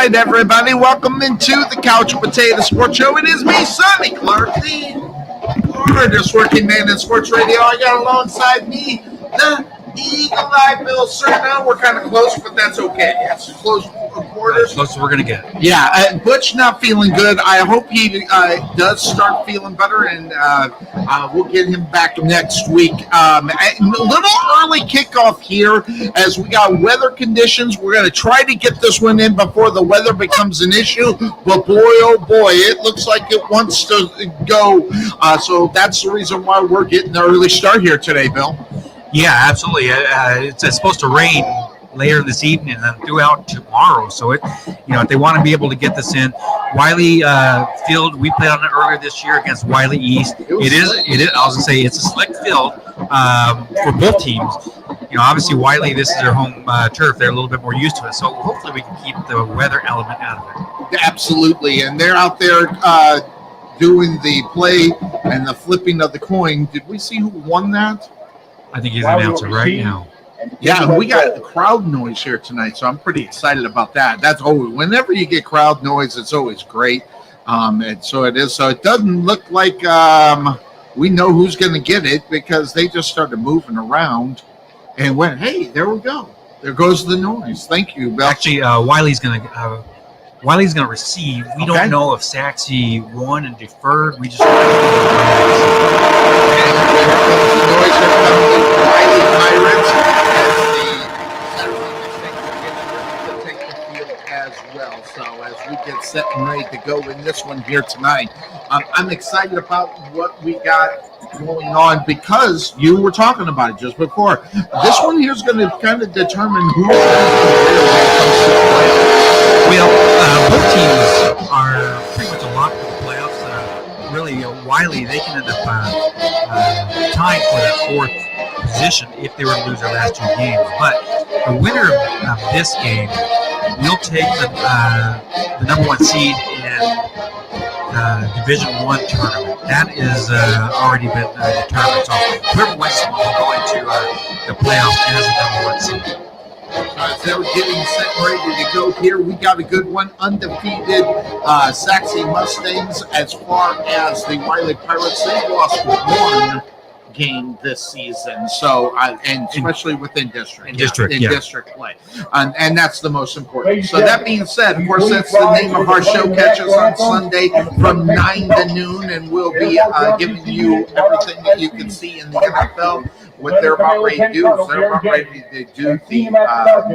right, everybody, welcome into the Couch Potato Sports Show. It is me, Sonny Clark, the hardest working man in sports radio. I got alongside me the eagle-eyed Bill Serna. We're kind of close, but that's okay. It's close quarters. As close as we're going to get. Yeah, Butch not feeling good. I hope he does start feeling better, and we'll get him back next week. A little early kickoff here as we got weather conditions. We're going to try to get this one in before the weather becomes an issue, but boy, oh boy, it looks like it wants to go. So that's the reason why we're getting the early start here today, Bill. Yeah, absolutely. It's supposed to rain later this evening and then throughout tomorrow. So if they want to be able to get this in, Wylie field, we played on it earlier this year against Wylie East. It is. I was gonna say it's a slick field for both teams. Obviously Wylie, this is their home turf. They're a little bit more used to it. So hopefully we can keep the weather element out of it. Absolutely, and they're out there doing the play and the flipping of the coin. Did we see who won that? I think he's announcing right now. Yeah, and we got the crowd noise here tonight, so I'm pretty excited about that. That's always, whenever you get crowd noise, it's always great. And so it is. So it doesn't look like we know who's going to get it because they just started moving around and went, hey, there we go. There goes the noise. Thank you, Bill. Actually, Wylie's going to receive. We don't know if Sachse won and deferred. We just Wylie Pirates to take the field as well. So as we get set and ready to go in this one here tonight, I'm excited about what we got going on because you were talking about it just before. This one here is going to kind of determine who's going to play. Well, both teams are pretty much a lock for the playoffs. Really, Wylie, they can end up tying for that fourth position if they were to lose their last two games. But the winner of this game will take the number one seed in Division I tournament. That is already been determined. So whoever wins will go into the playoffs as the number one seed. So getting set and ready to go here. We got a good one. Undefeated Sachse Mustangs as far as the Wylie Pirates. They lost one game this season. So, and especially within district. District play. And that's the most important. So that being said, of course, that's the name of our show. Catch us on Sunday from 9 to noon, and we'll be giving you everything that you can see in the NFL. What they're about ready to do is they're about ready to do the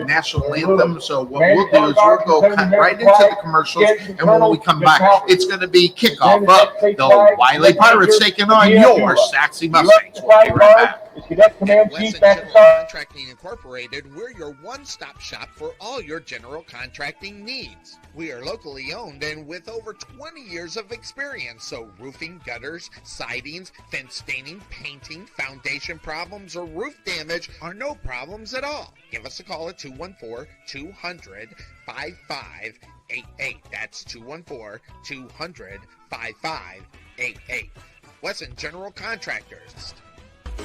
national anthem. So what we'll do is we'll go right into the commercials, and when we come back, it's going to be kickoff of the Wylie Pirates taking on your Sachse Mustangs. We'll be right back. At Wesson General Contracting Incorporated, we're your one-stop shop for all your general contracting needs. We are locally owned and with over 20 years of experience, so roofing, gutters, sidings, fence staining, painting, foundation problems, or roof damage are no problems at all. Give us a call at 214-200-5588. That's 214-200-5588. Wesson General Contractors.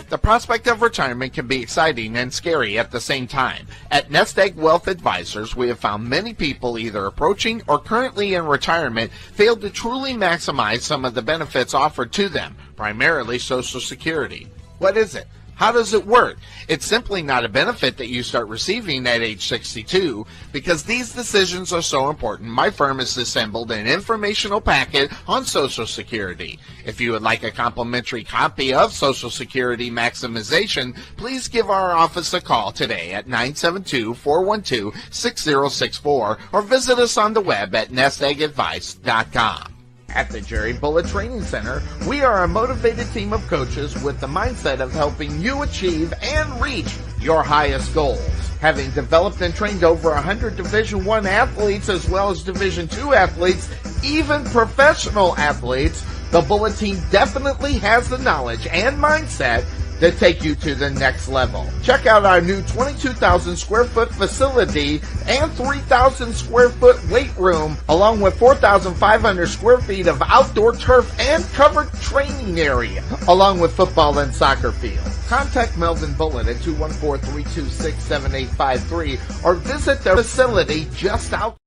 The prospect of retirement can be exciting and scary at the same time. At Nest Egg Wealth Advisors, we have found many people either approaching or currently in retirement fail to truly maximize some of the benefits offered to them, primarily Social Security. What is it? How does it work? It's simply not a benefit that you start receiving at age 62. Because these decisions are so important, my firm has assembled an informational packet on Social Security. If you would like a complimentary copy of Social Security Maximization, please give our office a call today at 972-412-6064 or visit us on the web at nesteggadvice.com. At the Jerry Bullet Training Center, we are a motivated team of coaches with the mindset of helping you achieve and reach your highest goals. Having developed and trained over 100 Division I athletes as well as Division II athletes, even professional athletes, the Bullet team definitely has the knowledge and mindset to take you to the next level. Check out our new 22,000 square foot facility and 3,000 square foot weight room, along with 4,500 square feet of outdoor turf and covered training area, along with football and soccer fields. Contact Melvin Bullitt at 214-326-7853 or visit their facility just out.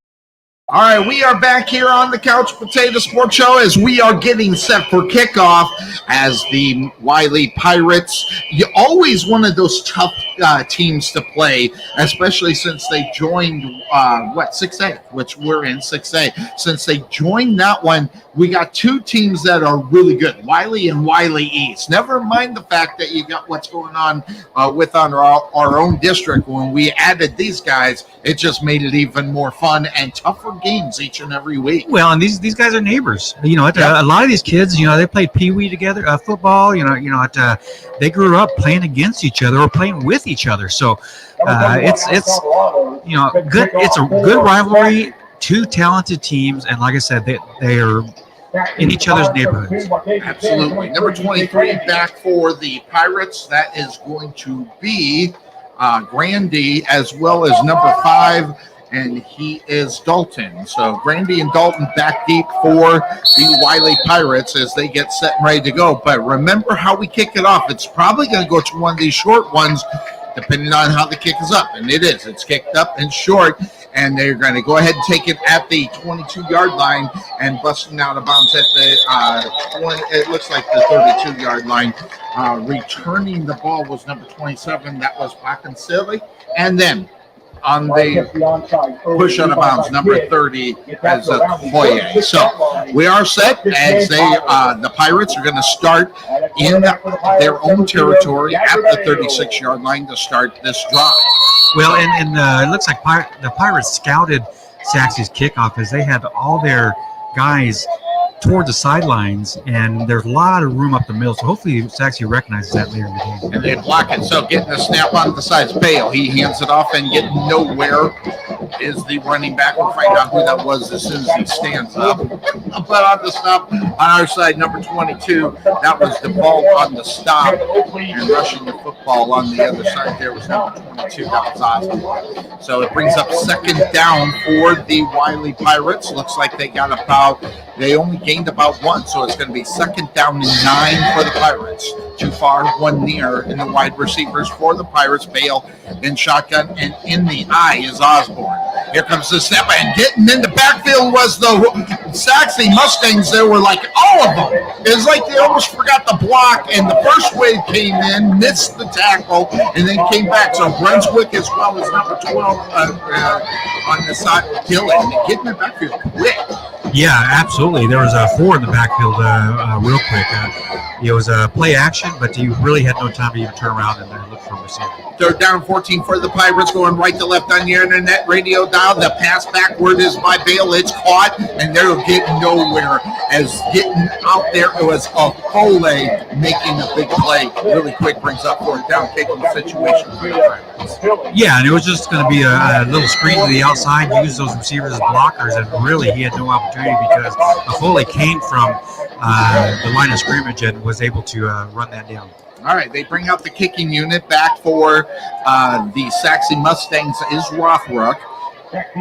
All right, we are back here on the Couch Potato Sports Show as we are getting set for kickoff as the Wylie Pirates. You always one of those tough teams to play, especially since they joined 6A, which we're in 6A. Since they joined that one, we got two teams that are really good, Wylie and Wylie East. Never mind the fact that you got what's going on with our own district. When we added these guys, it just made it even more fun and tougher games each and every week. Well, and these guys are neighbors. A lot of these kids, they played pee-wee together, football. They grew up playing against each other or playing with each other. So it's good. It's a good rivalry. Two talented teams, and like I said, they are in each other's neighborhoods. Absolutely. Number 23 back for the Pirates. That is going to be Grandy, as well as number 5. And he is Dalton. So Grandy and Dalton back deep for the Wylie Pirates as they get set and ready to go. But remember how we kick it off. It's probably going to go to one of these short ones, depending on how the kick is up. And it is. It's kicked up and short. And they're going to go ahead and take it at the 22-yard line and busting out of bounds at the it looks like the 32-yard line. Returning the ball was number 27. That was Bacansili. And then on the push out of bounds, number 30 as a Koye. So we are set as the Pirates are going to start in their own territory at the 36-yard line to start this drive. Well, and it looks like the Pirates scouted Sachse's kickoff as they had all their guys toward the sidelines, and there's a lot of room up the middle. So hopefully Sachse recognizes that later in the game. And they block it. So getting the snap on the side's Bale. He hands it off and getting nowhere is the running back. We'll find out who that was as soon as he stands up. But on the stop, on our side, number 22, that was the ball on the stop. And rushing the football on the other side there was number 22. That was Osborne. So it brings up second down for the Wylie Pirates. Looks like they only gained about 1, so it's going to be second down and 9 for the Pirates. Too far, 1 near, and the wide receivers for the Pirates, Bale in shotgun, and in the eye is Osborne. Here comes the snap, and getting in the backfield was the Sachse Mustangs. There were like all of them. It was like they almost forgot the block, and the first wave came in, missed the tackle, and then came back. So Brunswick as well as number 12 on the side, Dillon, getting in the backfield quick. Yeah, absolutely. There was 4 in the backfield real quick. It was a play action, but you really had no time to even turn around and look for a receiver. Third down, 14 for the Pirates, going right to left on your internet radio dial. The pass backward is by Bale. It's caught, and they're getting nowhere. As getting out there, it was a Foley making a big play. Really quick, brings up fourth down, taking the situation for the Pirates. Yeah, and it was just going to be a little screen to the outside, use those receivers as blockers, and really he had no opportunity because Foley came from the line of scrimmage and was able to run that down. All right, they bring out the kicking unit back for the Sachse Mustangs is Rothrock.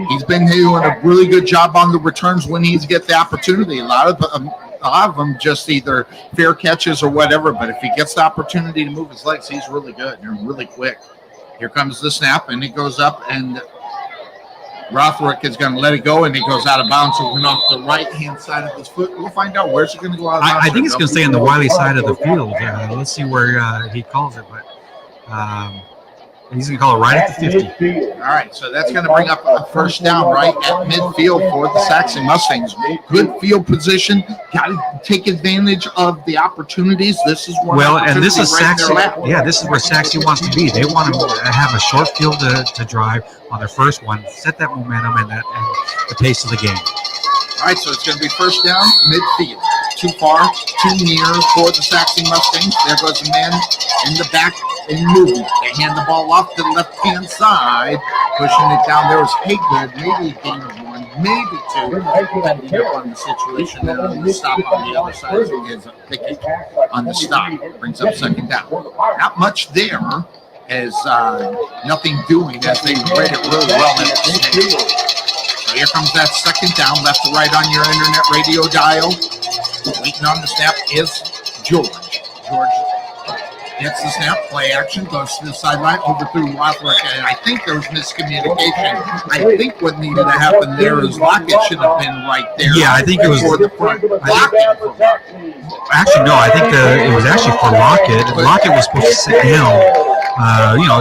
He's been doing a really good job on the returns when he gets the opportunity. A lot of them just either fair catches or whatever, but if he gets the opportunity to move his legs, he's really good and really quick. Here comes the snap, and it goes up, and Rothrock is going to let it go, and it goes out of bounds. So it went off the right-hand side of his foot. We'll find out where's it going to go out of bounds. I think it's going to stay on the Wylie side of the field. Let's see where he calls it, but he's going to call it right at the 50. All right, so that's going to bring up a first down right at midfield for the Sachse Mustangs. Good field position. Got to take advantage of the opportunities. This is one. Well, and this is Sachse. Yeah, this is where Sachse wants to be. They want to have a short field to drive on their first one, set that momentum and the pace of the game. All right, so it's going to be first down, midfield. Too far, too near for the Sachse Mustangs. There goes the man in the back and moving. They hand the ball off to the left-hand side, pushing it down. There was Haygood, maybe a gain of 1, maybe 2, depending upon the situation. And on the stop on the other side is a Pickett on the stop. Brings up second down. Not much there. As nothing doing as they read it really well. So here comes that second down, left to right on your internet radio dial. Waiting on the snap is George. George gets the snap, play action, goes to the sideline, over through Lockwood, and I think there was miscommunication. I think what needed to happen there is Lockett should have been right there. Yeah, I think it was for the front blocking for Lockett. Actually, no, I think it was actually for Lockett. Lockett was supposed to sit down,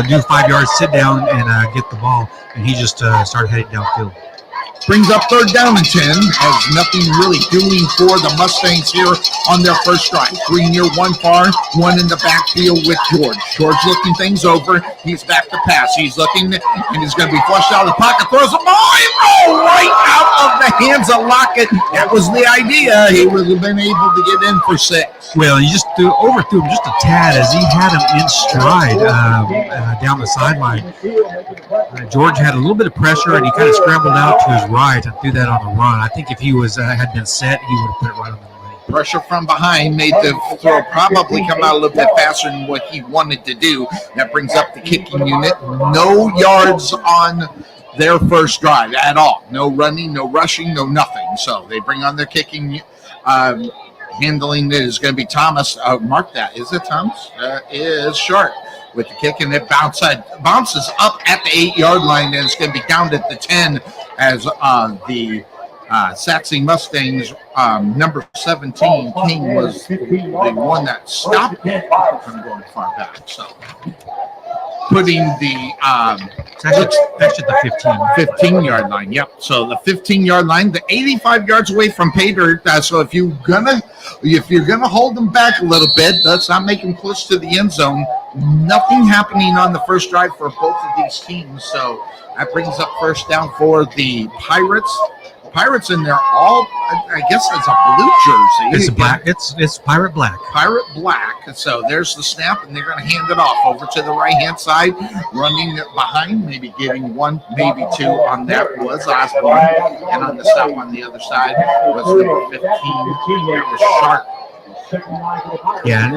do 5 yards, sit down, and get the ball, and he just started heading downfield. Brings up 3rd down and 10, has nothing really doing for the Mustangs here on their first drive. 3 near, 1 far, 1 in the backfield with George. George looking things over. He's back to pass. He's looking, and he's going to be flushed out of the pocket. Throws the ball, right out of the hands of Lockett. That was the idea. He would have been able to get in for 6. Well, he just overthrew him just a tad as he had him in stride down the sideline. George had a little bit of pressure, and he kind of scrambled out to his right and threw that on the run. I think if he had been set, he would have put it right on the money. Pressure from behind made the throw probably come out a little bit faster than what he wanted to do. That brings up the kicking unit. No yards on their first drive at all. No running, no rushing, no nothing. So they bring on their kicking. Handling it is going to be Thomas. Mark that. Is it Thomas? Is Sharp with the kick, and it bounces up at the 8-yard line, and it's going to be down at the 10 as the Sachse Mustangs, number 17, King was the one that stopped. I'm going far back, so putting the That's at the 15-yard line. Yep. So the 15-yard line, the 85 yards away from pay dirt. So if you're gonna hold them back a little bit, let's not make them close to the end zone. Nothing happening on the first drive for both of these teams. So that brings up first down for the Pirates. Pirates in there all, I guess it's a blue jersey. It's black. It's pirate black. Pirate black. So there's the snap, and they're going to hand it off over to the right-hand side, running it behind, maybe getting 1, maybe 2 on that was Osborne. And on the stop on the other side was number 15. It was Sharp. Yeah,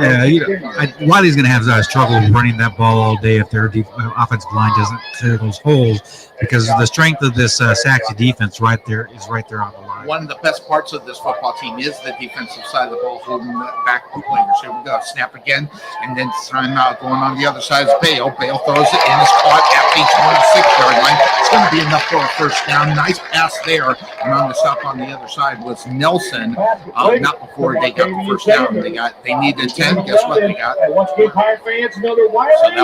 Wylie's going to have trouble running that ball all day if their offensive line doesn't clear those holes, because the strength of this Sachse defense is right there on the line. One of the best parts of this football team is the defensive side of the ball, holding back the players. Here we go. Snap again, and then timeout going on the other side is Bale. Bale throws it and is caught at the 26-yard line. It's going to be enough for a first down. Nice pass there. And on the stop on the other side was Nelson. Not before they got the first down. They needed 10. Guess what they got? So they'll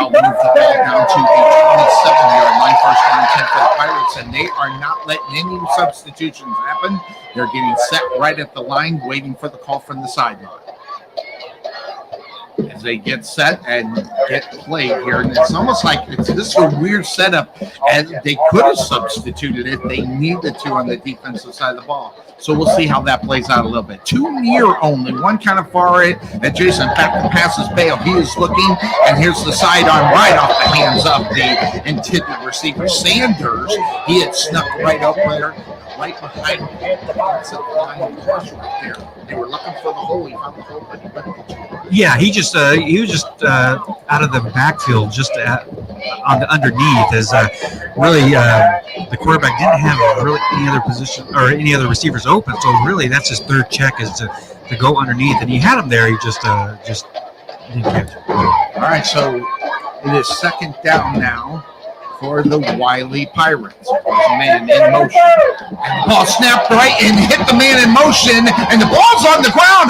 move the ball down to the 27-yard line. First down 10 for the Pirates, and they are not letting any substitutions happen. They're getting set right at the line, waiting for the call from the sideline. As they get set and get played here, and it's almost like this is a weird setup, and they could have substituted if they needed to on the defensive side of the ball. So we'll see how that plays out a little bit. 2 near only, 1 kind of far adjacent. Back to passes Bale. He is looking, and here's the sidearm right off the hands of the intended receiver. Sanders, he had snuck right up there, right behind him. That's a line rush right there. They were looking for the hole. He found the hole, but he couldn't get to it. Yeah, he was just out of the backfield, just on the underneath, as really the quarterback didn't have really any other position or any other receivers open. So really, that's his third check, is to go underneath, and he had him there. He just didn't catch it. All right, so it is second down now for the Wylie Pirates. There's a man in motion. And the ball snapped right and hit the man in motion, and the ball's on the ground.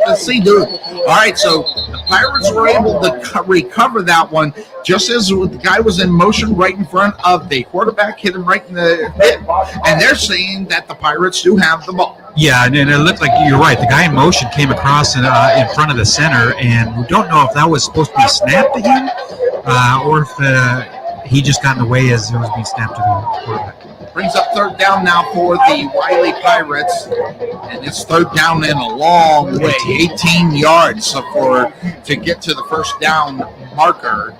Let's see, dude. All right, so the Pirates were able to recover that one just as the guy was in motion right in front of the quarterback, hit him right in the hip. And they're saying that the Pirates do have the ball. Yeah, and it looked like you're right. The guy in motion came across in front of the center, and we don't know if that was supposed to be snapped to him or if he just got in the way as it was being snapped to the quarterback. Brings up third down now for the Wylie Pirates, and it's third down in a long way, 18 yards to get to the first down marker.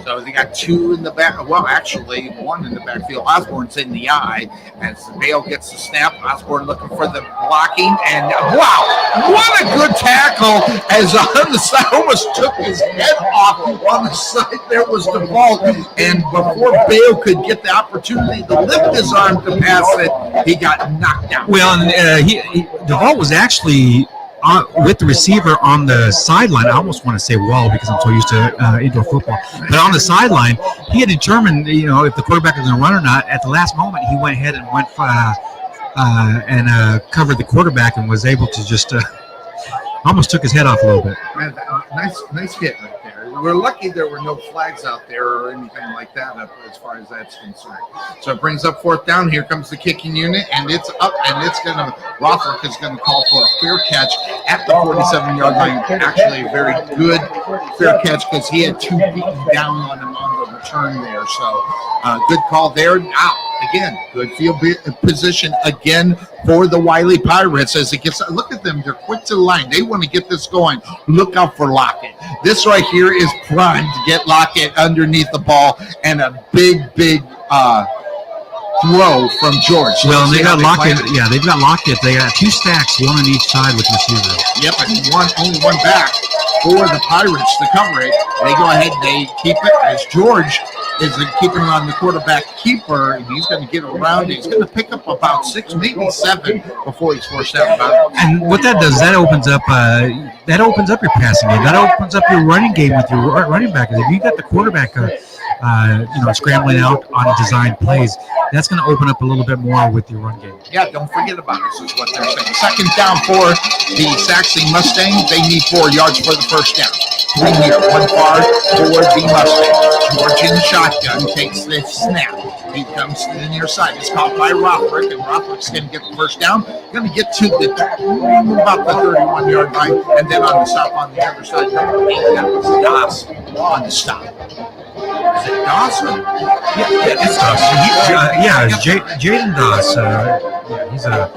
So they got 2 in the back. Well, actually, 1 in the backfield. Osborne's in the eye as Bale gets the snap. Osborne looking for the blocking, and wow, what a good tackle! As on the side, almost took his head off. On the side there was the ball, and before Bale could get the opportunity to lift his arm to pass it, he got knocked out. Well, and the ball was actually with the receiver on the sideline. I almost want to say wall because I'm so used to indoor football. But on the sideline, he had determined, if the quarterback was going to run or not. At the last moment, he went ahead and went and covered the quarterback and was able to just almost took his head off a little bit. Man, nice hit right there. We're lucky there were no flags out there or anything like that as far as that's concerned. So it brings up 4th down. Here comes the kicking unit, and it's up, and it's going to – Rothrick is going to call for a fair catch at the 47-yard line. Actually, a very good fair catch because he had 2 beaten down on him on the return there. So good call there. Now, again, good field position again for the Wylie Pirates as it gets – look at them. They're quick to the line. They want to get this going. Look out for Lockett. This right here is primed to get Lockett underneath the ball, and a big throw from George. Well, they got Lockett. Yeah, they've got Lockett. They got 2 stacks, one on each side with receivers. Yep, and only one back for the Pirates to cover it. They go ahead, they keep it as George is keeping on the quarterback keeper, and he's going to get around. He's going to pick up about 6, maybe 7 before he's forced out. And what that does, that opens up your passing game. That opens up your running game with your running back. If you got the quarterback, scrambling out on designed plays, that's going to open up a little bit more with your run game. Yeah, don't forget about it, is what they're saying. 2nd down for the Sachse Mustangs. They need 4 yards for the first down. 3 here, 1 far for the Mustangs. George in shotgun takes the snap. He comes to the near side. It's caught by Rothrick, and Rothrick's going to get the first down. Going to get to about the 31-yard line, and then on the stop on the other side, number 8, that was Das on the stop. Is it Das? Yeah, it's Das. Jaden Das. He's a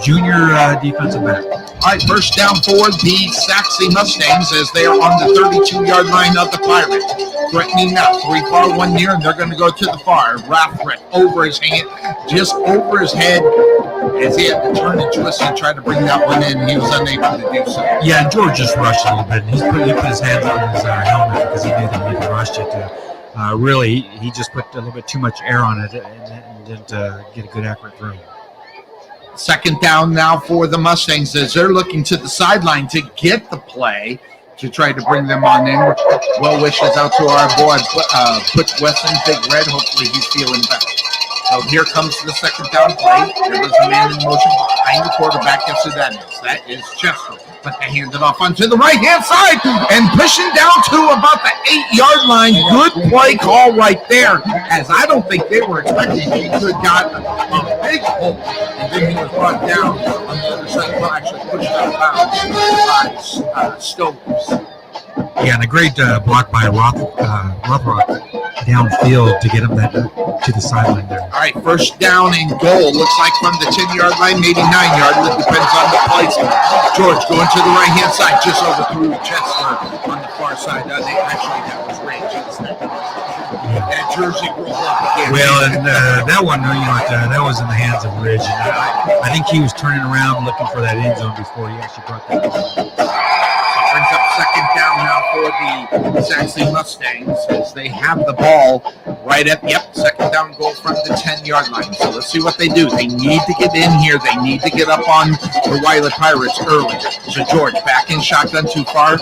junior defensive back. All right, first down for the Sachse Mustangs as they are on the 32-yard line of the Pirates. Threatening now, 3 far, 1 near, and they're going to go to the far. Rothrick over his head as he had to turn and twist and try to bring that one in. He was unable to do so. Yeah, and George just rushed a little bit. He put his hands on his helmet because he knew that he rushed it. Really, he just put a little bit too much air on it and didn't get a good accurate throw. 2nd down now for the Mustangs as they're looking to the sideline to get the play to try to bring them on in. Well wishes out to our boy, Butch Wesson, Big Red. Hopefully he's feeling better. So here comes the 2nd down play. There was a man in motion behind the quarterback. Guess who that is? That is Chester. But they hand it off onto the right-hand side and pushing down to about the 8-yard line. Good play call right there, as I don't think they were expecting he could have got a big hole. And then he was brought down on the other side, well, actually pushed out of bounds by Stokes. Yeah, and a great block by Rothrock downfield to get him to the sideline there. All right, first down and goal. Looks like from the 10-yard line, maybe 9-yard. It depends on the placement. George going to the right-hand side, just overthrew Chester on the far side. That was Ray Johnson. That jersey rolled up again. Well, and that one, that was in the hands of Ridge. And I think he was turning around looking for that end zone before he actually brought that ball. Brings up 2nd down now for the Sachse Mustangs as they have the ball right at, 2nd down goal from the 10-yard line. So let's see what they do. They need to get in here. They need to get up on the Wylie Pirates early. So George back in shotgun, too far,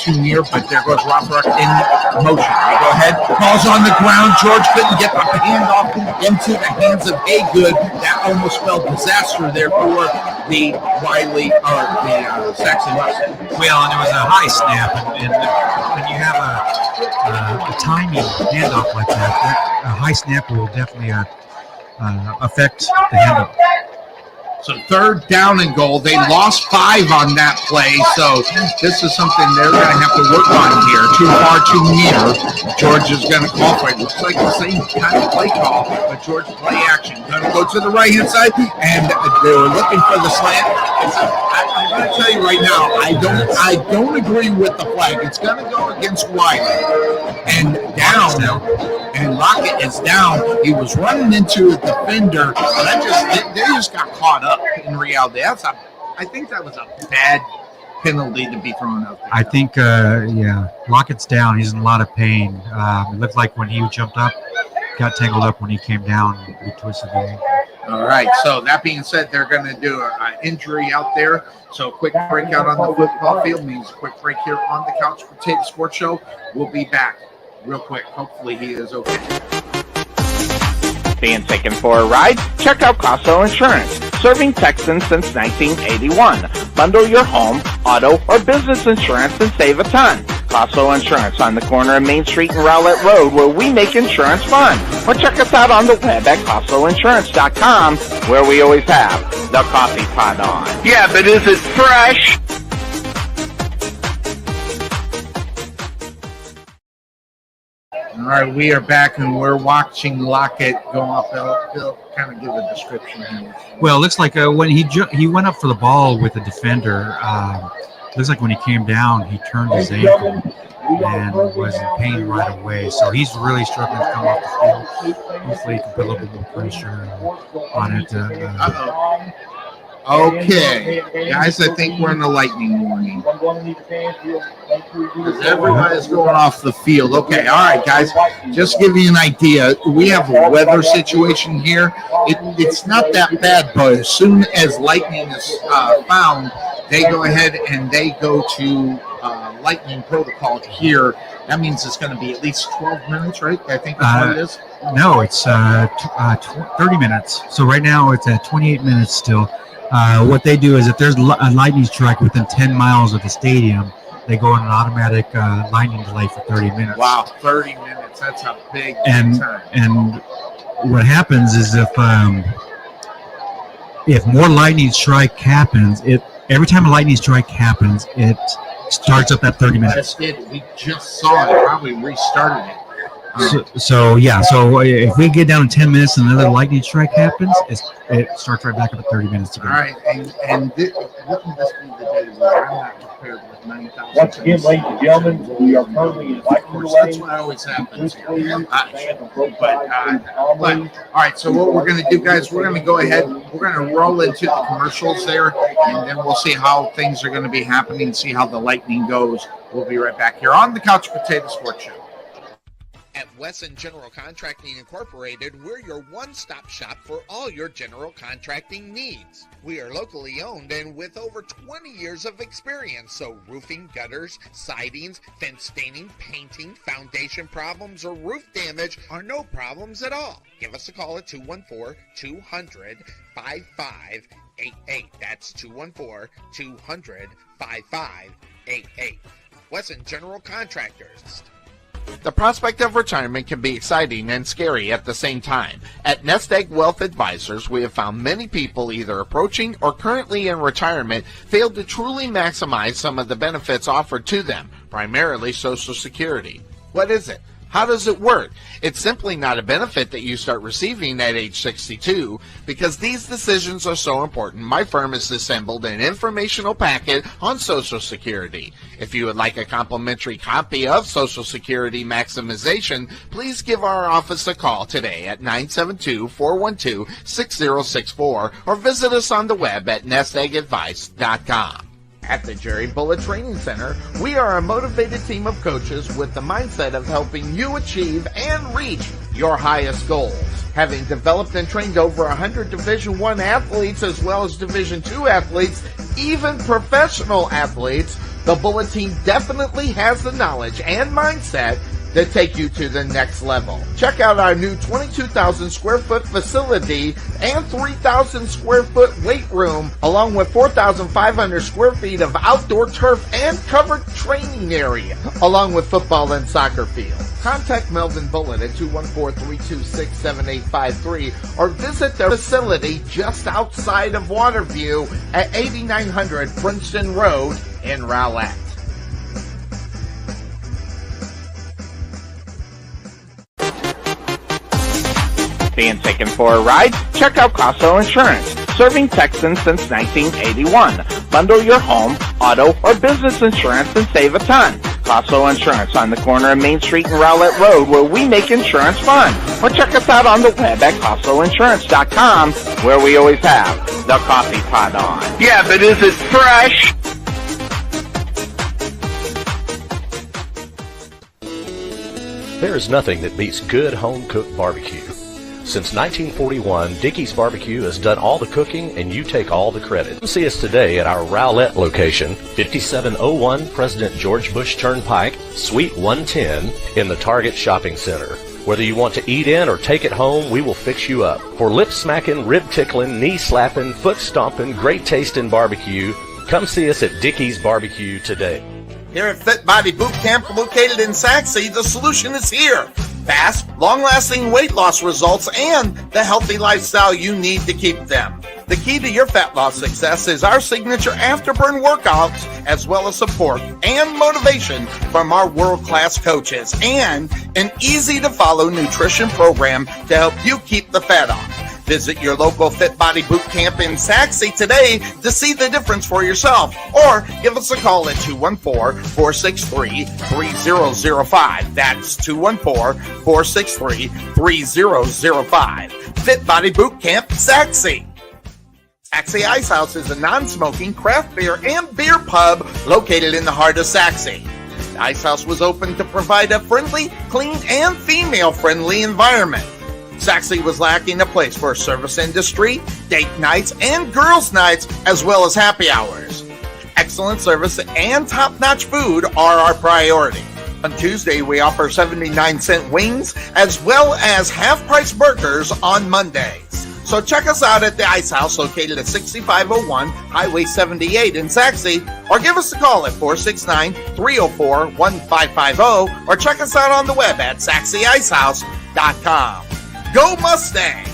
too near, but there goes Rothrock in motion. They go ahead, calls on the ground. George couldn't get the handoff into the hands of Haygood. That almost spelled disaster there for the Wylie, or the Sachse Mustangs. Well, and it was a high snap, and when you have a timing handoff like that, a high snap will definitely affect the handoff. So 3rd down and goal. They lost 5 on that play, so this is something they're going to have to work on here. Too far, too near. George is going to call for it. Looks like the same kind of play call, but George play action. Going to go to the right-hand side, and they were looking for the slant. I'm going to tell you right now, I don't agree with the flag. It's going to go against Wylie. And down, and Lockett is down. He was running into a defender, and they just got caught up in reality. I think that was a bad penalty to be thrown out there. I think, Lockett's down. He's in a lot of pain. It looked like when he jumped up, got tangled up when he came down, he twisted the ankle. All right. So that being said, they're going to do an injury out there. So a quick breakout on the football field means a quick break here on the Couch Potato Sports Show. We'll be back real quick. Hopefully he is okay. Being taken for a ride? Check out Casso Insurance, serving Texans since 1981. Bundle your home, auto, or business insurance and save a ton. Casso Insurance on the corner of Main Street and Rowlett Road, where we make insurance fun. Or check us out on the web at CassoInsurance.com, where we always have the coffee pot on. Yeah, but is it fresh? All right, we are back and we're watching Lockett go off. They'll kind of give a description here. Well, it looks like when he went up for the ball with the defender, looks like when he came down, he turned his ankle and was in pain right away. So he's really struggling to come off the field. Hopefully he can put a little bit more pressure on it. Okay, guys, I think we're in a lightning warning. Everybody's going off the field. Okay, all right, guys, just give you an idea. We have a weather situation here. It's not that bad, but as soon as lightning is found, they go ahead and they go to lightning protocol here. That means it's going to be at least 12 minutes, right? I think that's what it is. No, it's 30 minutes. So right now it's at 28 minutes still. What they do is if there's a lightning strike within 10 miles of the stadium, they go on an automatic lightning delay for 30 minutes. Wow, 30 minutes. That's a big and time. And what happens is if more lightning strike happens, every time a lightning strike happens, it starts up that 30 minutes. We just saw it. Probably restarted it. So if we get down to 10 minutes and another lightning strike happens, it starts right back up at 30 minutes ago. All right, and wouldn't this be the day where I'm not prepared with 9,000? Once again, ladies and gentlemen, we are currently in lightning delay. That's what always happens. All right, so what we're going to do, guys, we're going to go ahead. We're going to roll into the commercials there, and then we'll see how things are going to be happening, see how the lightning goes. We'll be right back here on the Couch Potato Sports Show. At Wesson General Contracting Incorporated, we're your one-stop shop for all your general contracting needs. We are locally owned and with over 20 years of experience, so roofing, gutters, sidings, fence staining, painting, foundation problems, or roof damage are no problems at all. Give us a call at 214-200-5588. That's 214-200-5588. Wesson General Contractors. The prospect of retirement can be exciting and scary at the same time. At Nest Egg Wealth Advisors, we have found many people either approaching or currently in retirement fail to truly maximize some of the benefits offered to them, primarily Social Security. What is it? How does it work? It's simply not a benefit that you start receiving at age 62. Because these decisions are so important, my firm has assembled an informational packet on Social Security. If you would like a complimentary copy of Social Security Maximization, please give our office a call today at 972-412-6064 or visit us on the web at nesteggadvice.com. At the Jerry Bullet Training Center, we are a motivated team of coaches with the mindset of helping you achieve and reach your highest goals. Having developed and trained over 100 Division I athletes as well as Division II athletes, even professional athletes, the Bullet team definitely has the knowledge and mindset that take you to the next level. Check out our new 22,000 square foot facility and 3,000 square foot weight room, along with 4,500 square feet of outdoor turf and covered training area, along with football and soccer fields. Contact Melvin Bullitt at 214-326-7853 or visit their facility just outside of Waterview at 8900 Princeton Road in Rowlett. Being taken for a ride? Check out Casso Insurance, serving Texans since 1981. Bundle your home, auto, or business insurance and save a ton. Casso Insurance on the corner of Main Street and Rowlett Road, where we make insurance fun. Or check us out on the web at CassoInsurance.com, where we always have the coffee pot on. Yeah, but is it fresh? There is nothing that beats good home-cooked barbecue. Since 1941, Dickey's Barbecue has done all the cooking and you take all the credit. Come see us today at our Rowlett location, 5701 President George Bush Turnpike, Suite 110 in the Target Shopping Center. Whether you want to eat in or take it home, we will fix you up. For lip-smacking, rib-tickling, knee-slapping, foot-stomping, great-tasting barbecue, come see us at Dickey's Barbecue today. Here at Fit Body Boot Camp, located in Sachse, the solution is here. Fast, long-lasting weight loss results and the healthy lifestyle you need to keep them. The key to your fat loss success is our signature afterburn workouts, as well as support and motivation from our world-class coaches, and an easy-to-follow nutrition program to help you keep the fat off. Visit your local Fit Body Boot Camp in Sachse today to see the difference for yourself, or give us a call at 214-463-3005. That's 214-463-3005. Fit Body Boot Camp, Sachse. Sachse Ice House is a non-smoking craft beer and beer pub located in the heart of Sachse. The Ice House was opened to provide a friendly, clean, and female-friendly environment. Sachse was lacking a place for service industry, date nights, and girls' nights, as well as happy hours. Excellent service and top-notch food are our priority. On Tuesday, we offer 79-cent wings, as well as half-price burgers on Mondays. So check us out at the Ice House, located at 6501 Highway 78 in Sachse, or give us a call at 469-304-1550, or check us out on the web at SachseIcehouse.com. Go Mustangs!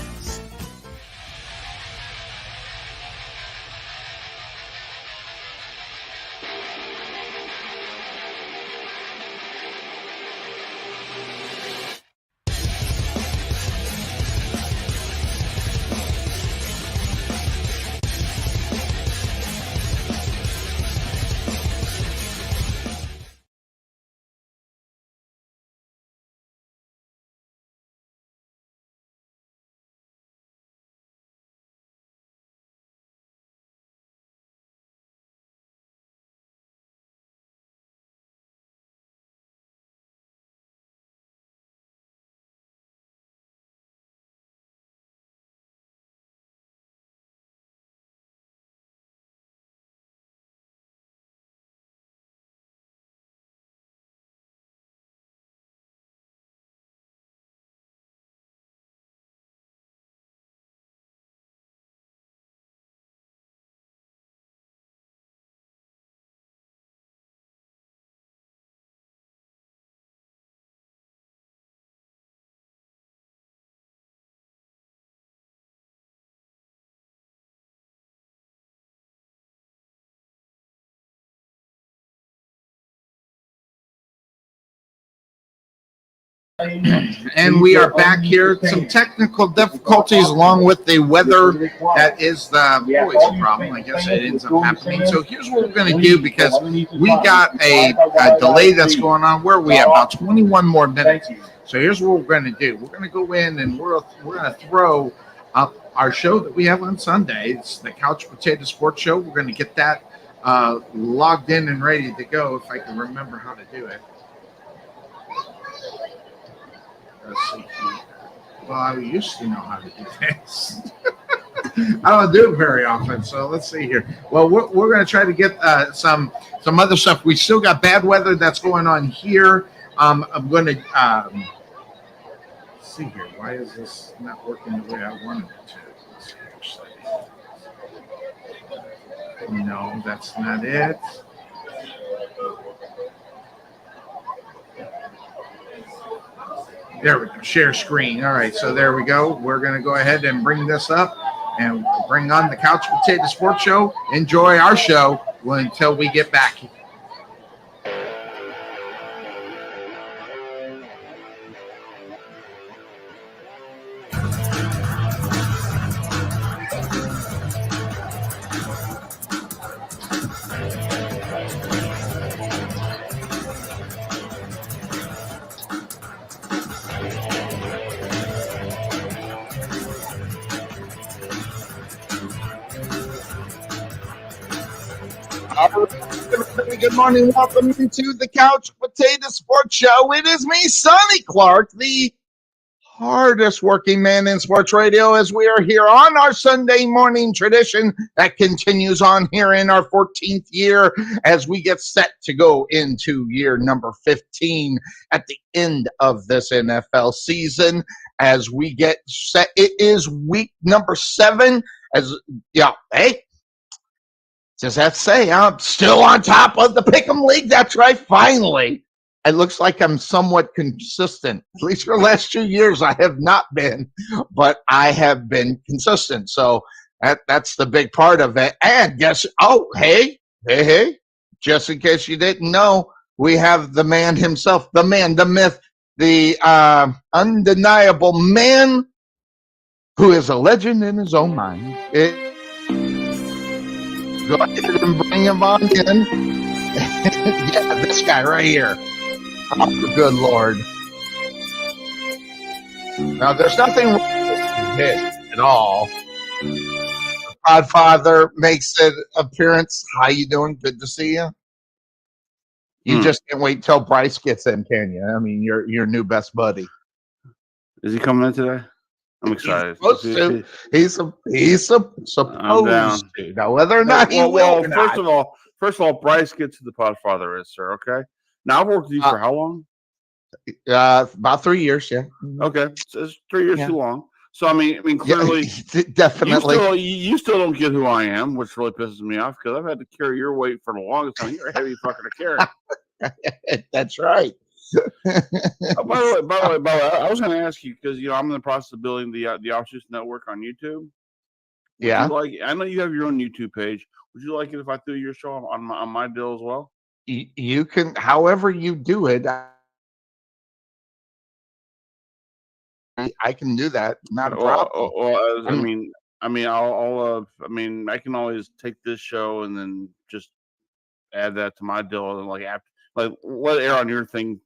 And we are back here. Some technical difficulties along with the weather. That is always a problem. I guess it ends up happening. So here's what we're going to do, because we got a delay that's going on. Where we have about 21 more minutes. So here's what we're going to do. We're going to go in and we're going to throw up our show that we have on Sunday. It's the Couch Potato Sports Show. We're going to get that logged in and ready to go, if I can remember how to do it. Let's see. Well, I used to know how to do this. I don't do it very often, so let's see here. Well, we're going to try to get some other stuff. We still got bad weather that's going on here. I'm going to see here. Why is this not working the way I wanted it to? No, that's not it. There we go. Share screen. All right, so there we go. We're going to go ahead and bring this up and bring on the Couch Potato Sports Show. Enjoy our show until we get back. Good morning. Welcome to the Couch Potato Sports Show. It is me, Sonny Clark, the hardest working man in sports radio, as we are here on our Sunday morning tradition that continues on here in our 14th year as we get set to go into year number 15 at the end of this NFL season. As we get set, it is week number 7. Hey, just have to say, I'm still on top of the Pick'em League. That's right, finally. It looks like I'm somewhat consistent. At least for the last 2 years, I have not been, but I have been consistent. So that's the big part of it. And hey, just in case you didn't know, we have the man himself, the man, the myth, the undeniable man who is a legend in his own mind. Go ahead and bring him on in. Yeah, this guy right here. Oh, good Lord. Now, there's nothing wrong with this at all. Godfather makes an appearance. How you doing? Good to see you. You just can't wait till Bryce gets in, can you? I mean, your new best buddy. Is he coming in today? I'm excited. He's supposed to. Now, whether or not he will. First of all, Bryce gets to the Podfather is, sir. Okay. Now I've worked with you for how long? About 3 years. Yeah. Okay, so it's 3 years too long. So I mean, clearly, definitely, you still don't get who I am, which really pisses me off because I've had to carry your weight for the longest time. You're a heavy fucker to carry. That's right. By the way, I was going to ask you because I'm in the process of building the Offshoots Network on YouTube. I know you have your own YouTube page. Would you like it if I threw your show on my deal as well? You can, however you do it. I can do that. Not a problem. I can always take this show and then just add that to my deal and let it air on your thing,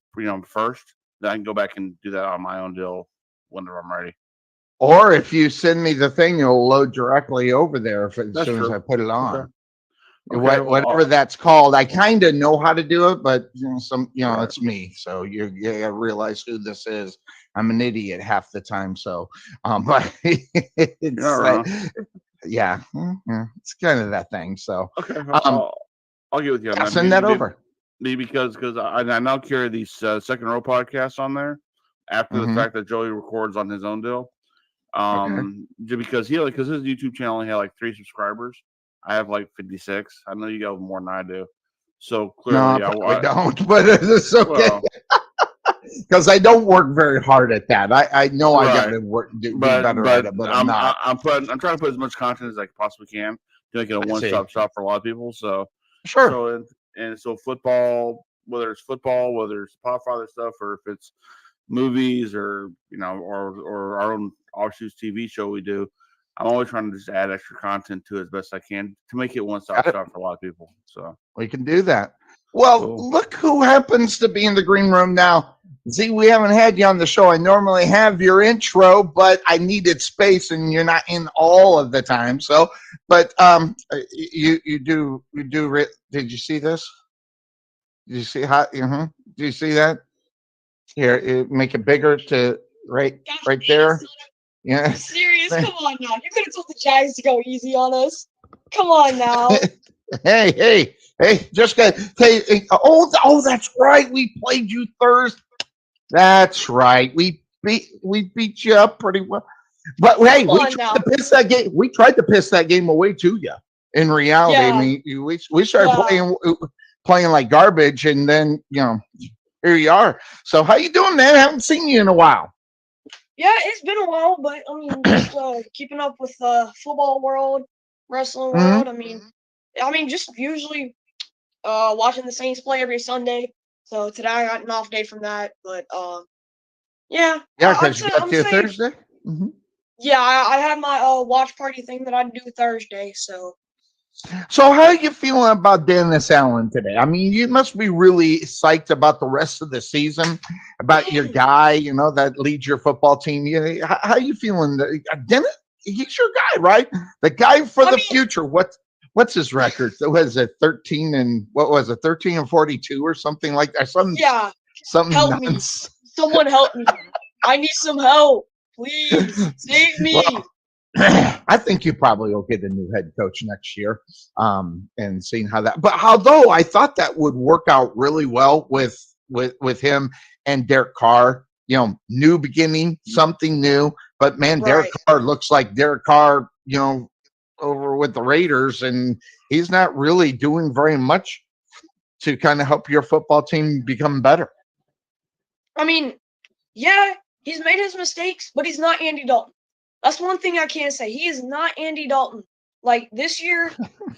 first. Then I can go back and do that on my own deal whenever I'm ready. Or if you send me the thing, it'll load directly over there as soon as I put it on. Okay. Whatever that's called, I kind of know how to do it, but it's me. So you realize who this is. I'm an idiot half the time. So, but it's it's kind of that thing. So, okay, I'll get with you on that. Send that over. Because I now carry these second row podcasts on there after the fact that Joey records on his own deal. Because his YouTube channel only had like 3 subscribers. I have like 56. I know you got more than I do. So clearly, I don't, but it's okay. Because I don't work very hard at that. I know I got to do better at it, but I'm not. I'm trying to put as much content as I possibly can to make it a one-stop shop for a lot of people. So sure. So football, whether it's Podfather stuff, or if it's movies, or or our own Offshoots TV show we do, I'm always trying to just add extra content to it as best I can to make it one-stop shop for a lot of people. So we can do that. Well, Look who happens to be in the green room now. See, we haven't had you on the show. I normally have your intro, but I needed space, and you're not in all of the time. So, but you do. Did you see this? Did you see how? Do you see that? Here, make it bigger to right there. Yeah. Serious? Come on now. You could have told the Giants to go easy on us. Come on now. Hey! Just got. Hey, oh, that's right. We played you Thursday. That's right. We beat you up pretty well. But hey, we tried to piss that game. We tried to piss that game away to you. In reality, I mean, we started playing like garbage, and then here you are. So how you doing, man? I haven't seen you in a while. Yeah, it's been a while, but I mean, just keeping up with football world, wrestling world. I mean, just usually watching the Saints play every Sunday. So today I got an off day from that, but yeah. Yeah, because you got to Thursday. Mm-hmm. Yeah, I have my watch party thing that I do Thursday. So how are you feeling about Dennis Allen today? I mean, you must be really psyched about the rest of the season, about your guy, that leads your football team. How are you feeling? Dennis, he's your guy, right? The guy for the future. What's his record? Was it 13 and 42 or something like that? Something help me. Someone help me. I need some help. Please save me. Well, I think you probably will get a new head coach next year, and seeing how that. But although I thought that would work out really well with him and Derek Carr, new beginning, something new. But man, Derek Right. Carr looks like Derek Carr, over with the Raiders, and he's not really doing very much to kind of help your football team become better. I mean, yeah, he's made his mistakes, but he's not Andy Dalton. That's one thing I can say. He is not Andy Dalton. Like this year,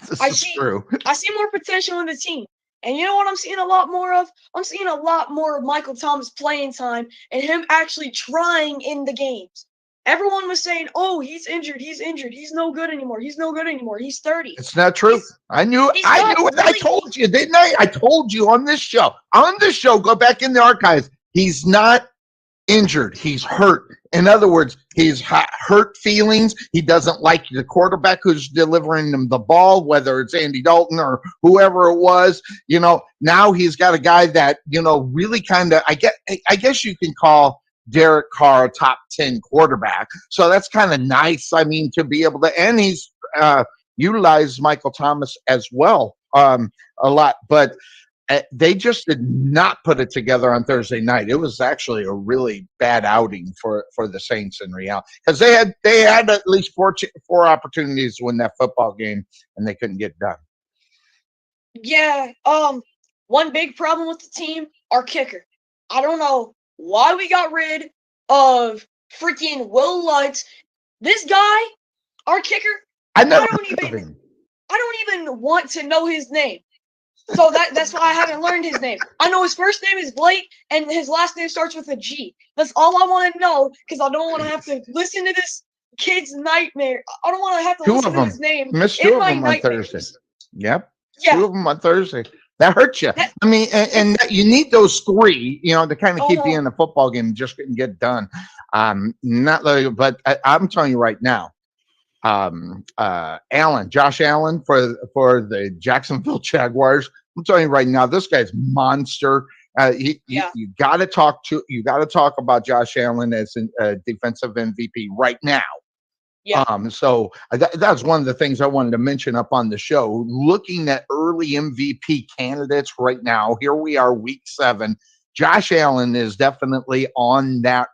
This I is see true. I see more potential in the team. And you know what I'm seeing a lot more of? I'm seeing a lot more of Michael Thomas playing time and him actually trying in the games. Everyone was saying, "Oh, he's injured. He's injured. He's no good anymore. He's no good anymore. He's 30." It's not true. I knew it. he's I not knew it. I really- told you, didn't I? I told you on this show. On this show, go back in the archives. He's not injured. He's hurt. In other words, he's hurt feelings. He doesn't like the quarterback who's delivering him the ball, whether it's Andy Dalton or whoever it was. Now he's got a guy that, really kind of, I guess you can call Derek Carr a top 10 quarterback. So that's kind of nice. I mean, to be able to, and he's utilized Michael Thomas as well a lot. But they just did not put it together on Thursday night. It was actually a really bad outing for the Saints in reality, because they had at least four opportunities to win that football game, and they couldn't get done. Yeah. One big problem with the team, our kicker. I don't know why we got rid of freaking Will Lutz. This guy, our kicker, I don't even want to know his name. So that's why I haven't learned his name. I know his first name is Blake, and his last name starts with a G. That's all I want to know, because I don't want to have to listen to this kid's nightmare. I don't want to have to listen to his name. Missed two of them on Thursday. Yep. Yeah. 2 of them on Thursday. That hurts you. I mean, and you need those 3, to kind of keep you in the football game. Just couldn't get done. But I'm telling you right now, Josh Allen for the Jacksonville Jaguars. I'm telling you right now, this guy's monster. You got to talk about Josh Allen as a defensive MVP right now. Yeah. So that's one of the things I wanted to mention up on the show. Looking at early MVP candidates right now, here we are, week 7. Josh Allen is definitely on that,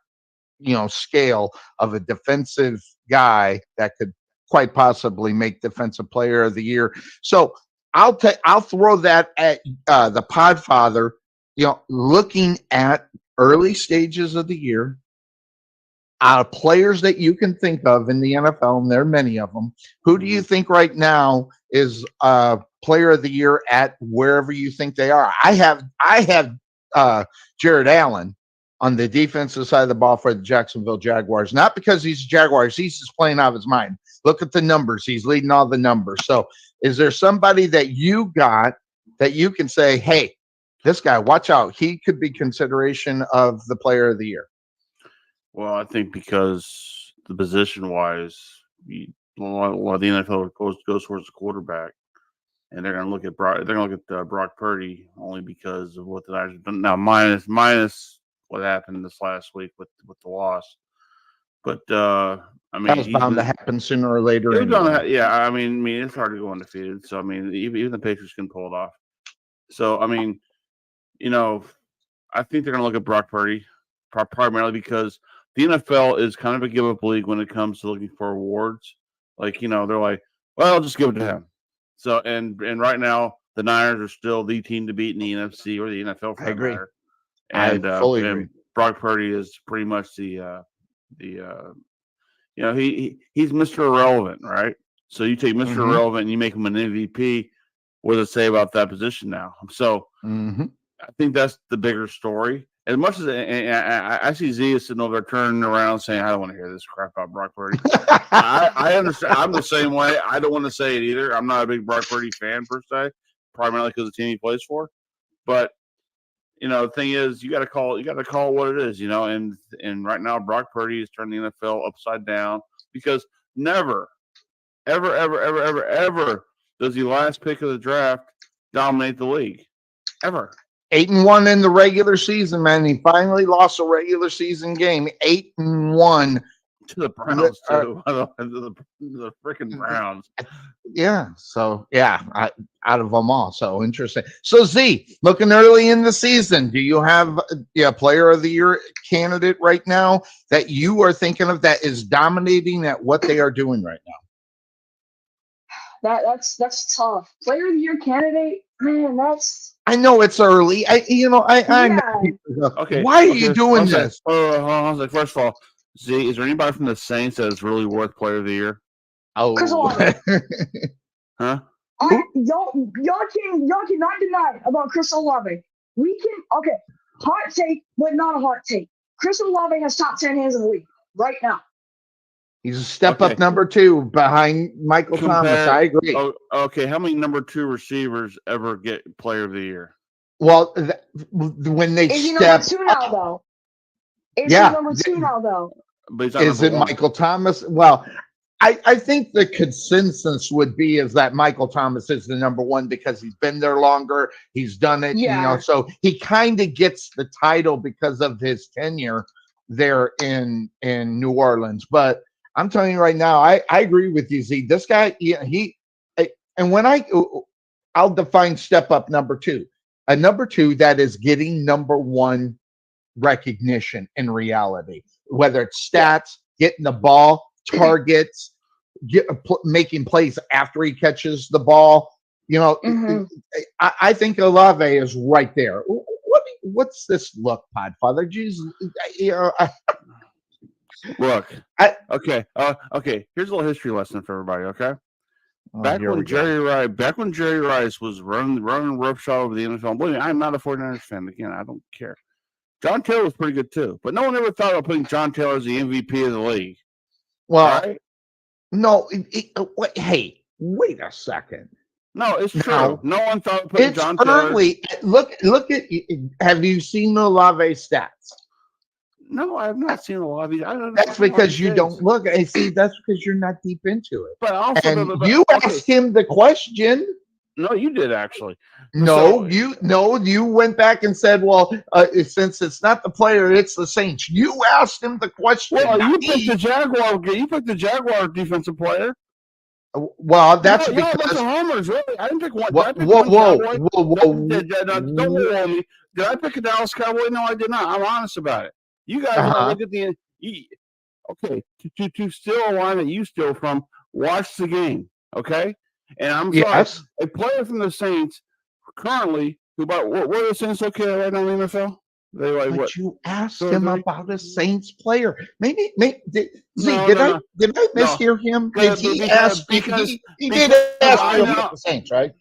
scale of a defensive guy that could quite possibly make Defensive Player of the Year. So I'll throw that at the Podfather. Looking at early stages of the year, players that you can think of in the NFL, and there are many of them. Who do you think right now is Player of the Year at wherever you think they are? I have Jared Allen on the defensive side of the ball for the Jacksonville Jaguars, not because he's Jaguars. He's just playing out of his mind. Look at the numbers. He's leading all the numbers. So is there somebody that you got that you can say, hey, this guy, watch out. He could be consideration of the Player of the Year? Well, I think because the position-wise, the NFL goes towards the quarterback, and they're going to look at Brock Purdy only because of what the Niners have done. Now, minus what happened this last week with the loss, but I mean, that was bound to happen sooner or later. Yeah, I mean, it's hard to go undefeated. So I mean, even the Patriots can pull it off. So I mean, I think they're going to look at Brock Purdy primarily because the NFL is kind of a give-up league when it comes to looking for awards. Like, they're like, well, I'll just give it to him. So, and right now, the Niners are still the team to beat in the NFC or the NFL. I agree. And, I fully agree. Brock Purdy is pretty much he's Mr. Irrelevant, right? So you take Mr. Irrelevant and you make him an MVP. What does it say about that position now? So I think that's the bigger story. As much as I see Zia sitting over there turning around saying, I don't want to hear this crap about Brock Purdy. I understand. I'm the same way. I don't want to say it either. I'm not a big Brock Purdy fan per se, primarily because of the team he plays for. But the thing is, you got to call it what it is, and right now Brock Purdy is turning the NFL upside down because never, ever, ever, ever, ever, ever does the last pick of the draft dominate the league. Ever. 8-1 in the regular season, man. He finally lost a regular season game. 8-1 to the Browns too. The freaking Browns. Yeah. So out of them all. So interesting. So Z, looking early in the season, do you have a Player of the Year candidate right now that you are thinking of that is dominating at what they are doing right now? That's tough. Player of the Year candidate, man. I know it's early. I Okay. Why are you doing this? First of all, Z, is there anybody from the Saints that is really worth Player of the Year? Chris Oh, Olave. Huh? Y'all cannot deny about Chris Olave. We can hot take, but not a hot take. Chris Olave has top 10 hands in the league right now. He's a step up number 2 behind Michael Thomas. I agree. Okay, how many number 2 receivers ever get Player of the Year? Well, when they is he step number 2 now though? Is he number 2 now though? But is it 1. Michael Thomas? Well, I think the consensus would be is that Michael Thomas is the number 1 because he's been there longer. He's done it, so he kind of gets the title because of his tenure there in New Orleans. But I'm telling you right now, I agree with you, Z. This guy, and when I'll define step up number 2, a number 2 that is getting number 1 recognition in reality, whether it's stats, getting the ball, targets, making plays after he catches the ball. I think Olave is right there. What's this look, Podfather? Jesus, Look. Okay. Here's a little history lesson for everybody. Okay. Back when Jerry Rice was running roughshod over the NFL. Believe me, I'm not a 49ers fan. Again, I don't care. John Taylor was pretty good too, but no one ever thought of putting John Taylor as the MVP of the league. Well, right? No. Hey, wait a second. No, it's true. No one thought of putting John Taylor. Early. Look at. Have you seen the Olave stats? No, I have not seen Olave. That's because you don't look. I see. That's because you're not deep into it. But also, you asked him the question. No, you did actually. No, you went back and said, "Well, since it's not the player, it's the Saints." You asked him the question. Well, you picked the Jaguar. You picked the Jaguar defensive player. Well, that's because that's a homers. Really, I didn't pick one. Whoa! Don't worry me. Did I pick a Dallas Cowboy? No, I did not. I'm honest about it. You guys look at the okay to steal a line that you steal from. Watch the game, okay? And I'm sorry, a player from the Saints currently, what are the Saints okay right now in the NFL? They like what? You asked him about a Saints player. Did I mishear him? Did he ask? He did ask you about the Saints, right?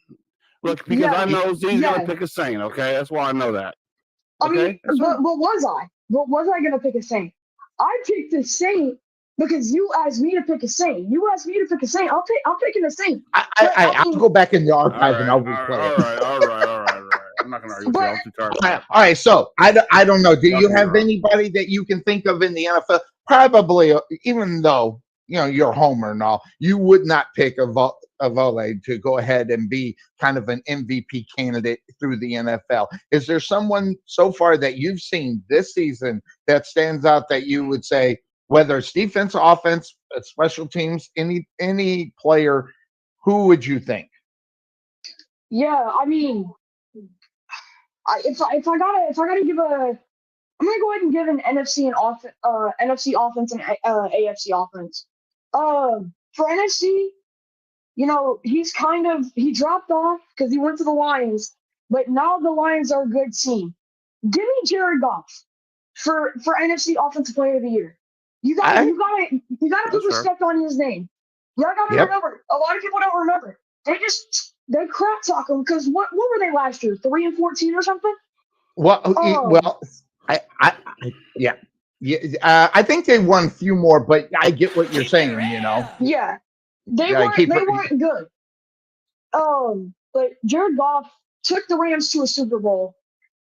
Look, because I know he's going to pick a Saint. Okay, that's why I know that. Okay? I mean, but was I? But was I going to pick a Saint? I picked a Saint because you asked me to pick a Saint. You asked me to pick a Saint. I'm picking a Saint. I'll go back in the archive and I'll replay it. All right. I'm not going to argue with you. I'm too tired. All right. So I don't know. Do you have anybody that you can think of in the NFL? Probably, even though you're a homer and all, you would not pick Olave to go ahead and be kind of an MVP candidate through the NFL. Is there someone so far that you've seen this season that stands out that you would say, whether it's defense, offense, special teams, any player, who would you think? Yeah, I mean, if I gotta give I'm gonna go ahead and give an NFC offense and AFC offense. For NFC, he dropped off because he went to the Lions, but now the Lions are a good team. Give me Jared Goff for NFC Offensive Player of the Year. You gotta put respect on his name. Y'all gotta remember. A lot of people don't remember. They crap talk him because what were they last year? 3-14 or something? I think they won a few more, but I get what you're saying. Yeah, they weren't good. But Jared Goff took the Rams to a Super Bowl,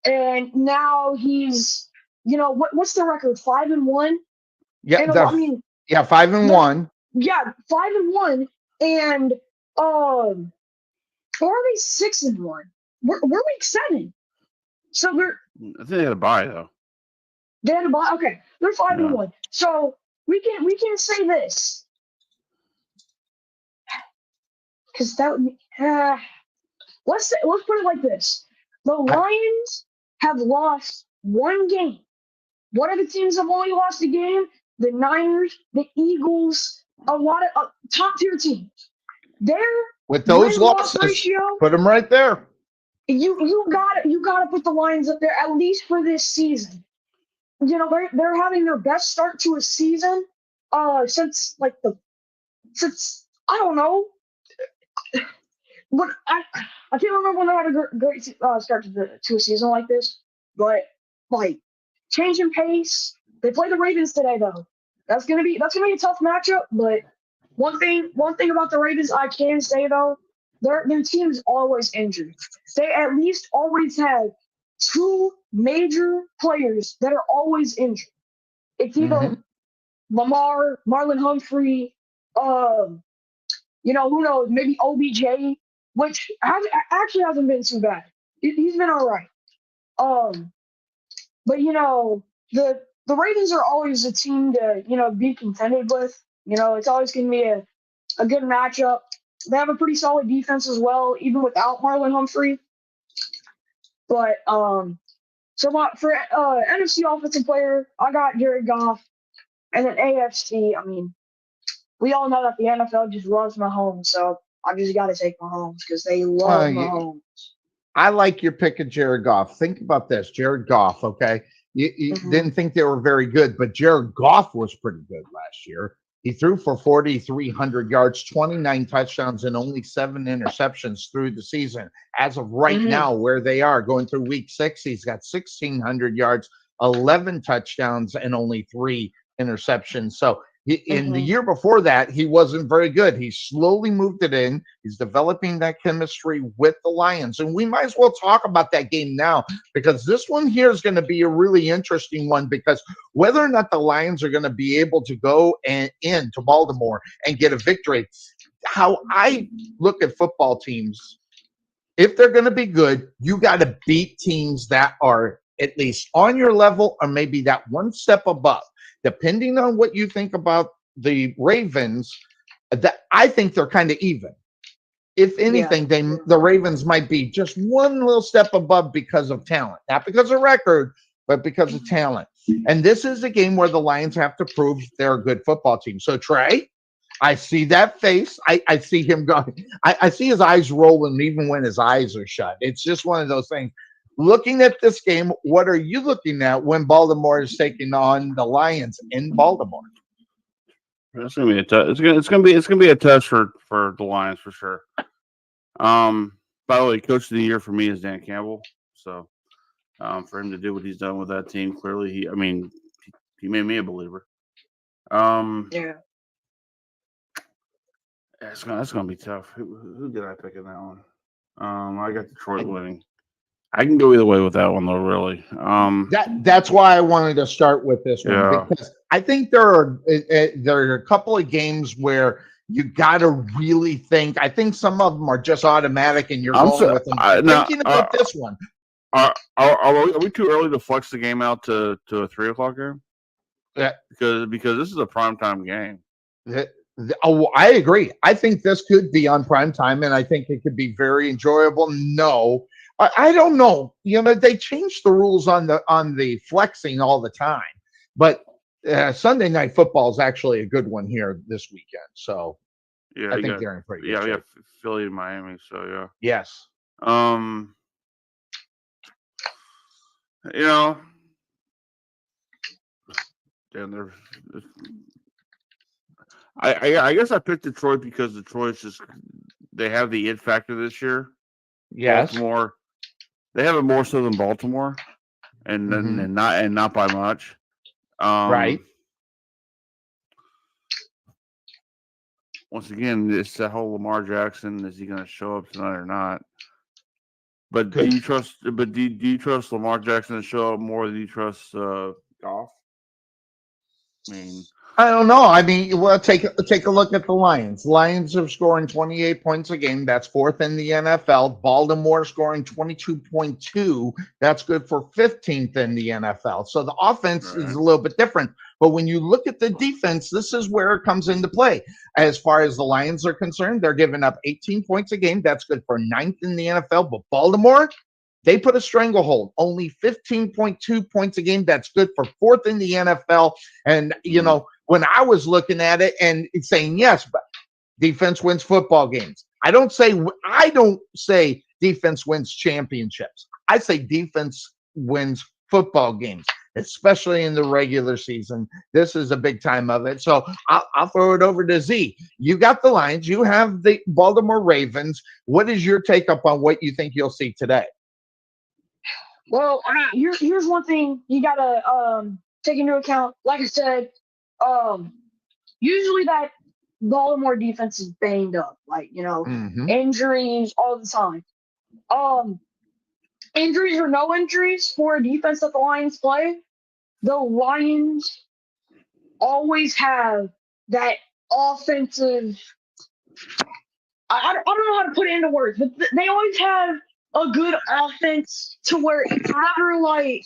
and now he's what's the record? 5-1. Yeah, 5-1. Yeah, 5-1, and or are they 6-1? We're week 7. So they're I think they had a bye though. they had a bye. Okay, they're 5 Yeah. and 1. So we can say this because that would be, let's put it like this: the Lions have lost one game. What other teams have only lost a game? The Niners, the Eagles, a lot of top tier teams. Their With those win-loss losses, ratio, put them right there. you gotta put the Lions up there at least for this season. You know they're having their best start to a season since since I don't know, but I can't remember when they had a great start to a season like this. But like changing pace, they play the Ravens today though. That's gonna be a tough matchup. But one thing about the Ravens I can say though, their team's always injured. They at least always have two major players that are always injured. It's either Lamar, Marlon Humphrey, who knows, maybe OBJ, which actually hasn't been too bad. He's been all right. But the Ravens are always a team to be contended with. It's always going to be a good matchup. They have a pretty solid defense as well, even without Marlon Humphrey. But for NFC offensive player, I got Jared Goff, and then AFC. I mean, we all know that the NFL just loves Mahomes, so I just got to take Mahomes because they love Mahomes. I like your pick of Jared Goff. Think about this, Jared Goff. Okay, you didn't think they were very good, but Jared Goff was pretty good last year. He threw for 4,300 yards, 29 touchdowns, and only 7 interceptions through the season. As of right now, where they are going through week 6, he's got 1,600 yards, 11 touchdowns, and only 3 interceptions. So in the year before that, he wasn't very good. He slowly moved it in. He's developing that chemistry with the Lions. And we might as well talk about that game now, because this one here is going to be a really interesting one, because whether or not the Lions are going to be able to go into Baltimore and get a victory, how I look at football teams, if they're going to be good, you got to beat teams that are at least on your level or maybe that one step above. Depending on what you think about the Ravens, that I think they're kind of even. If anything, the Ravens might be just one little step above because of talent, not because of record, but because of talent. And this is a game where the Lions have to prove they're a good football team. So Trey, I see that face. I see him going. I see his eyes rolling even when his eyes are shut. It's just one of those things. Looking at this game, what are you looking at when Baltimore is taking on the Lions in Baltimore? It's gonna be a tough. It's gonna be a test for the Lions for sure. By the way, coach of the year for me is Dan Campbell. So, for him to do what he's done with that team, clearly he made me a believer. That's gonna be tough. Who did I pick in that one? I got Detroit winning. I can go either way with that one, though. Really, that's why I wanted to start with this one, because I think there are a couple of games where you got to really think. I think some of them are just automatic, and you're going with them. Thinking about this one, are we too early to flex the game out to a 3:00 game? Yeah, because this is a primetime game. I agree. I think this could be on prime time, and I think it could be very enjoyable. No. I don't know. They change the rules on the flexing all the time, but Sunday Night Football is actually a good one here this weekend. So I think they're in pretty good shape. Yeah, Philly and Miami. So yeah. Yes. I guess I picked Detroit because Detroit's they have the it factor this year. Yes. Baltimore. They have it more so than Baltimore, and not by much. Right. Once again, it's that whole Lamar Jackson. Is he going to show up tonight or not? But do you trust? But do you trust Lamar Jackson to show up more than you trust Goff? I mean, I don't know. I mean, well, take a look at the Lions. Lions are scoring 28 points a game. That's fourth in the NFL. Baltimore scoring 22.2. That's good for 15th in the NFL. So the offense is a little bit different. But when you look at the defense, this is where it comes into play. As far as the Lions are concerned, they're giving up 18 points a game. That's good for ninth in the NFL. But Baltimore, they put a stranglehold, only 15.2 points a game. That's good for fourth in the NFL. And, when I was looking at it and saying, yes, but defense wins football games. I don't say defense wins championships. I say defense wins football games, especially in the regular season. This is a big time of it. So I'll throw it over to Z. You got the Lions. You have the Baltimore Ravens. What is your take up on what you think you'll see today? Well, I mean, here's one thing you gotta take into account. Like I said, usually that Baltimore defense is banged up, like injuries all the time. Injuries or no injuries for a defense that the Lions play, the Lions always have that offensive. I don't know how to put it into words, but they always have a good offense to where it's never like,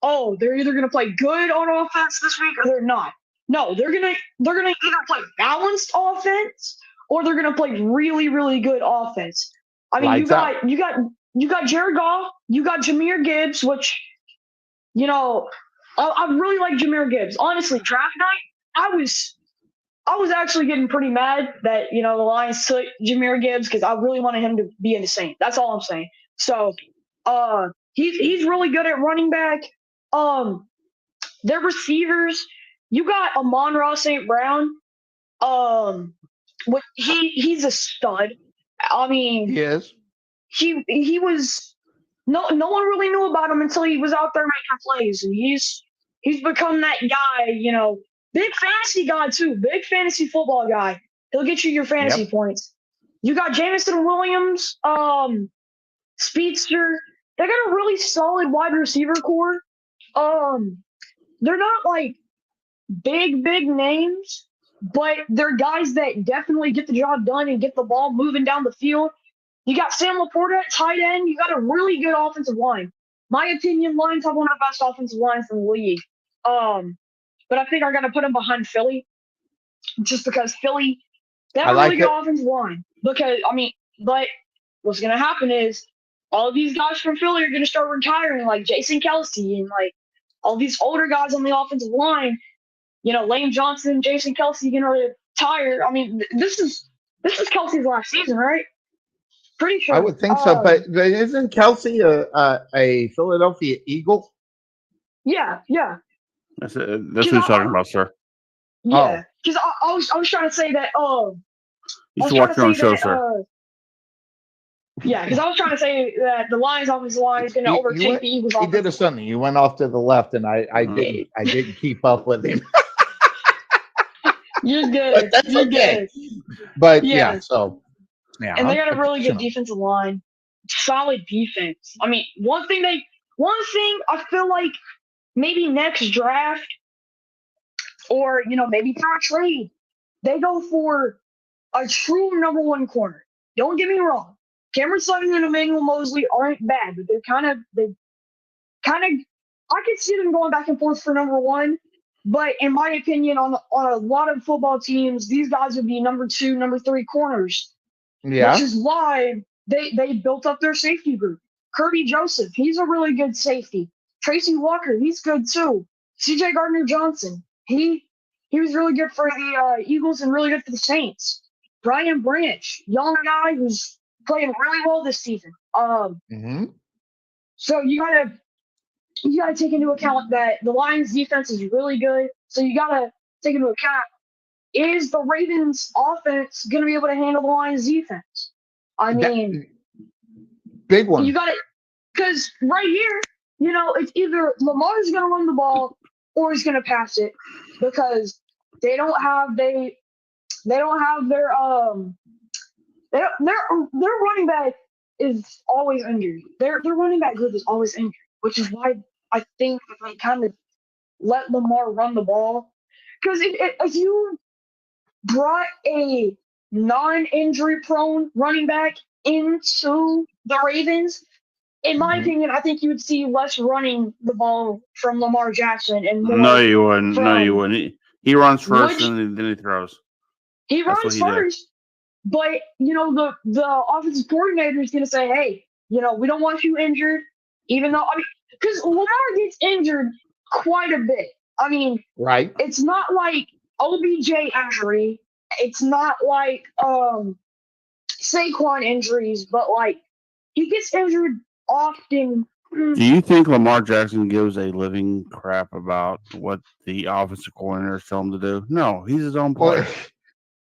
oh, they're either going to play good on offense this week or they're not. No, they're gonna either play balanced offense or they're gonna play really, really good offense. I mean, you got Jared Goff, you got Jahmyr Gibbs, which I really like Jahmyr Gibbs. Honestly, draft night, I was actually getting pretty mad that the Lions took Jahmyr Gibbs because I really wanted him to be insane. That's all I'm saying. So, he's really good at running back. Their receivers. You got Amon-Ra St. Brown. He's a stud. I mean, he is. He was no one really knew about him until he was out there making plays, and he's become that guy. Big fantasy guy too. Big fantasy football guy. He'll get you your fantasy points. You got Jameson Williams, speedster. They got a really solid wide receiver core. They're not like big names, but they're guys that definitely get the job done and get the ball moving down the field. You got Sam Laporta at tight end. You got a really good offensive line. My opinion, Lions have one of the best offensive lines in the league. But I think I'm going to put them behind Philly just because Philly, they have a really good offensive line. Because, but what's going to happen is all of these guys from Philly are going to start retiring, like Jason Kelsey and like all these older guys on the offensive line. Lane Johnson, Jason Kelsey going to retire. I mean, this is Kelsey's last season, right? Pretty sure. I would think so, but isn't Kelsey a Philadelphia Eagle? Yeah. That's what you're talking about, sir. Yeah, because I was trying to say that. You should watch your own show, sir. Yeah, because I was trying to say that the Lions offensive line is going to overtake the Eagles. He did a something. You went off to the left, and I didn't keep up with him. You're good. You're good. But so. Yeah, and they got a really good defensive line, solid defense. I mean, one thing I feel like maybe next draft or, maybe through a trade, they go for a true number one corner. Don't get me wrong. Cameron Sutton and Emmanuel Mosley aren't bad, but I could see them going back and forth for number one. But in my opinion, on a lot of football teams, these guys would be number two, number three corners. Yeah. Which is why they built up their safety group. Kirby Joseph, he's a really good safety. Tracy Walker, he's good too. CJ Gardner-Johnson, he was really good for the Eagles and really good for the Saints. Brian Branch, young guy who's playing really well this season. So you gotta take into account that the Lions defense is really good. So you gotta take into account, is the Ravens offense going to be able to handle the Lions defense? I mean, big one. You got it, because right here, it's either Lamar's going to run the ball or he's going to pass it, because they don't have their running back is always injured. Their running back group is always injured, which is why I think if they kind of let Lamar run the ball, Because if you brought a non-injury prone running back into the Ravens, in my opinion, I think you would see less running the ball from Lamar Jackson and No, more you wouldn't. No, you from wouldn't. He runs first which and then he throws. he That's what runs he did. first. But the offensive coordinator is going to say, "Hey, we don't want you injured." Even though because Lamar gets injured quite a bit. I mean, Right. it's not like OBJ injury. It's not like Saquon injuries, but like he gets injured often. Do you think Lamar Jackson gives a living crap about what the offensive coordinators tell him to do? No, he's his own player.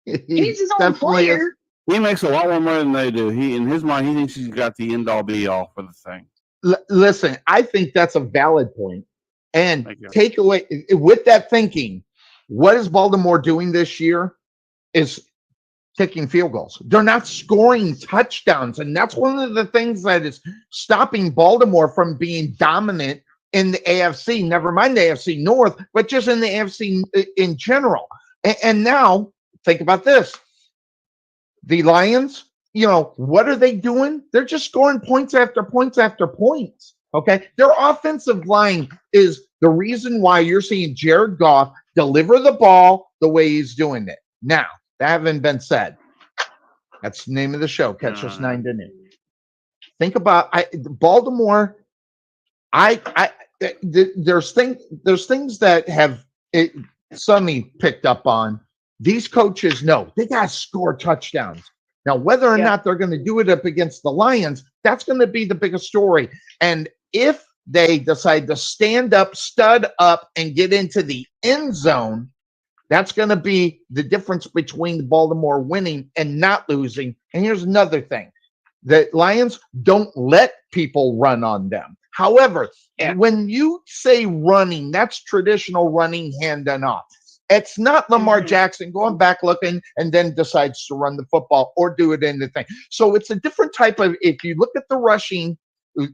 He's his own player. He makes a lot more money than they do. He, in his mind, he thinks he's got the end all be all for the thing. Listen, I think that's a valid point. And take away with that thinking, what is Baltimore doing this year is kicking field goals. They're not scoring touchdowns. And that's one of the things that is stopping Baltimore from being dominant in the AFC, never mind the AFC North, but just in the AFC in general. And now think about this. The Lions, what are they doing? They're just scoring points after points after points. Okay. Their offensive line is the reason why you're seeing Jared Goff deliver the ball the way he's doing it. Now, that having been said, that's the name of the show. Catch us 9 to noon. Think about Baltimore. There's things that have Sonny picked up on. These coaches know they got to score touchdowns. Now, whether or not they're going to do it up against the Lions, that's going to be the biggest story. And if they decide to stand up, stud up, and get into the end zone, that's going to be the difference between Baltimore winning and not losing. And here's another thing. The Lions don't let people run on them. However, when you say running, that's traditional running hand and off. It's not Lamar Jackson going back looking and then decides to run the football or do it in the thing. So it's a different type of, if you look at the rushing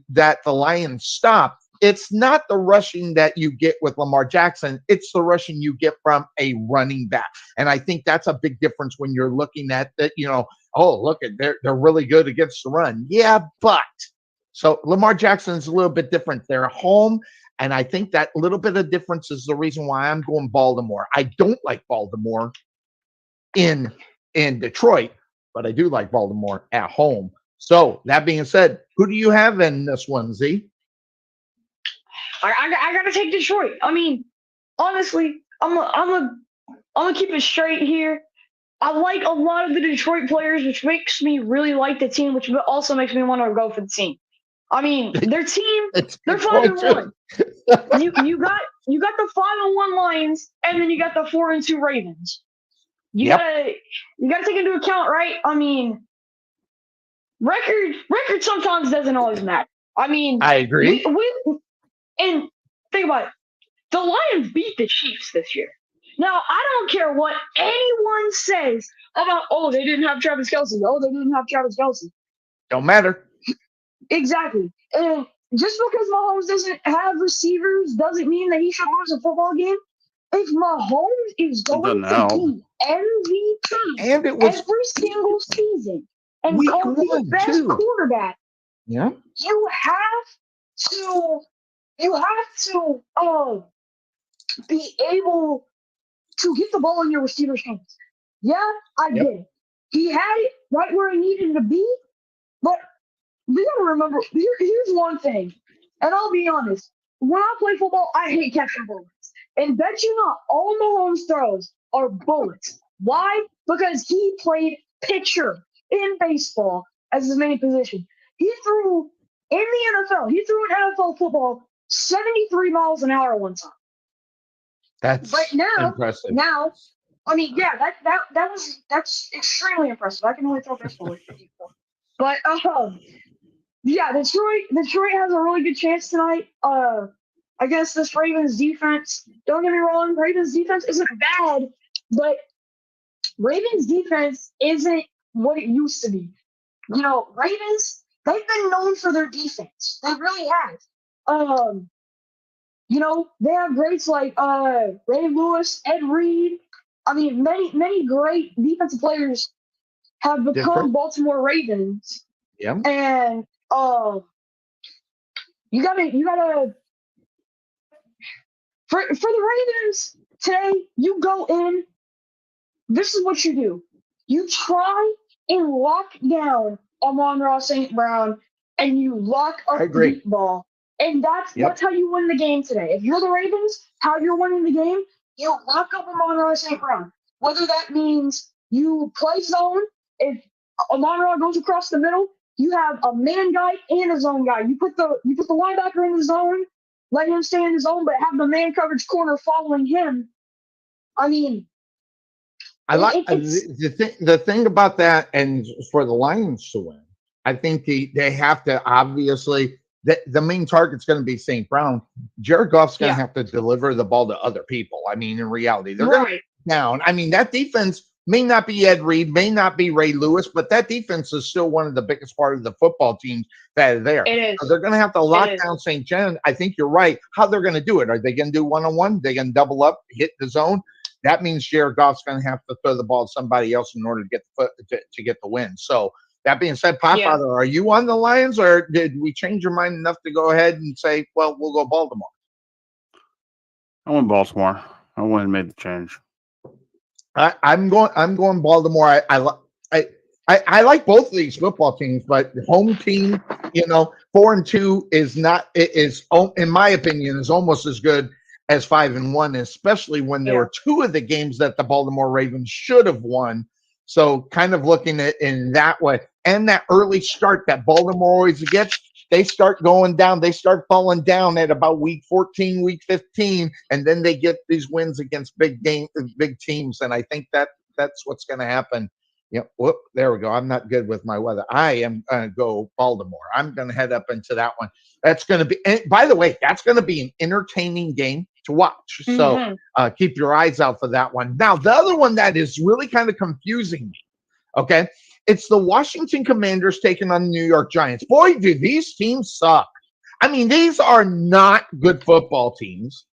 that the Lions stop, it's not the rushing that you get with Lamar Jackson. It's the rushing you get from a running back. And I think that's a big difference when you're looking at that, look, they're really good against the run. Yeah, but so Lamar Jackson's a little bit different. They're home. And I think that little bit of difference is the reason why I'm going Baltimore. I don't like Baltimore in Detroit, but I do like Baltimore at home. So that being said, who do you have in this one, Z? I gotta take Detroit. I mean, honestly, I'm gonna keep it straight here. I like a lot of the Detroit players, which makes me really like the team, which also makes me want to go for the team. I mean, their team, they're 5-1. You got the 5-1 Lions, and then you got the 4-2 Ravens. You gotta take into account, right? I mean, record sometimes doesn't always matter. I mean, I agree. And think about it. The Lions beat the Chiefs this year. Now, I don't care what anyone says about, they didn't have Travis Kelce. They didn't have Travis Kelce. Don't matter. Exactly. And just because Mahomes doesn't have receivers doesn't mean that he should lose a football game. If Mahomes is going to be MVP and it was every single season and called the best quarterback, you have to be able to get the ball in your receiver's hands. Yeah, I get it. He had it right where he needed to be, but we gotta remember, here's one thing, and I'll be honest, when I play football, I hate catching bullets. And bet you not, all Mahomes throws are bullets. Why? Because he played pitcher in baseball as his main position. He threw in the NFL, he threw an NFL football 73 miles an hour one time. That's impressive. Now, I mean, that's extremely impressive. I can only throw baseball with people. But Detroit has a really good chance tonight. Against this Ravens defense. Don't get me wrong, Ravens defense isn't bad, but Ravens defense isn't what it used to be. Ravens, they've been known for their defense. They really have. they have greats like Ray Lewis, Ed Reed. I mean, many great defensive players have become Baltimore Ravens. Yeah. And you gotta for the Ravens today, you go in. This is what you do. You try and lock down Amon-Ra St. Brown, and you lock up the deep ball. And that's how you win the game today. If you're the Ravens, how you're winning the game, you lock up Amon-Ra St. Brown. Whether that means you play zone, if Amon-Ra goes across the middle, you have a man guy and a zone guy. You put the linebacker in the zone, let him stay in the zone, but have the man coverage corner following him. I mean, I like the thing about that, and for the Lions to win, I think they have to obviously the main target's going to be St. Brown. Jared Goff's going to have to deliver the ball to other people. I mean, in reality, they're going to down. I mean, that defense may not be Ed Reed, may not be Ray Lewis, but that defense is still one of the biggest part of the football teams that are there. It is. So they're going to have to lock down St. John. I think you're right. How they're going to do it? Are they going to do one-on-one? They going to double up, hit the zone? That means Jared Goff's going to have to throw the ball to somebody else in order to get to get the win. So that being said, Popfather, are you on the Lions, or did we change your mind enough to go ahead and say, well, we'll go Baltimore? I went Baltimore. I went and made the change. I'm going Baltimore. I like both of these football teams, but the home team, 4-2 is in my opinion is almost as good as 5-1, especially when there were two of the games that the Baltimore Ravens should have won. So kind of looking at it in that way, and that early start that Baltimore always gets, they start going down, they start falling down at about week 14, week 15, and then they get these wins against big teams, and I think that's what's going to happen. Whoop, there we go. I'm not good with my weather. I am going to go Baltimore. I'm going to head up into that one. That's going to be, and by the way, that's going to be an entertaining game to watch. So keep your eyes out for that one. Now, the other one that is really kind of confusing me, okay, it's the Washington Commanders taking on the New York Giants. Boy, do these teams suck. I mean, these are not good football teams.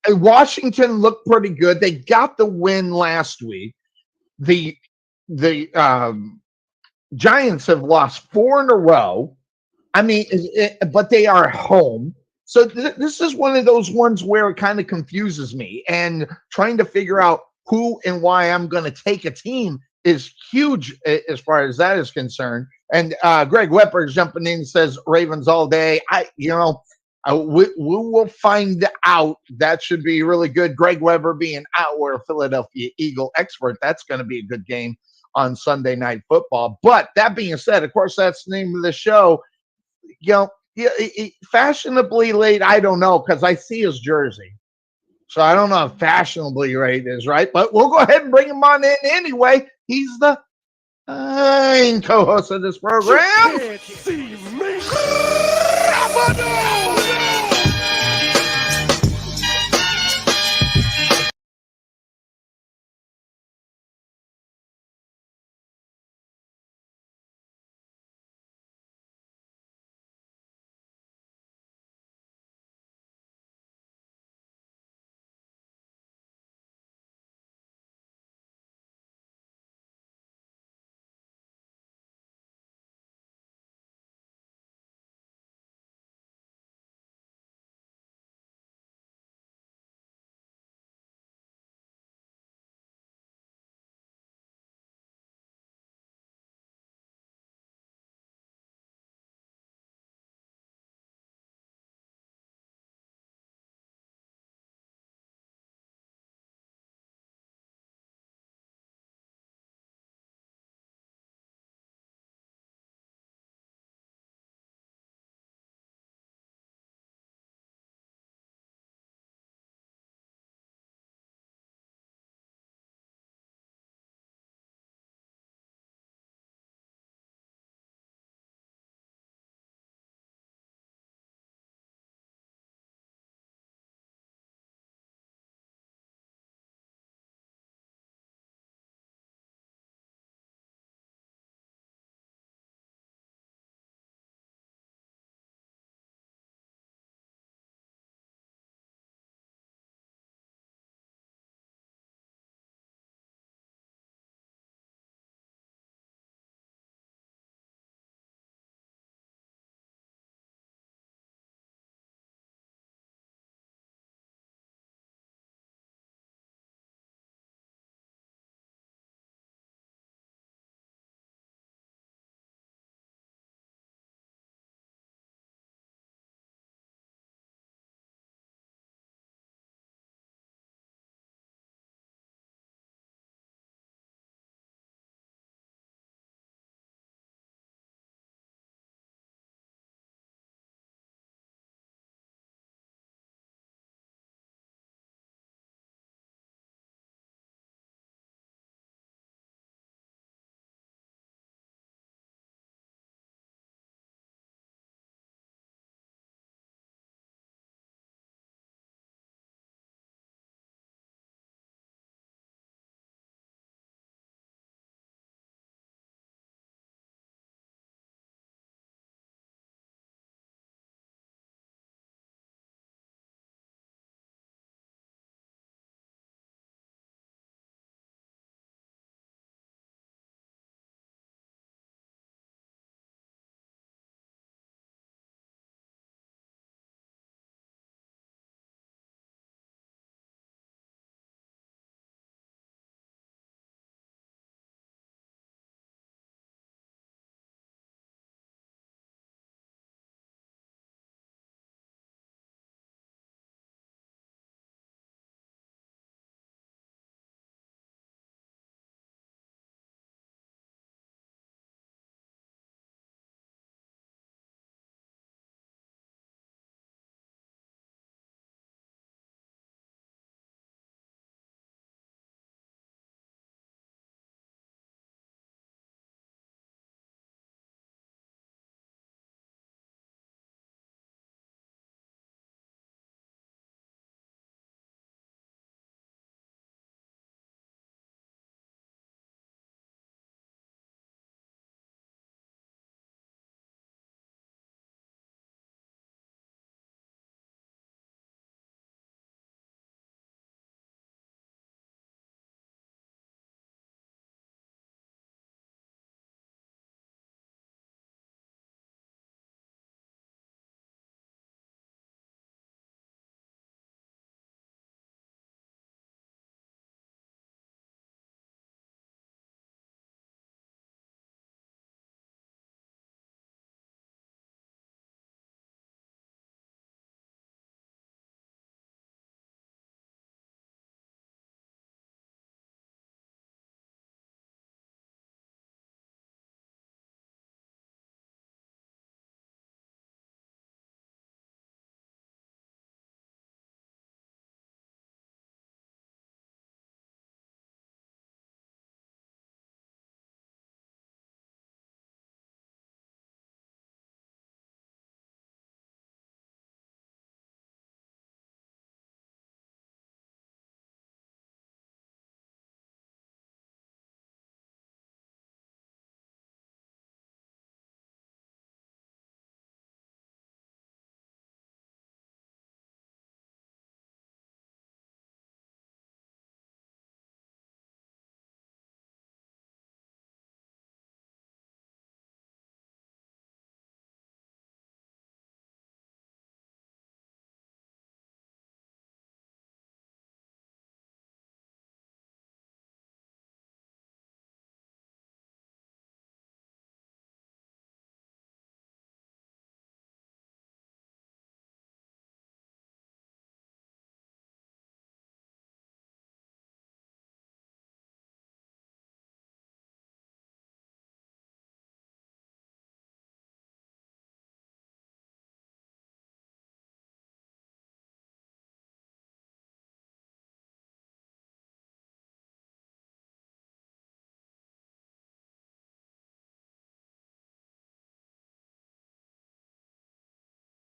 Washington looked pretty good. They got the win last week. The Giants have lost 4 in a row. I mean, but they are home. So this is one of those ones where it kind of confuses me, and trying to figure out who and why I'm going to take a team is huge as far as that is concerned. And Greg Wepper is jumping in and says Ravens all day. We will find out. That should be really good. Greg Webber being our Philadelphia Eagle expert, that's going to be a good game on Sunday Night Football. But that being said, of course, that's the name of the show. Fashionably late, I don't know, because I see his jersey. So I don't know if fashionably late is right, but we'll go ahead and bring him on in anyway. He's the co-host of this program. You can't see me.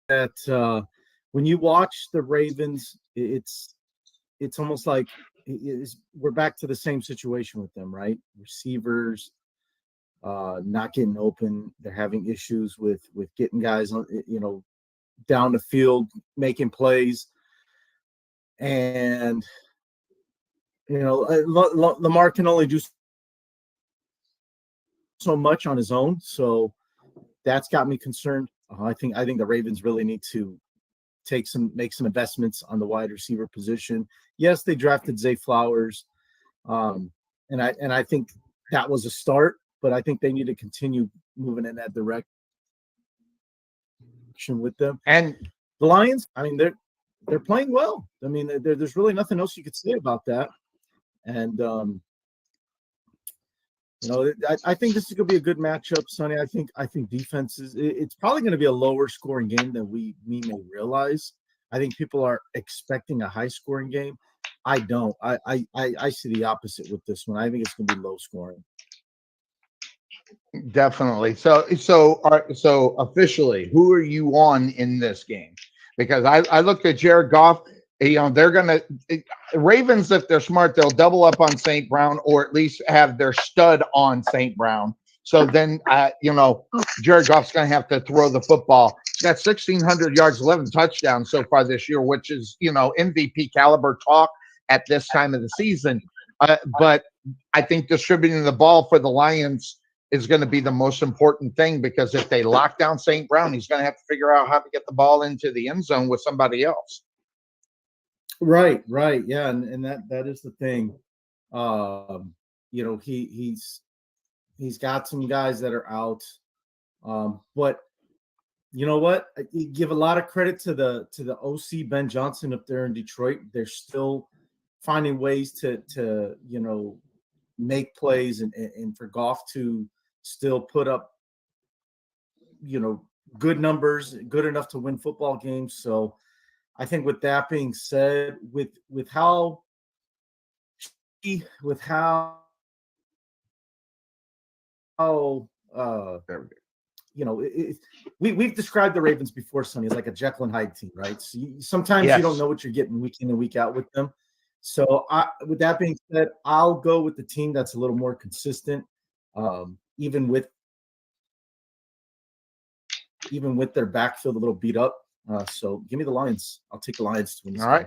that when you watch the Ravens, it's almost like we're back to the same situation with them, right? Receivers not getting open. They're having issues with getting guys, down the field, making plays. And, Lamar can only do so much on his own. So that's got me concerned. I think the Ravens really need to make some investments on the wide receiver position. Yes, they drafted Zay Flowers. And I think that was a start, but I think they need to continue moving in that direction with them. And the Lions, I mean, they're playing well. I mean, there's really nothing else you could say about that. And I think this is going to be a good matchup, Sonny. I think defenses. It's probably going to be a lower scoring game than we may realize. I think people are expecting a high scoring game. I don't. I see the opposite with this one. I think it's going to be low scoring. Definitely. So officially, who are you on in this game? Because I looked at Jared Goff. They're gonna Ravens, if they're smart, they'll double up on St. Brown, or at least have their stud on St. Brown. So then, Jared Goff's gonna have to throw the football. He's got 1,600 yards, 11 touchdowns so far this year, which is MVP caliber talk at this time of the season. But I think distributing the ball for the Lions is going to be the most important thing, because if they lock down St. Brown, he's going to have to figure out how to get the ball into the end zone with somebody else. Right. Yeah. And that is the thing. He's got some guys that are out. But you know what? You give a lot of credit to the OC Ben Johnson up there in Detroit. They're still finding ways to make plays and for Goff to still put up, good numbers, good enough to win football games. So I think with that being said, with how we've described the Ravens before, Sonny, as like a Jekyll and Hyde team, right? So sometimes you don't know what you're getting week in and week out with them. So with that being said, I'll go with the team that's a little more consistent, even with their backfield a little beat up. So give me the Lions. I'll take the Lions to win this game. Right.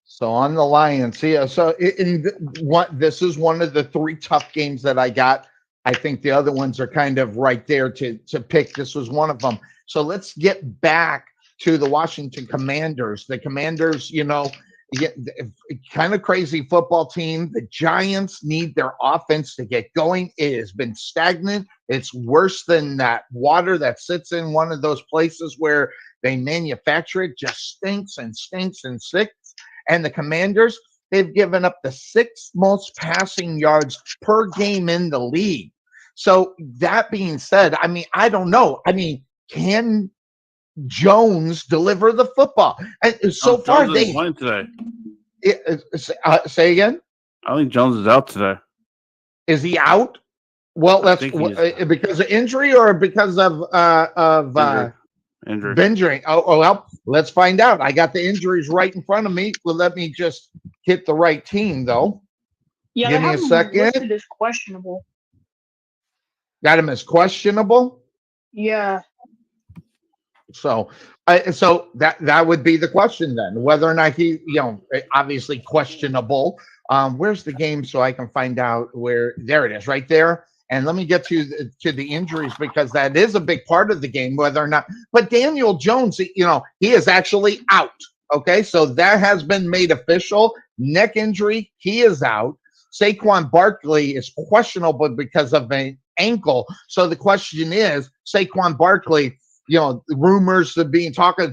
So on the Lions, yeah. So this is one of the three tough games that I got. I think the other ones are kind of right there to pick. This was one of them. So let's get back to the Washington Commanders. The Commanders, kind of crazy football team. The Giants need their offense to get going. It has been stagnant. It's worse than that water that sits in one of those places where they manufacture it. Just stinks and stinks and stinks. And the Commanders, they've given up the sixth most passing yards per game in the league. So that being said, I don't know. Can Jones deliver the football? And so far, Jones is playing today. Say again. I think Jones is out today. Is he out? Well, that's because of injury or because of injury. Oh, well, let's find out. I got the injuries right in front of me. Well, let me just hit the right team, though. Yeah, give me a second. Listed as questionable. Got him as questionable. Yeah. So that would be the question then, whether or not he, obviously questionable. Where's the game so I can find out where? There it is, right there. And let me get to the injuries, because that is a big part of the game, whether or not. But Daniel Jones, he is actually out. Okay, so that has been made official. Neck injury, he is out. Saquon Barkley is questionable because of an ankle. So the question is, Saquon Barkley, rumors of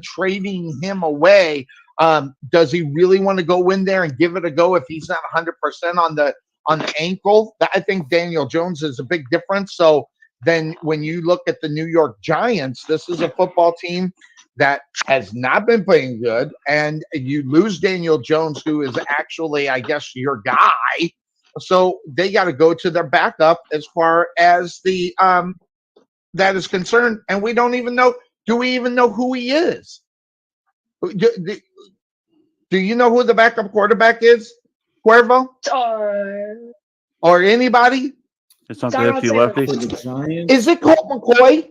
trading him away. Does he really want to go in there and give it a go if he's not 100% on the ankle? I think Daniel Jones is a big difference. So then when you look at the New York Giants, this is a football team that has not been playing good, and you lose Daniel Jones, who is actually, I guess, your guy. So they got to go to their backup as far as the that is concerned, and we don't even know. Do we even know who he is? Do you know who the backup quarterback is, Cuervo? Or anybody? It's not the lefty lefty. For the Giants. Is it Colt McCoy?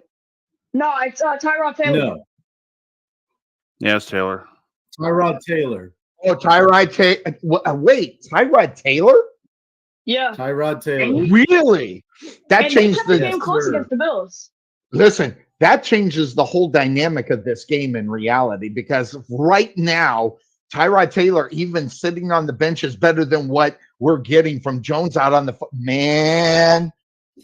No, it's Tyrod Taylor. No, Yeah, it's Taylor. Tyrod Taylor. Oh, Tyrod Taylor. Wait, Tyrod Taylor? Yeah. Tyrod Taylor. Really? That And changed they kept the the game close against the Bills. Listen, that changes the whole dynamic of this game in reality, because right now, Tyrod Taylor, even sitting on the bench, is better than what we're getting from Jones out on the man.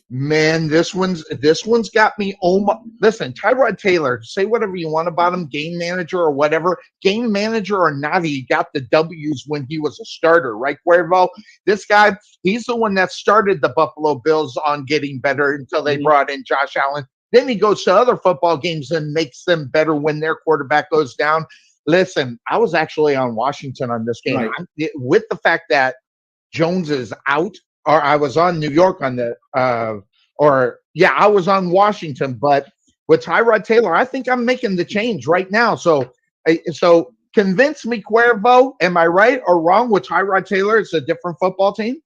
This one's got me. Oh my! Listen, Tyrod Taylor. Say whatever you want about him, game manager or whatever. Game manager or not, he got the W's when he was a starter, right, Cuervo? This guy, he's the one that started the Buffalo Bills on getting better until they brought in Josh Allen. Then he goes to other football games and makes them better when their quarterback goes down. Listen, I was actually on Washington on this game. Right. With the fact that Jones is out, or I was on New York on the I was on Washington, but with Tyrod Taylor, I think I'm making the change right now. So convince me, Cuervo, am I right or wrong with Tyrod Taylor? It's a different football team.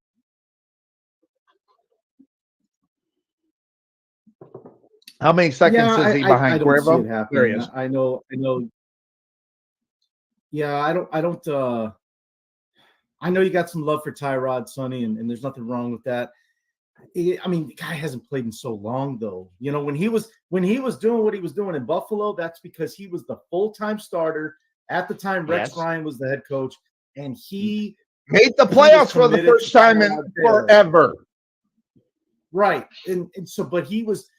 How many seconds is he behind I don't Cuervo? see it happening. There he is. I know. Yeah, I don't. I know you got some love for Tyrod, Sonny, and there's nothing wrong with that. I mean, the guy hasn't played in so long, though. You know, when he was doing what he was doing in Buffalo, that's because he was the full-time starter at the time. Rex Ryan was the head coach, and he made the playoffs for the first time in forever. Right, and so, but he was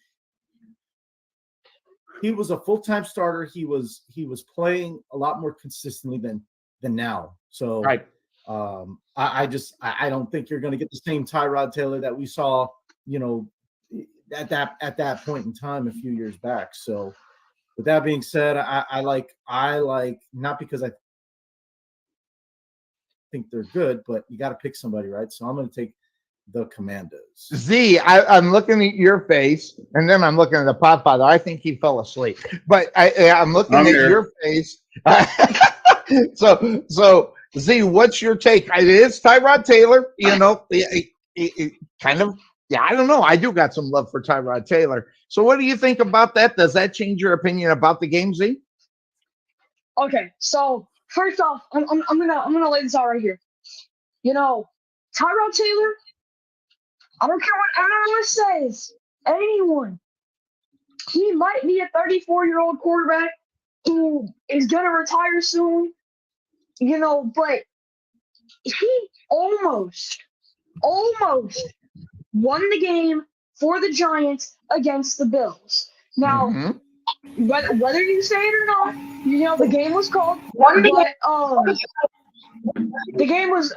a full-time starter. He was playing a lot more consistently than now. So right. I don't think you're going to get the same Tyrod Taylor that we saw, you know, at that point in time a few years back. So, with that being said, I like not because I think they're good, but you got to pick somebody, right? So I'm going to take the Commandos. Z, I'm looking at your face, and then I'm looking at the Podfather. I think he fell asleep, but I'm looking at your face. So Z, what's your take? It is Tyrod Taylor, you know, kind of. Yeah, I don't know. I do got some love for Tyrod Taylor. So what do you think about that? Does that change your opinion about the game, Z? Okay, so first off, I'm gonna lay this out right here. You know, Tyrod Taylor, I don't care what anyone says, anyone. He might be a 34-year-old quarterback who is gonna retire soon, you know, but he almost won the game for the Giants against the Bills. Now, whether you say it or not, you know, the game was called. But, the game was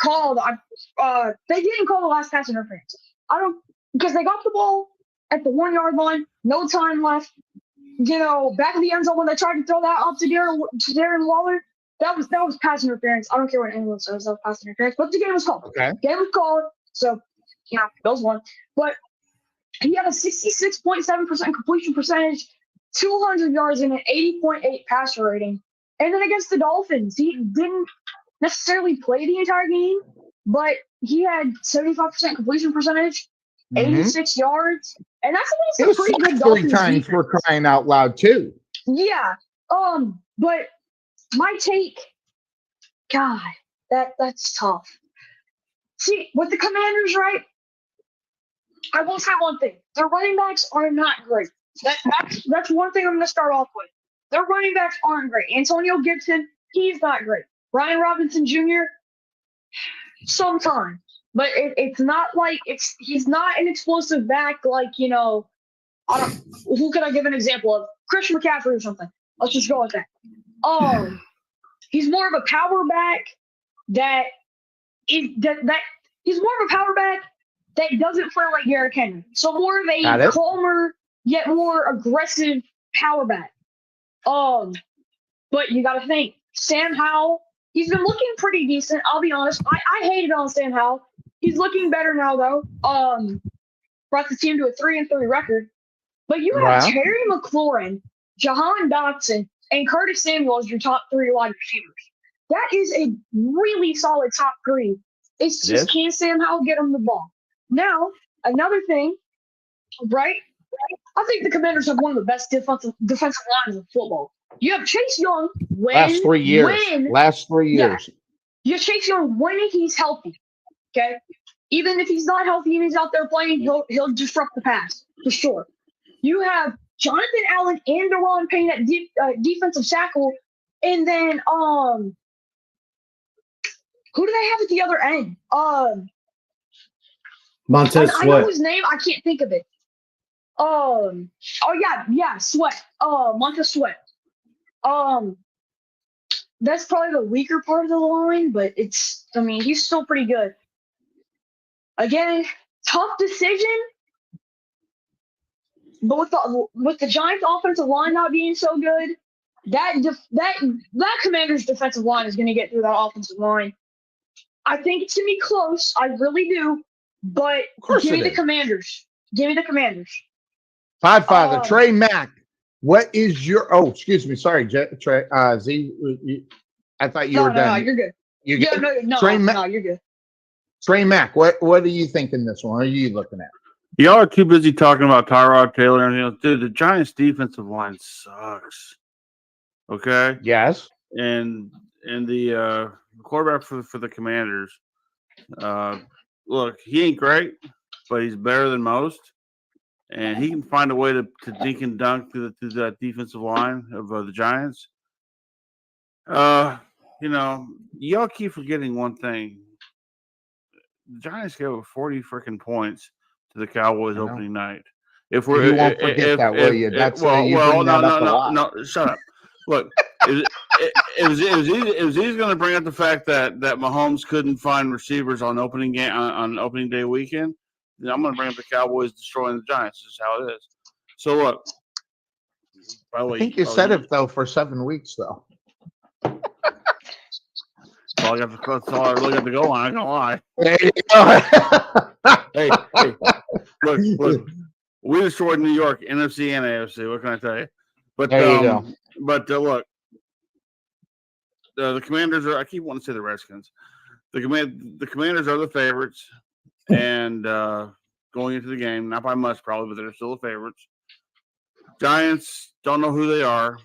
called. They didn't call the last pass interference. Because they got the ball at the 1-yard line, no time left. You know, back in the end zone when they tried to throw that up to Darren Waller, that was pass interference. I don't care what anyone says, that was pass interference. But the game was called. Okay. Game was called. So, you know, Bills won. But he had a 66.7% completion percentage, 200 yards, and an 80.8 passer rating. And then against the Dolphins, he didn't necessarily play the entire game, but he had 75% completion percentage, 86 yards, and that's a pretty good Dolphins 3 times defense. for crying out loud too. Yeah. But my take, God, that's tough. See, with the Commanders, right? I will say one thing: their running backs are not great. That's one thing I'm going to start off with. Their running backs aren't great. Antonio Gibson, he's not great. Ryan Robinson Jr., sometimes, but it's not like he's not an explosive back like, you know, who can I give an example of? Christian McCaffrey or something. Let's just go with that. He's more of a power back that he's more of a power back that doesn't play like Derrick Henry. So more of a calmer yet more aggressive power back. But you got to think, Sam Howell, he's been looking pretty decent. I'll be honest. I hated on Sam Howell. He's looking better now, though. Brought the team to a 3-3 record. But you have Terry McLaurin, Jahan Dotson and Curtis Samuel as your top 3 wide receivers. That is a really solid top 3. It's just can Sam Howell get him the ball. Now, another thing, right? I think the Commanders have one of the best defensive lines in football. You have Chase Young Last 3 years. Yeah, you have Chase Young when he's healthy. Okay, even if he's not healthy and he's out there playing, he'll disrupt the pass for sure. You have Jonathan Allen and Deron Payne at defensive tackle, and then who do they have at the other end? Montez I Sweat. know his name. I can't think of it. Sweat. Montez Sweat. That's probably the weaker part of the line, but he's still pretty good. Again, tough decision, but with the Giants' offensive line not being so good, that Commanders' defensive line is going to get through that offensive line. I think it's going to be close. I really do, but give me the Commanders. Give me the Commanders. Podfather, Trey Mack. What is your? Oh, excuse me. Sorry, Trey. Z. I thought you were done. No, you're good. You're good. Trey Mack. What are you thinking this one? What are you looking at? Y'all are too busy talking about Tyrod Taylor and everything else. Dude, the Giants' defensive line sucks. Okay. Yes. And the quarterback for the Commanders. Look, he ain't great, but he's better than most. And he can find a way to dink and dunk through that defensive line of the Giants. Y'all keep forgetting one thing. The Giants gave up 40 freaking points to the Cowboys opening night. You won't forget that, will you? That's no, shut up. Look, it was easy going to bring up the fact that Mahomes couldn't find receivers on opening day weekend. I'm going to bring up the Cowboys destroying the Giants. This is how it is. So, look. I think you said it, though, for 7 weeks, though. That's all I really got to go on. I ain't going to lie. There you go. Hey. Look. We destroyed New York, NFC and AFC. What can I tell you? But, there you go. But, look. The Commanders are – I keep wanting to say the Redskins. The Commanders are the favorites. And going into the game, not by much probably, but they're still the favorites. Giants don't know who they are.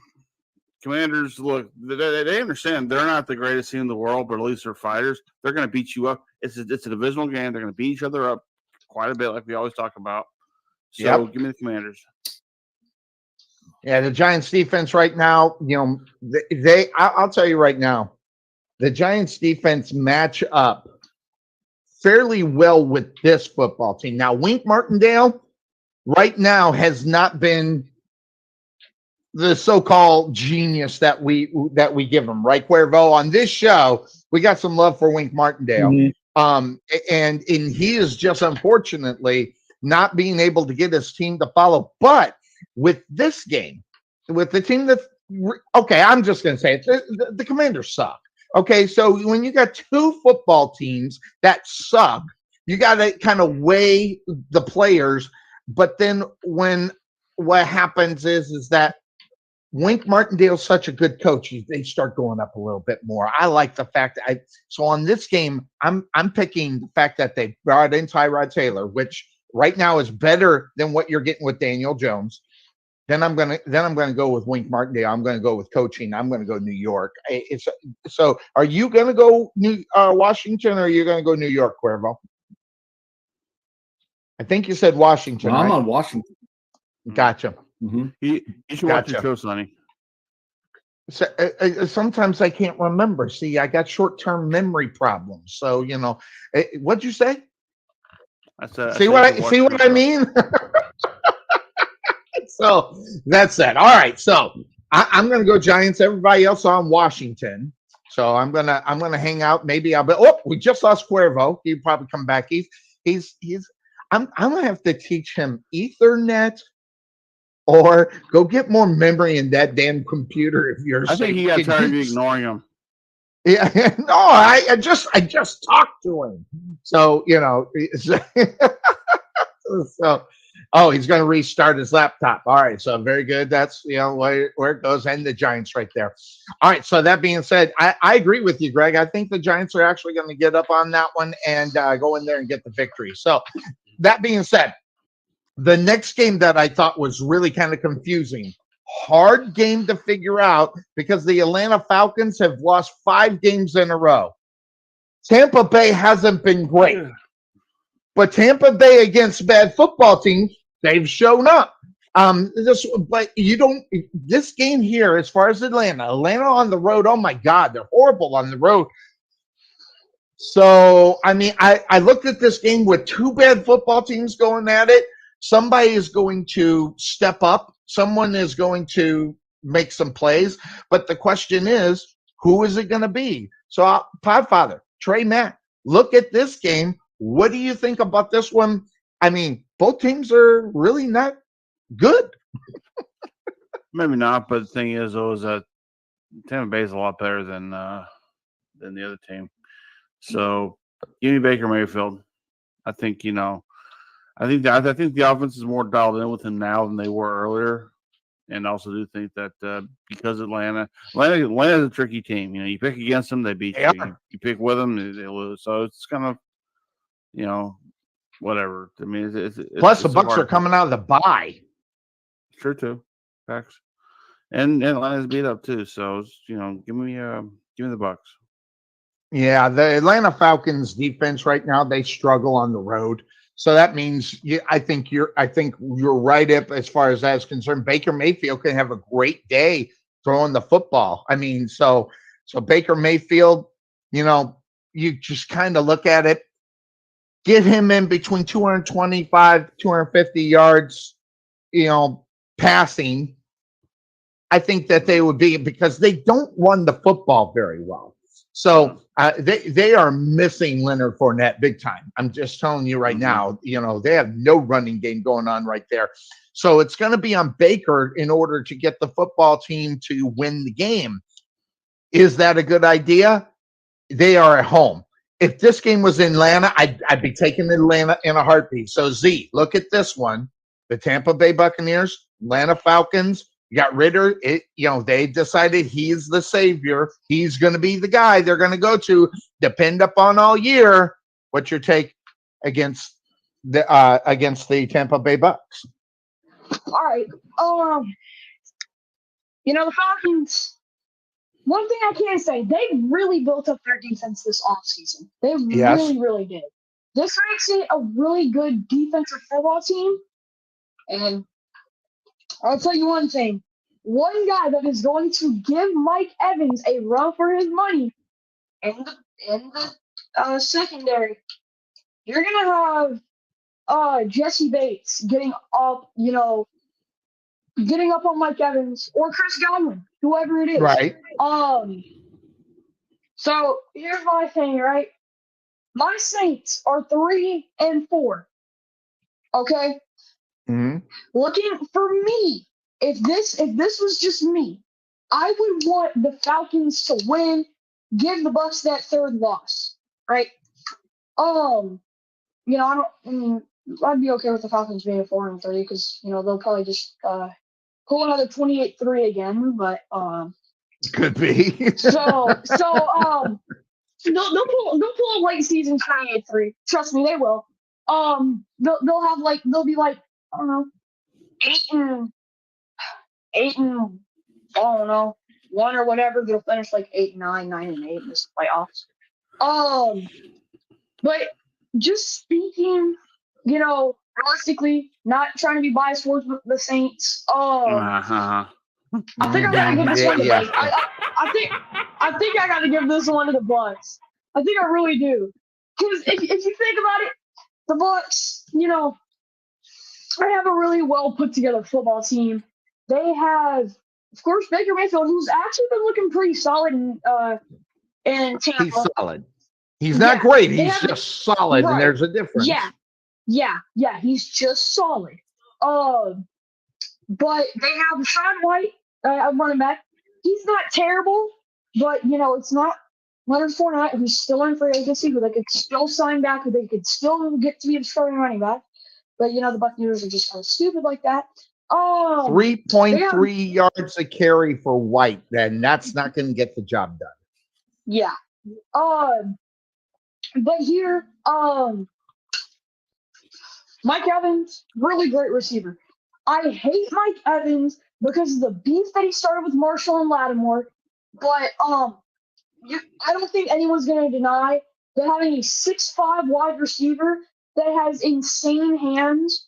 Commanders, look, they understand they're not the greatest team in the world, but at least they're fighters. They're going to beat you up. It's a divisional game. They're going to beat each other up quite a bit, like we always talk about. So give me the Commanders. Yeah, the Giants defense right now, I'll tell you right now, the Giants defense match up fairly well with this football team. Now, Wink Martindale right now has not been the so-called genius that we give him, right, Cuervo? On this show, we got some love for Wink Martindale. Mm-hmm. And he is just unfortunately not being able to get his team to follow. But with this game, with the team I'm just going to say it, the Commanders suck. Okay, so when you got 2 football teams that suck, you got to kind of weigh the players. But then what happens is that Wink Martindale's such a good coach, they start going up a little bit more. I like the fact that so on this game, I'm picking the fact that they brought in Tyrod Taylor, which right now is better than what you're getting with Daniel Jones. Then I'm gonna go with Wink Martindale. I'm gonna go with coaching. I'm gonna go New York. So are you gonna go Washington, or are you gonna go New York, Cuervo? I think you said Washington. Well, I'm right? on Washington. Gotcha. Mm-hmm. You should watch your show, Sonny. So, sometimes I can't remember. See, I got short-term memory problems. So what'd you say? See what I mean? So that's that. All right. So I'm going to go Giants. Everybody else on Washington. So I'm gonna hang out. Maybe I'll be. Oh, we just lost Cuervo. He'll probably come back. I'm gonna have to teach him Ethernet, or go get more memory in that damn computer of yours. I think he got tired of you ignoring him. Yeah. No, I just talked to him. So so. Oh, he's going to restart his laptop. All right, so very good. That's where it goes, and the Giants right there. All right, so that being said, I agree with you, Greg. I think the Giants are actually going to get up on that one and go in there and get the victory. So that being said, the next game that I thought was really kind of confusing, hard game to figure out because the Atlanta Falcons have lost 5 games in a row. Tampa Bay hasn't been great, but Tampa Bay against bad football teams, they've shown up. This game here, as far as Atlanta on the road, oh my God, they're horrible on the road. So, I mean, I looked at this game with 2 bad football teams going at it. Somebody is going to step up. Someone is going to make some plays. But the question is, who is it going to be? So, Podfather, Trey Mack, look at this game. What do you think about this one? I mean, both teams are really not good. Maybe not, but the thing is, though, is that Tampa Bay is a lot better than the other team. So, give me Baker Mayfield. I think I think the offense is more dialed in with him now than they were earlier, and also do think that because Atlanta's a tricky team. You pick against them, they beat you. You pick with them, they lose. So it's kind of whatever. I mean, plus the Bucks are coming out of the bye. Sure, too. Facts. And Atlanta's beat up too. So give me the Bucks. Yeah, the Atlanta Falcons defense right now, they struggle on the road. So that means I think you're right up as far as that's concerned. Baker Mayfield can have a great day throwing the football. I mean, so Baker Mayfield, you just kind of look at it, get him in between 225, 250 yards, passing. I think that they would be, because they don't run the football very well. So they are missing Leonard Fournette big time. I'm just telling you right now, they have no running game going on right there. So it's going to be on Baker in order to get the football team to win the game. Is that a good idea? They are at home. If this game was in Atlanta, I'd be taking Atlanta in a heartbeat. So Z, look at this one. The Tampa Bay Buccaneers, Atlanta Falcons, you got Ritter. They decided he's the savior. He's going to be the guy they're going to go to, depend upon all year. What's your take against the Tampa Bay Bucks? All right. The Falcons. One thing I can say, they really built up their defense this offseason. They really, really did. This makes it a really good defensive football team. And I'll tell you one thing. One guy that is going to give Mike Evans a run for his money in the secondary, you're going to have Jesse Bates getting up on Mike Evans or Chris Godwin, whoever it is. Right. So here's my thing, right? My Saints are 3-4. Okay? Mm-hmm. Looking for me, if this was just me, I would want the Falcons to win, give the Bucks that third loss, right? I'd be okay with the Falcons being 4-3 because they'll probably just pull another 28-3 again, but could be. so they'll pull a late season 28-3. Trust me, they will. They'll be like, I don't know, 8 and I don't know, 1 or whatever. They'll finish like 8-9, 9-8 in this playoffs. But just speaking, realistically, not trying to be biased towards the Saints. I think I gotta give this one to Bucks. I think I gotta give this one to the Bucks. I think I really do. Because if you think about it, the Bucks, they have a really well put together football team. They have, of course, Baker Mayfield, who's actually been looking pretty solid in Tampa. He's solid. He's not great. He's just solid, right. And there's a difference. Yeah. He's just solid. But they have Sean White, running back. He's not terrible, but it's not Leonard Fournette, who's still in free agency, who they could still sign back, who they could still get to be the starting running back. But the Buccaneers are just kind of stupid like that. 3.3 yards a carry for White, then that's not going to get the job done. Yeah. But here, Mike Evans, really great receiver. I hate Mike Evans because of the beef that he started with Marshall and Lattimore. But I don't think anyone's going to deny that having a 6'5" wide receiver that has insane hands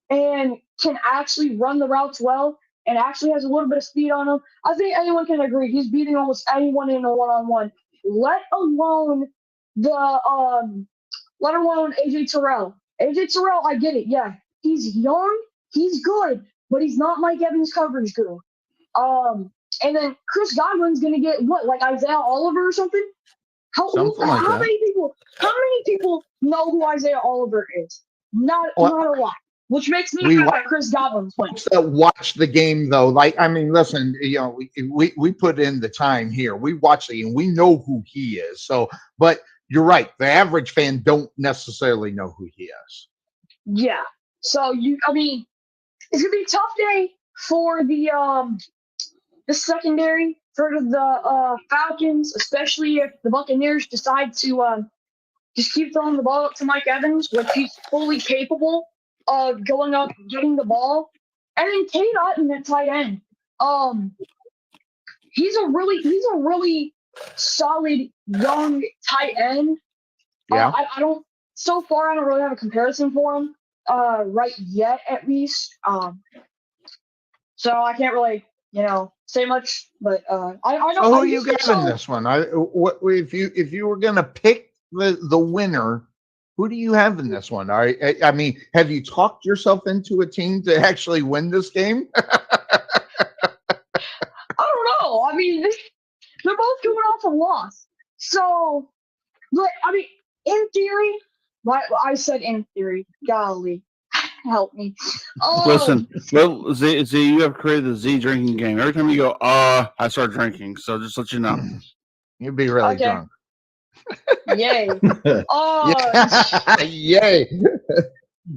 and can actually run the routes well and actually has a little bit of speed on him, I think anyone can agree he's beating almost anyone in a one-on-one. Let alone AJ Terrell. AJ Terrell, I get it. Yeah, he's young, he's good, but he's not Mike Evans coverage good. And then Chris Godwin's gonna get what, like Isaiah Oliver or something? How many people know who Isaiah Oliver is? Not a lot. Which makes me feel like Chris Godwin's playing. Watch the game though. Listen, we put in the time here. We watch the game. We know who he is. So, but you're right. The average fan don't necessarily know who he is. Yeah. So it's gonna be a tough day for the secondary for the Falcons, especially if the Buccaneers decide to just keep throwing the ball up to Mike Evans, which he's fully capable of going up, getting the ball. And then Kate Otten at tight end. He's a really solid young tight end. Yeah. I don't really have a comparison for him right yet, at least. So I can't really say much, but I know. So who you got in this one? If you were gonna pick the winner, who do you have in this one? I mean, have you talked yourself into a team to actually win this game? I don't know. I mean, they're both coming off a loss. So, but I mean, in theory, I said in theory. Golly, help me. Listen, Z, you have created the Z drinking game. Every time you go, I start drinking. So just let you know. You'd be really drunk. Yay. Yay.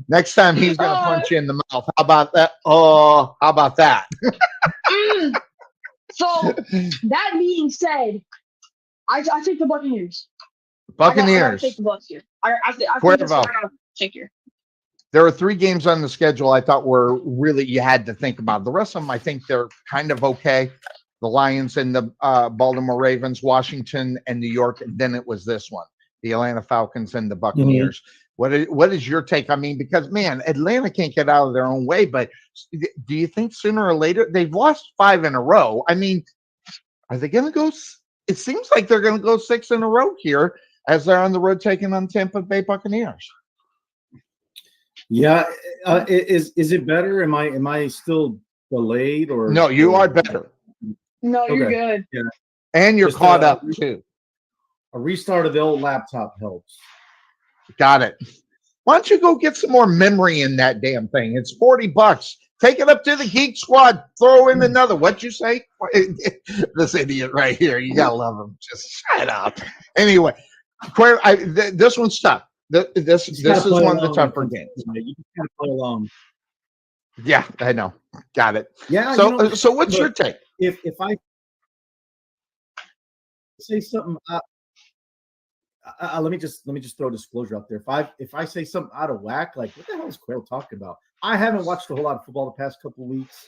Next time he's going to punch you in the mouth. How about that? How about that? So, that being said, I take the Buccaneers. Buccaneers. I take the Bucs here. I think that's what I got to take here. There are 3 games on the schedule I thought were really you had to think about. The rest of them, I think they're kind of okay. The Lions and the Baltimore Ravens, Washington and New York, and then it was this one, the Atlanta Falcons and the Buccaneers. Mm-hmm. What is your take? I mean, because, man, Atlanta can't get out of their own way, but do you think sooner or later they've lost 5 in a row? I mean, are they going to go? It seems like they're going to go 6 in a row here as they're on the road taking on Tampa Bay Buccaneers. Yeah, is it better? Am I still delayed or no? You are better. No, you're good. Yeah. And you're caught up too. A restart of the old laptop helps. Got it. Why don't you go get some more memory in that damn thing? It's $40. Take it up to the Geek Squad. Throw in another. What'd you say? This idiot right here. You gotta love him. Just shut up. Anyway, this one's tough. This is one of the tougher games. You just gotta play along. Yeah, I know. Got it. Yeah. So what's your take? If I say something, let me just throw a disclosure out there. If I say something out of whack, like what the hell is Quail talking about? I haven't watched a whole lot of football the past couple of weeks.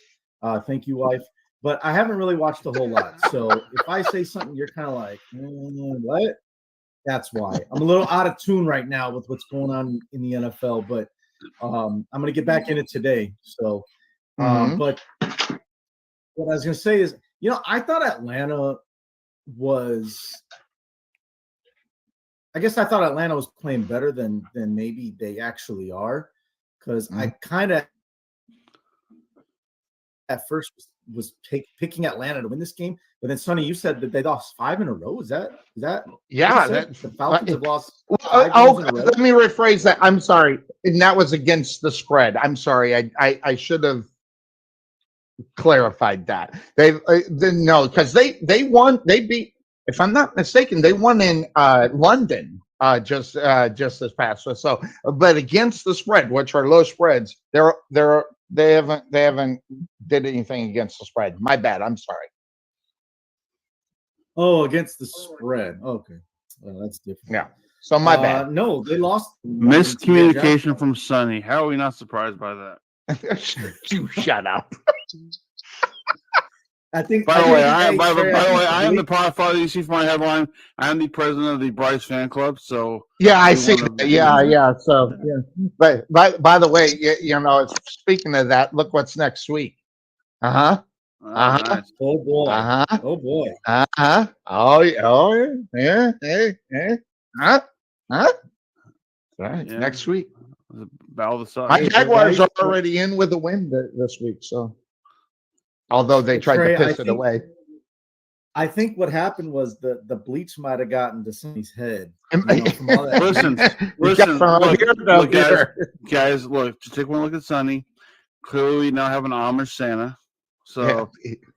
Thank you, wife, but I haven't really watched a whole lot. So if I say something, you're kind of like, what? That's why I'm a little out of tune right now with what's going on in the NFL. But I'm going to get back in it today. So, but what I was going to say is, I thought Atlanta was playing better than maybe they actually are, because I kind of at first was picking Atlanta to win this game, but then Sonny, you said that they lost 5 in a row. Is that? Yeah, the Falcons have lost 5 games in a row? Let me rephrase that. I'm sorry, and that was against the spread. I'm sorry, I should have clarified that. No, because they won. They beat, if I'm not mistaken, they won in London just this past. So, but against the spread, which are low spreads, they haven't did anything against the spread. My bad. I'm sorry. Oh, against the spread. Okay, that's different. Yeah. So my bad. No, they lost. Miscommunication from Sonny. How are we not surprised by that? You shut up. I think. By the way, I I am the father. You see from my headline, I am the president of the Bryce fan club. So yeah, I see. Yeah. So, yeah. But by the way, speaking of that, look what's next week. Nice. Oh boy. Uh-huh. Oh boy. Uh-huh. Oh yeah. Yeah. Huh? Right. Yeah. Next week. Battle of the Sun. My Jaguars are already in with a win this week. So, although they tried to piss it away. I think what happened was the bleach might have gotten to Sonny's head. Listen, guys, look, just take one look at Sonny. Clearly, we now have an Amish Santa. So,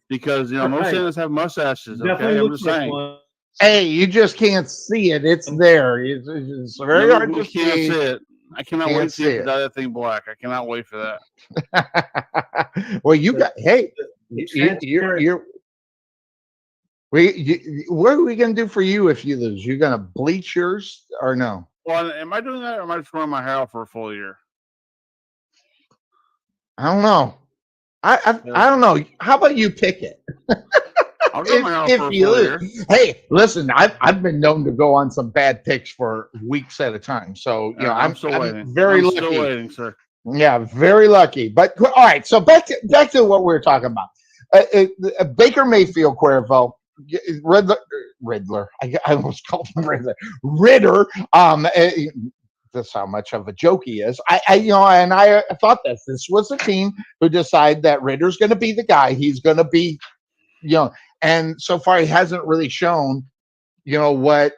because most Santas have mustaches. Okay, I'm just saying. Hey, you just can't see it. It's there. It's very hard to see. Can't see it. I cannot wait to see it dye that thing black. I cannot wait for that. Well, you got. Hey, you're. What are we gonna do for you if you lose? You gonna bleach yours or no? Well, am I doing that, or am I just growing my hair out for a full year? I don't know. I don't know. How about you pick it? I'll grow my hair out for a full year. Hey, listen, I've been known to go on some bad picks for weeks at a time. So I'm still waiting. Very lucky. Still waiting, sir. Yeah, very lucky. But all right, so back to what we were talking about. Baker Mayfield, Cuervo. Riddler. I almost called him Riddler. Ritter. That's how much of a joke he is. I thought that this was a team who decided that Ritter's going to be the guy. He's going to be, and so far he hasn't really shown, what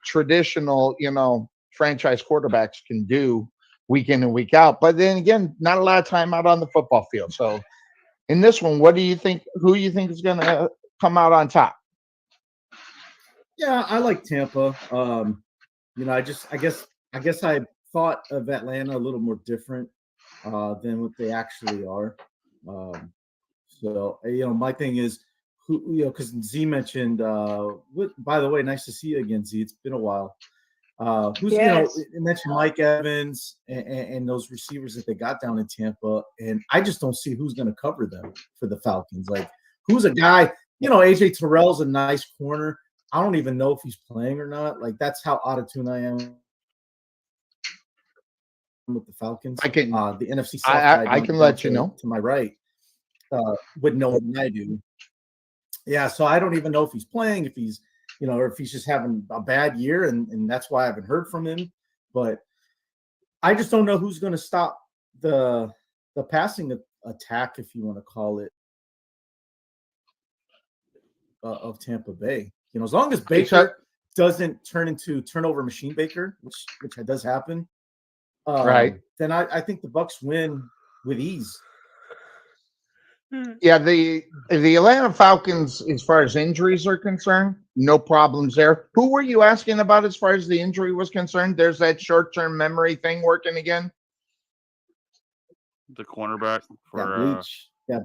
traditional, franchise quarterbacks can do week in and week out. But then again, not a lot of time out on the football field. So in this one, what do you think? Who do you think is going to come out on top? Yeah, I like Tampa. I guess I thought of Atlanta a little more different than what they actually are. So my thing is because Z mentioned. By the way, nice to see you again, Z. It's been a while. You mentioned Mike Evans and those receivers that they got down in Tampa, and I just don't see who's going to cover them for the Falcons. Like, who's a guy? AJ Terrell's a nice corner. I don't even know if he's playing or not. Like, that's how out of tune I am with the Falcons. I can the NFC South. I can let you know to my right. Would know than I do. Yeah, so I don't even know if he's playing, if he's or if he's just having a bad year, and that's why I haven't heard from him. But I just don't know who's going to stop the passing attack, if you want to call it, of Tampa Bay. As long as Baker doesn't turn into turnover machine Baker, which does happen, right? Then I think the Bucs win with ease. Yeah, the Atlanta Falcons, as far as injuries are concerned, no problems there. Who were you asking about as far as the injury was concerned? There's that short-term memory thing working again. The cornerback for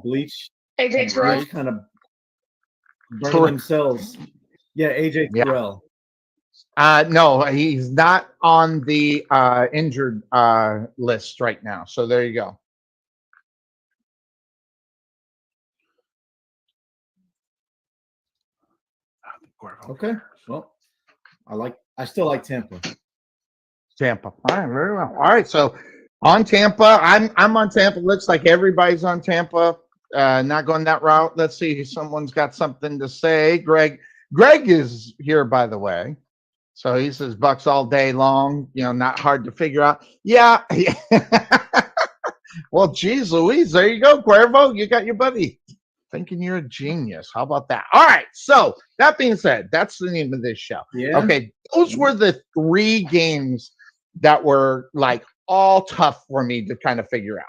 Bleach. AJ Terrell kind of burning themselves. Yeah, AJ Terrell. No, he's not on the injured list right now. So there you go. Okay. Well, I still like Tampa. Tampa. All right, very well. All right, so on Tampa, I'm on Tampa. Looks like everybody's on Tampa. Not going that route. Let's see. Someone's got something to say. Greg is here, by the way. So he says Bucks all day long. Not hard to figure out. Yeah. Well, geez, Louise, there you go, Cuervo. You got your buddy. Thinking you're a genius. How about that? All right. So that being said, that's the name of this show. Yeah. Okay. Those were the 3 games that were like all tough for me to kind of figure out.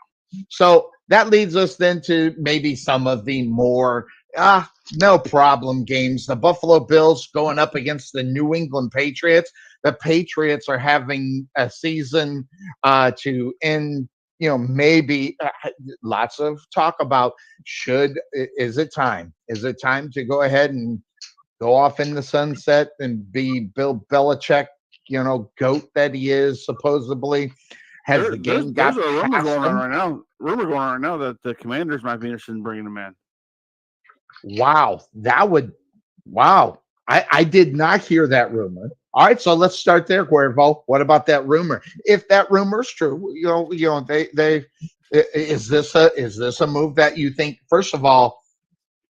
So that leads us then to maybe some of the more No problem games. The Buffalo Bills going up against the New England Patriots. The Patriots are having a season to end, maybe lots of talk about is it time? Is it time to go ahead and go off in the sunset and be Bill Belichick, GOAT that he is supposedly? Has the game got there's a rumor past going on him? right now. Rumor going on right now that the Commanders might be interested in bringing him in. Wow, wow. I did not hear that rumor. All right, so let's start there, Cuervo. What about that rumor? If that rumor is true, they is this a move that you think, first of all,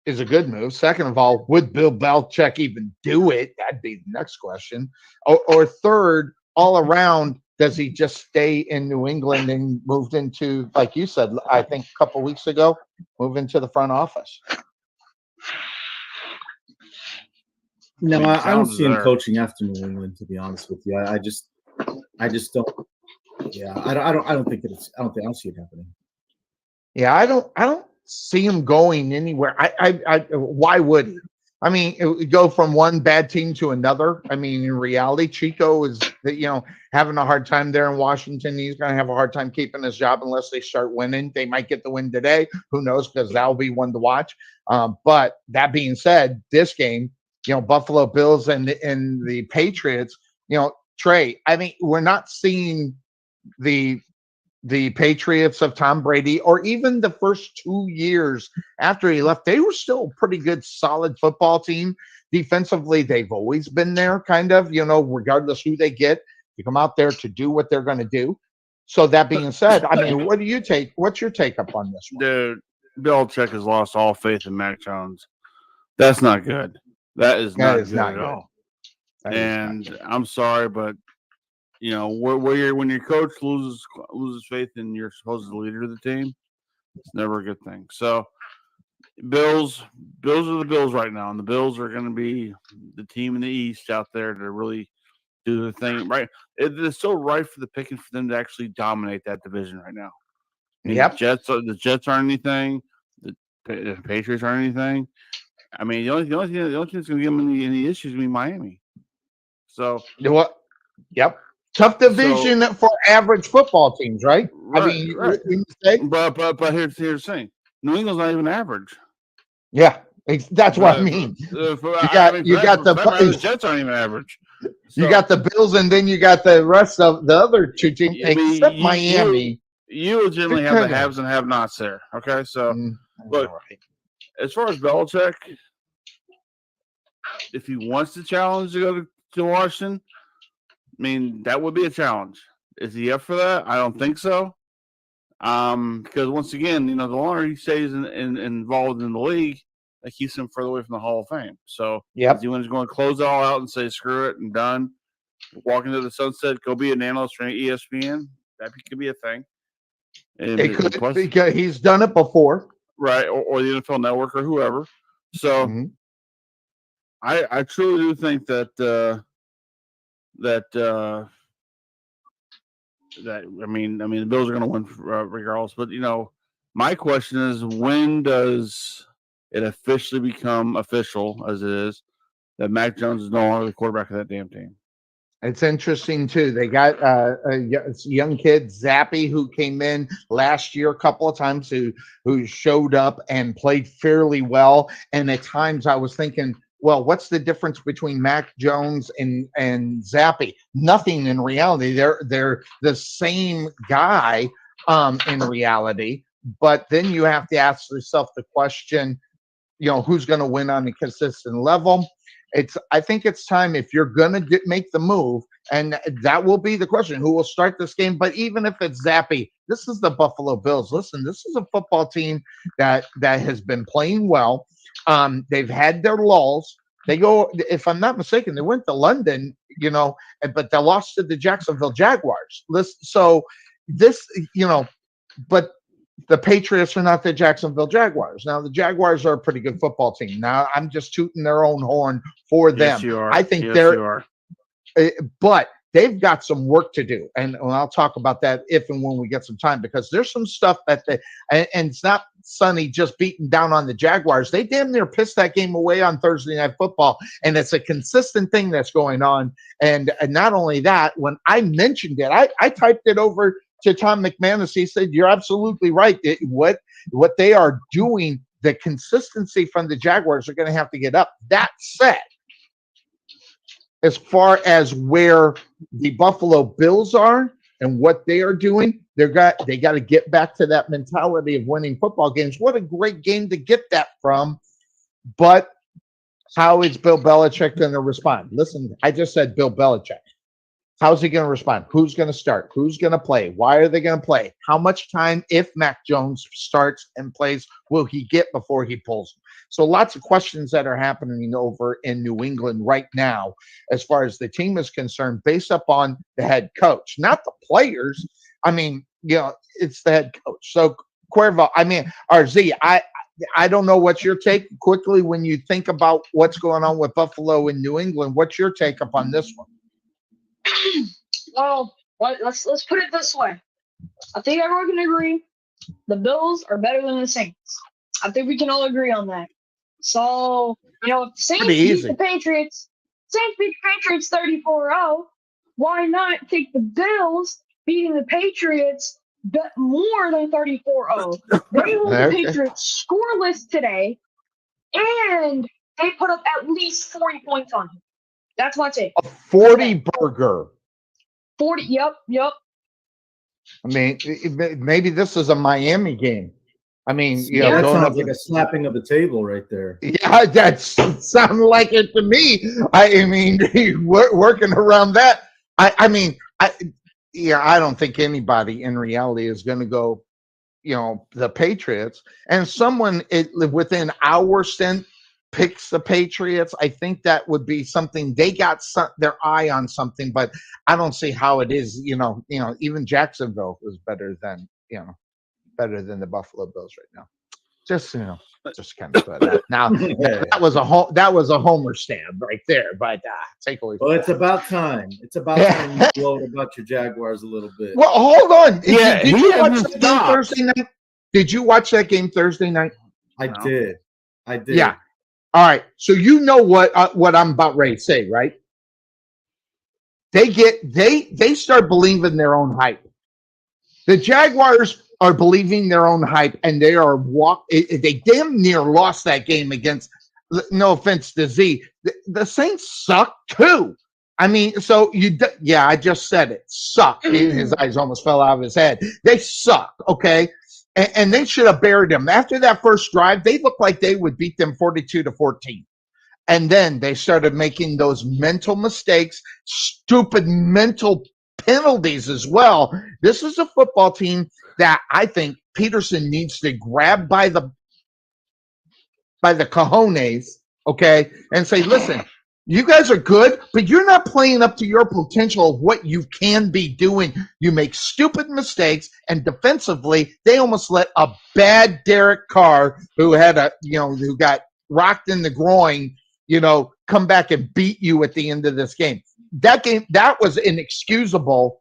is a good move? Second of all, would Bill Belichick even do it? That'd be the next question. Or third, all around, does he just stay in New England and moved into, like you said, I think a couple weeks ago, move into the front office? No, I don't see him coaching after New England. To be honest with you, I just don't. Yeah, I don't think it's. I don't see it happening. Yeah, I don't see him going anywhere. Why would he? I mean, it would go from one bad team to another. I mean, in reality, Chico is, having a hard time there in Washington. He's going to have a hard time keeping his job unless they start winning. They might get the win today. Who knows? Because that'll be one to watch. But that being said, this game, Buffalo Bills and the Patriots, Trey, I mean, we're not seeing the Patriots of Tom Brady, or even the first 2 years after he left. They were still a pretty good, solid football team. Defensively, they've always been there, kind of, regardless who they get, to come out there to do what they're going to do. So that being said, I mean, what's your take up on this one? Dude, Belichick has lost all faith in Mac Jones. That's not good. That is not good at all. And I'm sorry, but when your coach loses faith in your supposed leader of the team, it's never a good thing. So, Bills are the Bills right now, and the Bills are going to be the team in the East out there to really do the thing right. It's so ripe for the picking for them to actually dominate that division right now. I mean, the Jets aren't anything. The Patriots aren't anything. I mean, the only thing that's going to give them any issues is going to be Miami. So what? Yep. Tough division for average football teams, right? I mean, right. But here's the thing: New England's not even average. Yeah, that's what I mean. The Jets aren't even average. So, you got the Bills, and then you got the rest of the other two teams, except Miami. You legitimately have the haves and have-nots there. Okay, so look, as far as Belichick, if he wants to challenge to go to Washington, I mean, that would be a challenge. Is he up for that? I don't think so. Because once again, the longer he stays involved in the league, that keeps him further away from the Hall of Fame. So, if he was going to close it all out and say, screw it and done, walk into the sunset, go be an analyst for ESPN, that could be a thing. And it could, because he's done it before. Right, or the NFL Network or whoever. So, I truly do think that the Bills are going to win regardless. But my question is, when does it officially become official, as it is, that Mac Jones is no longer the quarterback of that damn team? It's interesting too. They got a young kid, Zappy, who came in last year a couple of times, who showed up and played fairly well. And at times, I was thinking, well, what's the difference between Mac Jones and Zappy? Nothing in reality. They're the same guy in reality. But then you have to ask yourself the question, who's going to win on a consistent level? I think it's time, if you're going to make the move, and that will be the question, who will start this game. But even if it's Zappy, this is the Buffalo Bills. Listen, this is a football team that has been playing well. They've had their lulls. They go, if I'm not mistaken, they went to London, but they lost to the Jacksonville Jaguars. So this, but the Patriots are not the Jacksonville Jaguars. Now, the Jaguars are a pretty good football team. Now, I'm just tooting their own horn for them. Yes, you are. I think you are. But they've got some work to do. And I'll talk about that if and when we get some time, because there's some stuff that and it's not Sonny just beating down on the Jaguars. They damn near pissed that game away on Thursday Night Football, and it's a consistent thing that's going on. And not only that, when I mentioned it, I typed it over to Tom McManus. He said, "You're absolutely right. What they are doing, the consistency from the Jaguars are going to have to get up." That said, as far as where the Buffalo Bills are and what they are doing, they got to get back to that mentality of winning football games. What a great game to get that from. But how is Bill Belichick going to respond? Listen, I just said Bill Belichick. How's he going to respond? Who's going to start? Who's going to play? Why are they going to play? How much time, if Mac Jones starts and plays, will he get before he pulls him? So lots of questions that are happening over in New England right now as far as the team is concerned, based upon the head coach, not the players. I mean, it's the head coach. So Cuervo, RZ, I don't know what's your take quickly when you think about what's going on with Buffalo and New England. What's your take upon this one? Well, let's put it this way. I think everyone can agree the Bills are better than the Saints. I think we can all agree on that. So, if the Saints beat the Patriots, 34-0, why not take the Bills beating the Patriots more than 34-0? They hold the Patriots scoreless today, and they put up at least 40 points on them. That's my take. A 40 burger. 40, yep. I mean, maybe this is a Miami game. I mean, that sounds like a slapping of the table right there. Yeah, that sounded like it to me. I mean, working around that. I don't think anybody in reality is going to go, the Patriots. And someone within our stint picks the Patriots. I think that would be something they got their eye on something, but I don't see how it is. Even Jacksonville is better than the Buffalo Bills right now. Just kind of that. Now that was a homer stab right there, but take away. Well, it's about time. It's about time you blow about your Jaguars a little bit. Well, hold on. Did you watch that game Thursday night? Did you watch that game Thursday night? I did. Yeah. All right. So what I'm about ready to say, right? They start believing their own hype. The Jaguars are believing their own hype, and they are they damn near lost that game against, no offense to Z, the Saints suck too. I mean, so I just said it. Suck. His eyes almost fell out of his head. They suck, okay? And they should have buried them. After that first drive, they looked like they would beat them 42-14. And then they started making those mental mistakes, stupid mental penalties as well. This is a football team that I think Peterson needs to grab by the cojones, okay, and say, listen, you guys are good, but you're not playing up to your potential of what you can be doing. You make stupid mistakes, and defensively, they almost let a bad Derek Carr, who got rocked in the groin, come back and beat you at the end of this game. That was inexcusable.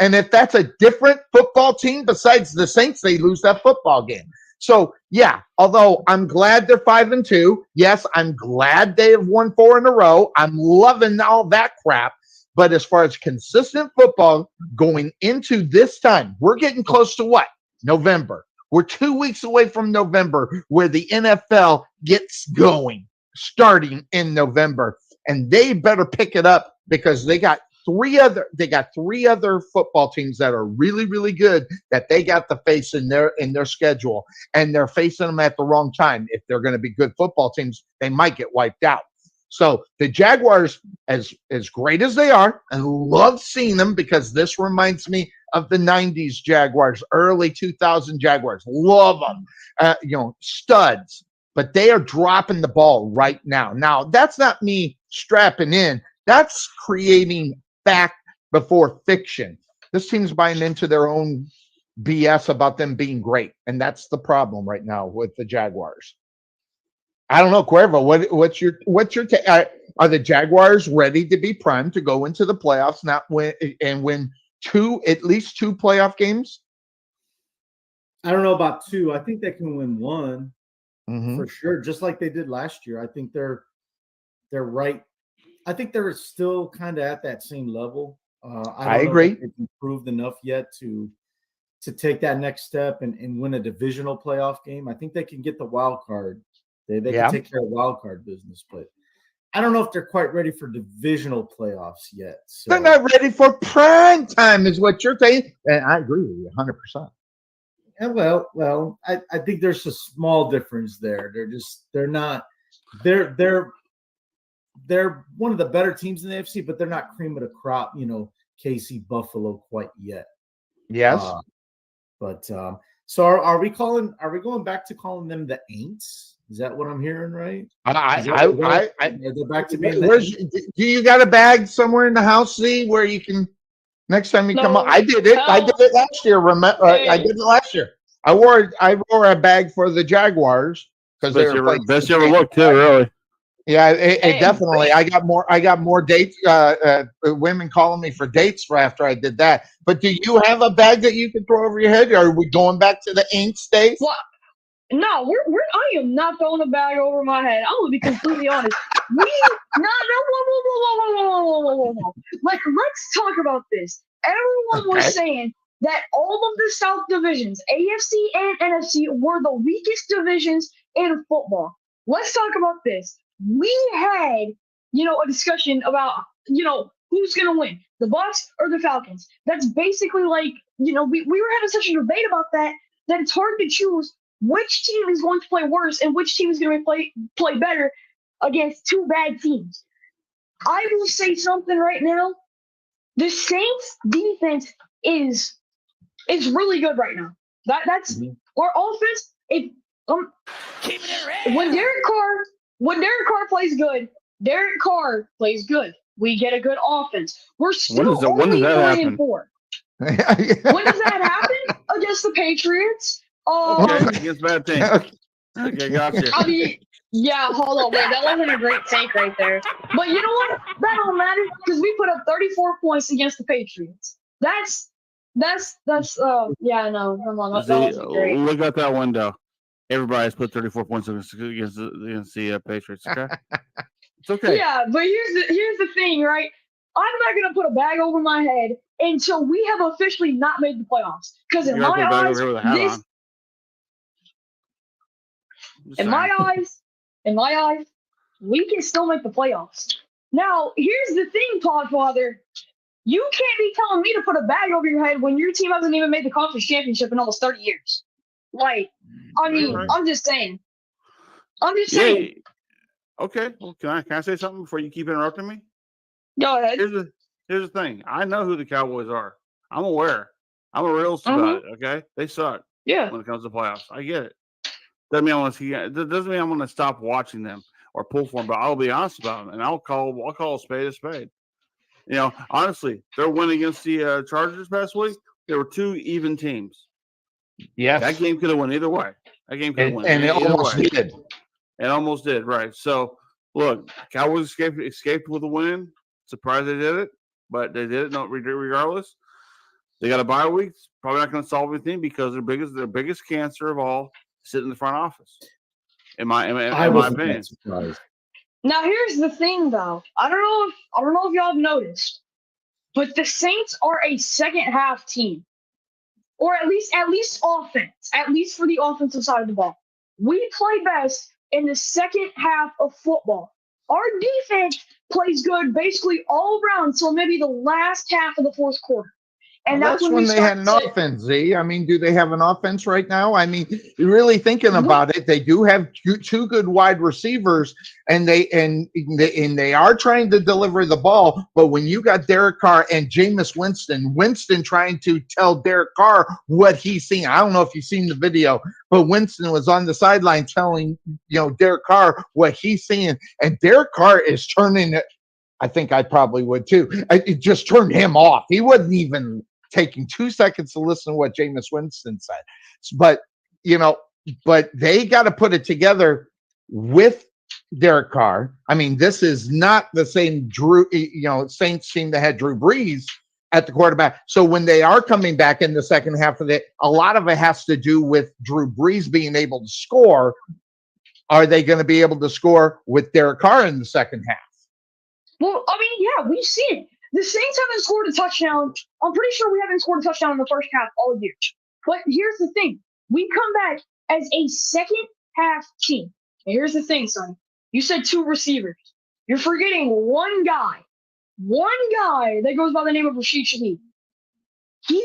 And if that's a different football team besides the Saints, they lose that football game. So, yeah, although I'm glad they're 5-2. Yes, I'm glad they have won 4 in a row. I'm loving all that crap. But as far as consistent football going into this time, we're getting close to what? November. We're 2 weeks away from November, where the NFL gets going, starting in November. And they better pick it up, because they got three other football teams that are really, really good that they got to face in their schedule, and they're facing them at the wrong time. If they're going to be good football teams, they might get wiped out. So the Jaguars, as great as they are, and love seeing them, because this reminds me of the 90s Jaguars, early 2000 Jaguars. Love them, studs. But they are dropping the ball right now. Now, that's not me strapping in. That's creating fact before fiction. This team's buying into their own BS about them being great, and that's the problem right now with the Jaguars. I don't know, Cuervo, what's your take? Are the Jaguars ready to be primed to go into the playoffs, win at least two playoff games? I don't know about 2. I think they can win 1 Mhm. for sure, just like they did last year. I think they're right. I think they're still kind of at that same level. I don't know agree. that they've improved enough yet to take that next step and win a divisional playoff game. I think they can get the wild card. They Yeah. can take care of wild card business, but I don't know if they're quite ready for divisional playoffs yet. So. They're not ready for prime time, is what you're saying. And I agree with you 100%. Yeah, well, I think there's a small difference there. They're not. They're one of the better teams in the AFC, but they're not cream of the crop. KC, Buffalo quite yet. Yes. But so are we going back to calling them the Aints? Is that what I'm hearing, right? They're back to being do you got a bag somewhere in the house, Z, where you can next time you come up? I did it. I did it last year. Remember, I did it last year. I wore a bag for the Jaguars because they were best you ever looked too, really. Yeah, it definitely. I got more dates. Women calling me for dates for after I did that. But do you have a bag that you can throw over your head? Or are we going back to the Ain't States? Well, no, I am not throwing a bag over my head. I'm gonna be completely honest. Whoa. Like, let's talk about this. Everyone was saying that all of the South divisions, AFC and NFC, were the weakest divisions in football. Let's talk about this. We had, a discussion about, who's gonna win, the Bucs or the Falcons. That's basically like, we were having such a debate about that it's hard to choose which team is going to play worse and which team is going to play better against 2 bad teams. I will say something right now. The Saints defense is really good right now. That's our offense. When Derek Carr plays good, Derek Carr plays good. We get a good offense. We're still only 3-4. When does that happen? Against the Patriots. Against bad teams. Okay, gotcha. I mean, yeah, hold on, wait, that wasn't a great take right there. But you know what? That don't matter because we put up 34 points against the Patriots. That's yeah, no, come on, that wasn't great. Look out that window. Everybody's put 34 points against the Patriots. Okay, it's okay. Yeah, but here's the thing, right? I'm not gonna put a bag over my head until we have officially not made the playoffs. Because in my eyes, we can still make the playoffs. Now, here's the thing, Podfather. You can't be telling me to put a bag over your head when your team hasn't even made the conference championship in almost 30 years. Like, I mean, I'm just saying. Okay. Well, can I say something before you keep interrupting me? Go ahead. Here's the thing. I know who the Cowboys are. I'm aware. I'm a realist about it. Okay, they suck. Yeah. When it comes to playoffs, I get it. Doesn't mean I want to see. Doesn't mean I'm going to stop watching them or pull for them. But I'll be honest about them, and I'll call a spade a spade. Honestly, their win against the Chargers past week, there were 2 even teams. Yes, that game could have went either way. That game could have went, and it almost did. It almost did, right? So, look, Cowboys escaped with a win. Surprised they did it, but they did it. No, regardless, they got a bye week. Probably not going to solve anything because their biggest cancer of all sitting in the front office. In my opinion. Surprised. Now here's the thing, though. I don't know if y'all have noticed, but the Saints are a second half team, or at least offense. At least for the offensive side of the ball, we play best in the second half of football. Our defense plays good basically all around until maybe the last half of the fourth quarter. And that's when they had an offense, Z. I mean, do they have an offense right now? I mean, you're really thinking about it. They do have 2 good wide receivers, and they are trying to deliver the ball. But when you got Derek Carr and Jameis Winston trying to tell Derek Carr what he's seeing. I don't know if you've seen the video, but Winston was on the sideline telling Derek Carr what he's seeing, and Derek Carr is turning it. I think I probably would too. It just turned him off. He wasn't even taking 2 seconds to listen to what Jameis Winston said. But they got to put it together with Derek Carr. I mean, this is not the same Saints team that had Drew Brees at the quarterback. So when they are coming back in the second half of it, a lot of it has to do with Drew Brees being able to score. Are they going to be able to score with Derek Carr in the second half? Well, I mean, yeah, we've seen it. The Saints haven't scored a touchdown. I'm pretty sure we haven't scored a touchdown in the first half all year. But here's the thing. We come back as a second half team. And here's the thing, son. You said 2 receivers. You're forgetting one guy. One guy that goes by the name of Rashid Shaheed. He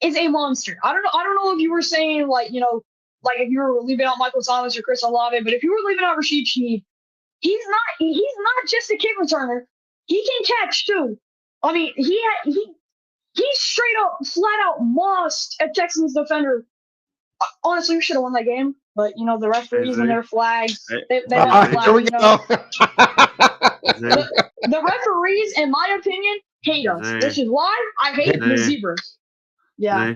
is a monster. I don't know if you were saying, like, you know, like if you were leaving out Michael Thomas or Chris Olave, but if you were leaving out Rashid Shaheed, he's not just a kick returner. He can catch too. I mean, he straight up, flat out mossed a Texans defender. Honestly, we should have won that game, but you know the referees and their flags. They Here we go. The referees, in my opinion, hate us. Which is why I hate the Zebras. Yeah.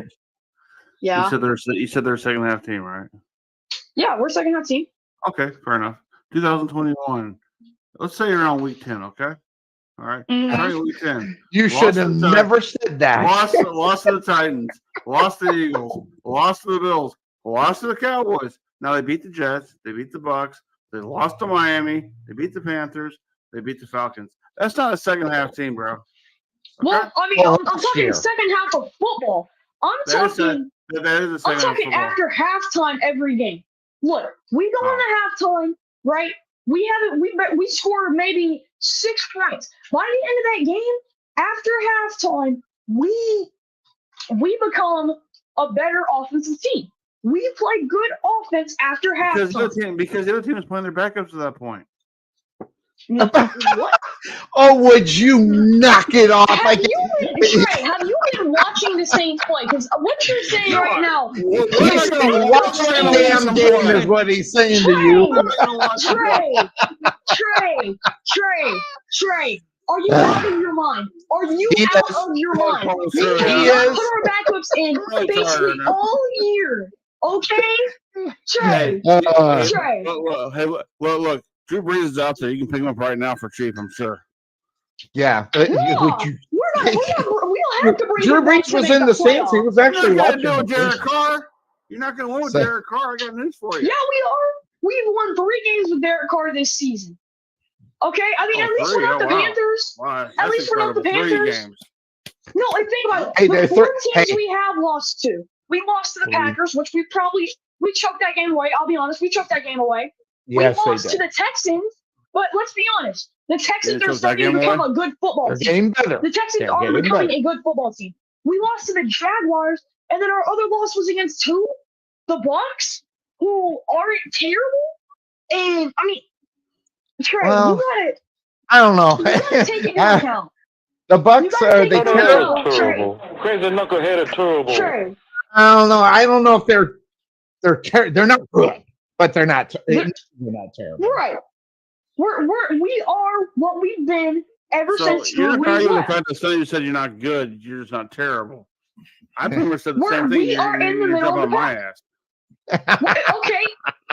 Yeah. You said they're a second half team, right? Yeah, we're second half team. Okay, fair enough. 2021. Let's say you're on week 10, okay? All right. Mm-hmm. Week 10. You should have never said that. Lost to the Titans, lost to the Eagles, lost to the Bills, lost to the Cowboys. Now they beat the Jets, they beat the Bucks, they lost to Miami, they beat the Panthers, they beat the Falcons. That's not a second half team, bro. Okay? Well, I mean, I'm talking second half of football. I'm talking after halftime every game. Look, we go into halftime, right? We score maybe 6 points. By the end of that game, after halftime, we become a better offensive team. We play good offense after halftime. Because the other team is playing their backups at that point. What? Oh, would you knock it off? Have you been watching the Saints play? Because what you're saying right now, he's watch the damn game is what he's saying to you. Trey, are you out of your mind? Are you out of your mind? We have put our backups in basically all year. Okay? Trey. Look. Drew Brees is out there. You can pick him up right now for cheap, I'm sure. Yeah. We don't have to bring Drew Brees was in the Saints. He was actually watching. Derek Carr. You're not going to win with Derek Carr. I got news for you. Yeah, we are. We've won 3 games with Derek Carr this season. Okay? I mean, at least we're not the Panthers. Wow. At least we're not the Panthers. No, and think about it. Hey, the 4 teams we have lost to. We lost to the Packers, which we choked that game away. I'll be honest. We choked that game away. Yes, we lost to the Texans, but let's be honest. The Texans are starting to become a good football team. They're getting better. The Texans are becoming a good football team. We lost to the Jaguars, and then our other loss was against who? The Bucks, who aren't terrible. And, I mean, Trey, you got it. I don't know. You got to take it into account. The Bucks are they terrible? Crazy knucklehead are terrible. Trey. I don't know. I don't know if they're not good. But they're not terrible. Right. We are what we've been ever since Drew Brees left. The fact that Sonny said you're not good, you're just not terrible. I pretty much said the same thing. We are in the middle of the my ass. Okay.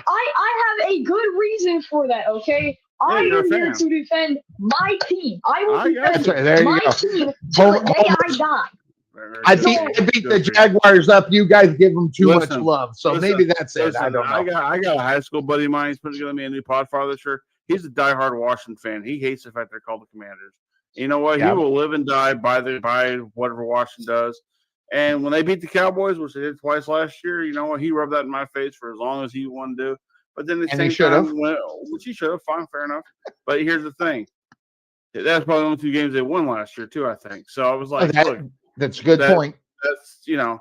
I have a good reason for that, okay? I am here to defend my team. I will defend my team till the day I die. I beat the Jaguars up. You guys give them too much love, so maybe that's it. I don't know. I got a high school buddy of mine. He's putting together me a new podfather this year. He's a diehard Washington fan. He hates the fact they're called the Commanders. You know what? Yeah. He will live and die by whatever Washington does. And when they beat the Cowboys, which they did twice last year, you know what? He rubbed that in my face for as long as he wanted to do. But then he should have. Which he should have. Fine, fair enough. But here's the thing. That's probably the only 2 games they won last year too, I think. So I was like, look. That's a good point. That's, you know,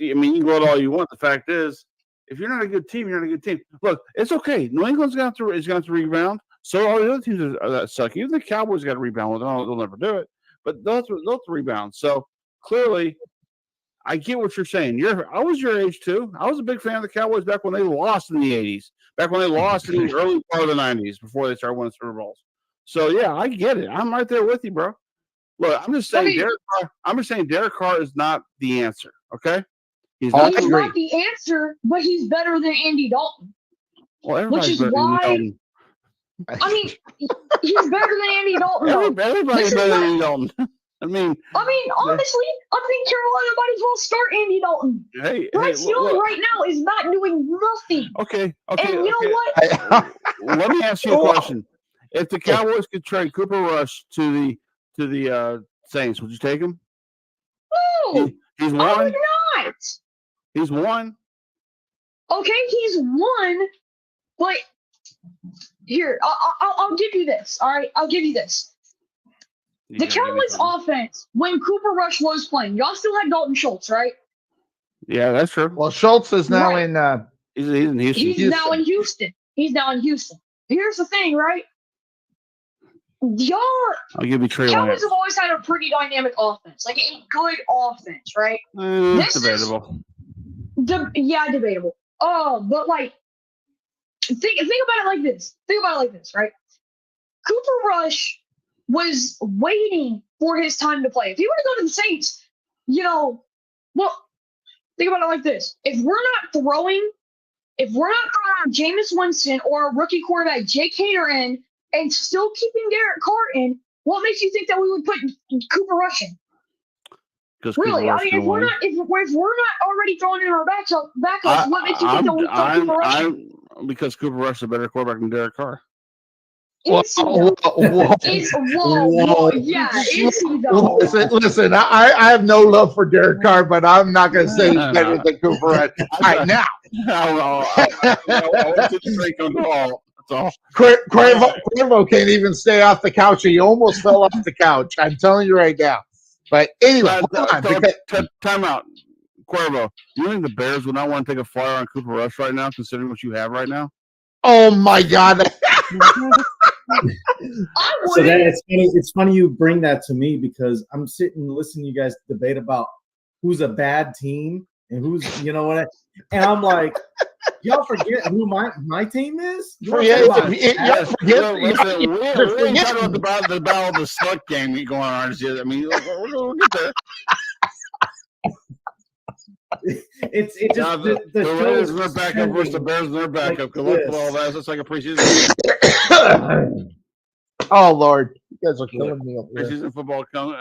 I mean, you can go all you want. The fact is, if you're not a good team, you're not a good team. Look, it's okay. New England's going to have to rebound. So all the other teams that suck. Even the Cowboys got to rebound. Well, they'll never do it. But they'll have to rebound. So clearly, I get what you're saying. I was your age too. I was a big fan of the Cowboys back when they lost in the 80s. Back when they lost in the early part of the 90s before they started winning Super Bowls. So yeah, I get it. I'm right there with you, bro. Look, I'm just saying Derek Carr is not the answer, okay? He's not the answer, but he's better than Andy Dalton. Well, which is why I mean he's better than Andy Dalton. Everybody's better than Andy Dalton. honestly, I think Carolina might as well start Andy Dalton. Bryce Young right now is not doing nothing. Okay. And you know what? Let me ask you a question. If the Cowboys could trade Cooper Rush to the Saints, would you take him? No, he's won. I would not. He's won. Okay, he's won, but here, I'll give you this. All right, I'll give you this. The Cowboys' offense, when Cooper Rush was playing, y'all still had Dalton Schultz, right? Yeah, that's true. Well, Schultz is now in. He's in Houston. He's now in Houston. Here's the thing, right? I'll give you Trey Cowboys Lance. have always had a pretty dynamic offense, like a good offense, right? This debatable. Debatable. But like, think about it like this. Right? Cooper Rush was waiting for his time to play. If he were to go to the Saints, think about it like this. If we're not throwing Jameis Winston or a rookie quarterback, Jake Hader in, and still keeping Derek Carr in, what makes you think that we would put Cooper Rush in? Really? I mean, if we're not already throwing in our backups, what makes you think that we would put Cooper Rush in? Because Cooper Rush is a better quarterback than Derek Carr. Is he though? Listen, I have no love for Derek Carr, but I'm not going to say he's better than Cooper Rush. All right, now. Cuervo can't even stay off the couch. He almost fell off the couch. I'm telling you right now. But anyway, time out. Cuervo, do you think the Bears would not want to take a flyer on Cooper Rush right now, considering what you have right now? Oh, my God. So it's funny you bring that to me because I'm sitting and listening to you guys debate about who's a bad team and who's, and I'm like, y'all forget who my team is? We ain't talking about the battle of the Sluck game going on. I mean, we'll get there. It's just the Raiders and their backup versus the Bears and their backup. Good luck with all that. That's like a preseason. Oh Lord, you guys are killing me up here. Preseason football comes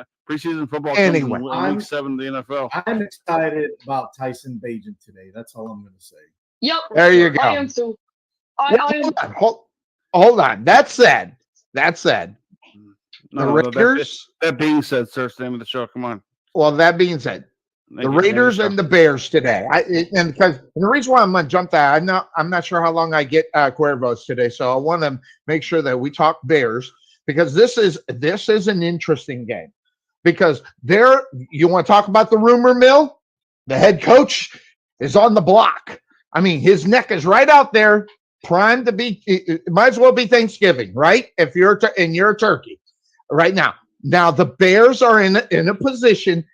anyway. In week 7 of the NFL. I'm excited about Tyson Bagent today. That's all I'm going to say. Yep. There you go. I am too. Hold on. That said, the Raiders. That being said, sir, it's the name of the show. Come on. Well, that being said, the Raiders and the Bears today. And the reason why I'm going to jump that, I'm not sure how long I get Cuervos today, so I want to make sure that we talk Bears because this is an interesting game because you want to talk about the rumor mill. The head coach is on the block. I mean, his neck is right out there, primed to be. It might as well be Thanksgiving, right? If you're a turkey right now. Now the Bears are in a position.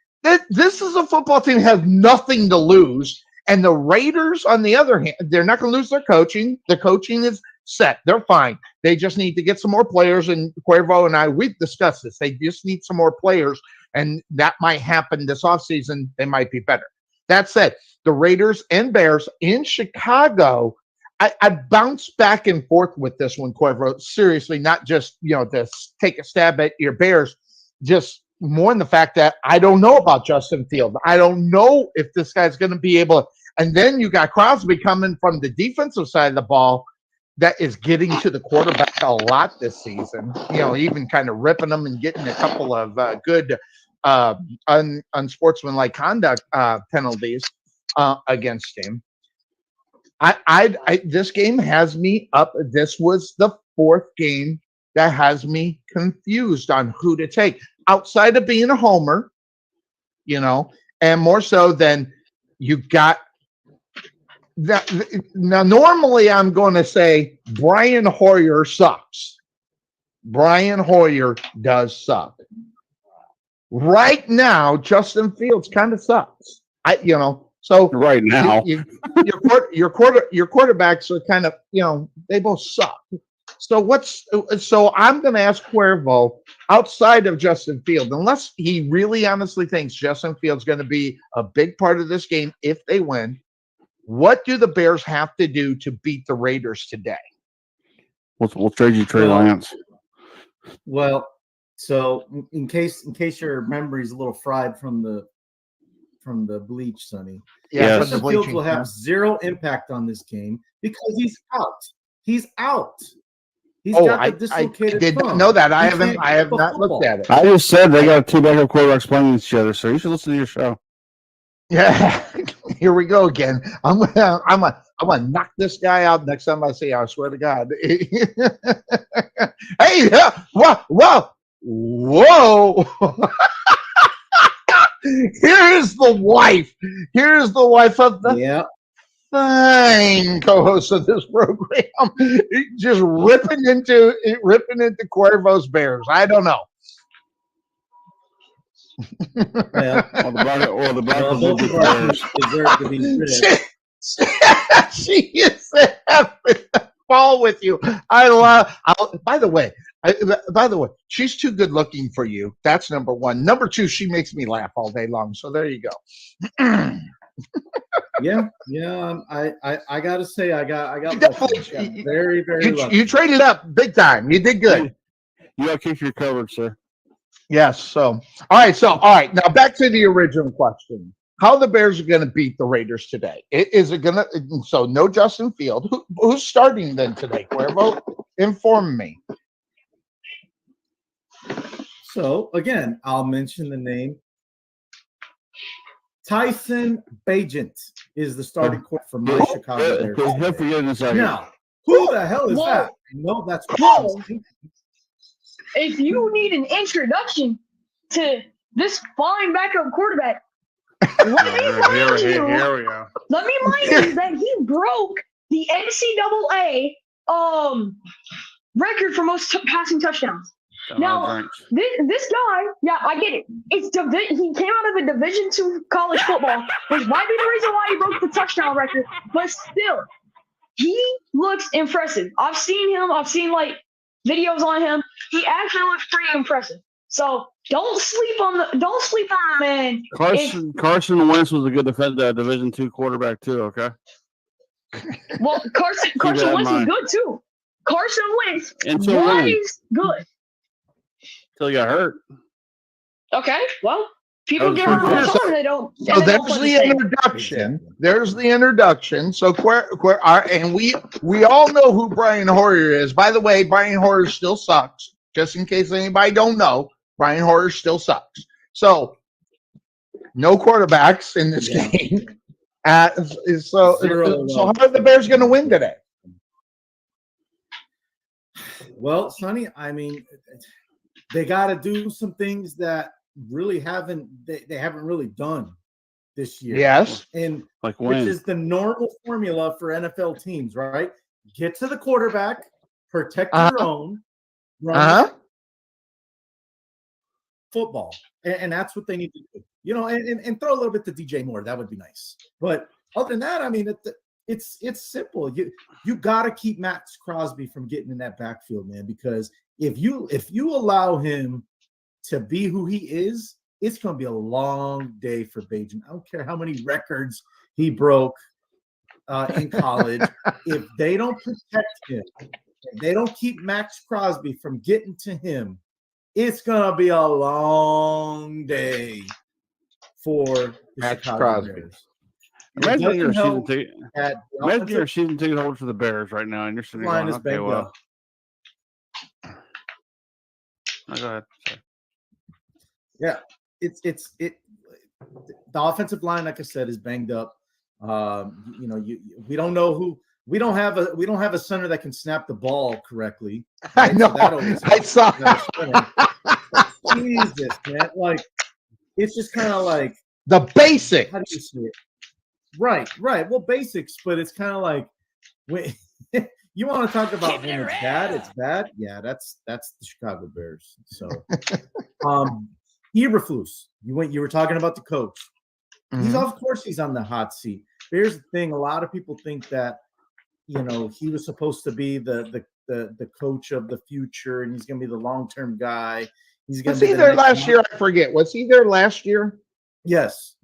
This is a football team that has nothing to lose. And the Raiders, on the other hand, they're not going to lose their coaching. The coaching is set. They're fine. They just need to get some more players. And Cuervo and I, we've discussed this. They just need some more players. And that might happen this offseason. They might be better. That said, the Raiders and Bears in Chicago, I bounce back and forth with this one, Cuervo. Seriously, not just, to take a stab at your Bears, just more in the fact that I don't know about Justin Fields. I don't know if this guy's going to be able to. And then you got Crosby coming from the defensive side of the ball that is getting to the quarterback a lot this season, even kind of ripping them and getting a couple of good unsportsmanlike conduct penalties against him. This game has me up. This was the fourth game that has me confused on who to take. Outside of being a homer, and more so than you got that. Now, normally I'm going to say Brian Hoyer sucks. Brian Hoyer does suck. Right now, Justin Fields kind of sucks. So right now, your quarterbacks are kind of, they both suck. So I'm going to ask Cuervo, outside of Justin Fields, unless he really honestly thinks Justin Fields is going to be a big part of this game if they win, what do the Bears have to do to beat the Raiders today? We'll trade you Trey Lance. Well, So in case your memory's a little fried from the bleach, Sonny. Yeah, Justin Fields will have zero impact on this game because he's out. He's out. He's got the dislocated did thumb. not know that. I He have can't not football. looked at it. I just said they got two backup quarterbacks playing each other, so you should listen to your show. Yeah, here we go again. I'm gonna knock this guy out next time I see you. I swear to God. Hey, whoa. Here's the wife. Here's the wife of the fine co-host of this program. Just ripping into Cuervo's Bears. I don't know. The Broncos deserve to be ripped. She is having a ball with you. By the way, she's too good looking for you. That's number one. Number two, she makes me laugh all day long. So there you go. Yeah. I gotta say, I got very, very lucky. You traded up big time. You did good. You got to keep your coverage, sir. Yes. So, all right. Now back to the original question: how the Bears are going to beat the Raiders today? Is it going to? So no Justin Field. Who's starting then today? Cuervo, inform me. So again, I'll mention the name. Tyson Bagent is the starting quarterback for my Chicago Bears. Now, who the hell is that? No, that's if you need an introduction to this fine backup quarterback, let me remind you that he broke the NCAA record for most passing touchdowns. Now, this guy, yeah, I get it. He came out of a Division II college football, which might be the reason why he broke the touchdown record. But still, he looks impressive. I've seen him. I've seen videos on him. He actually looks pretty impressive. So don't sleep on the man. Carson Wentz was a good Division II quarterback too. Okay. Well, Carson Wentz is good too. Carson Wentz was good. Until he got hurt. Okay, well, people give him a time. They don't. So there's the introduction. There's the introduction. So and we all know who Brian Hoyer is. By the way, Brian Hoyer still sucks. Just in case anybody don't know, Brian Hoyer still sucks. So no quarterbacks in this game. So how are the Bears going to win today? Well, Sonny, I mean, they got to do some things that really they haven't really done this year. Yes. And which is the normal formula for NFL teams, right? Get to the quarterback, protect your own, run football. And that's what they need to do. You know, and throw a little bit to DJ Moore. That would be nice. But other than that, I mean, it's simple. You got to keep Max Crosby from getting in that backfield, man, because if you allow him to be who he is, it's going to be a long day for Bagent. I don't care how many records he broke in college. If they don't protect him, if they don't keep Max Crosby from getting to him, it's going to be a long day for Max Crosby. Bears. Imagine your season ticket holder for the Bears right now, and you're sitting going, okay, well. Go ahead. Sorry. Yeah, the offensive line, like I said, is banged up. We don't know who. We don't have a center that can snap the ball correctly. Right? I know. So I saw. Jesus, man! Like, it's just kind of like the basics. How do you see it? Right. Well, basics, but it's kind of like when you want to talk about when it's bad, it's bad. Yeah, that's the Chicago Bears. So, Eberflus, you were talking about the coach. Mm-hmm. Of course he's on the hot seat. Here's the thing: a lot of people think that he was supposed to be the coach of the future, and he's going to be the long-term guy. Was he there last year? I forget. Was he there last year? Yes.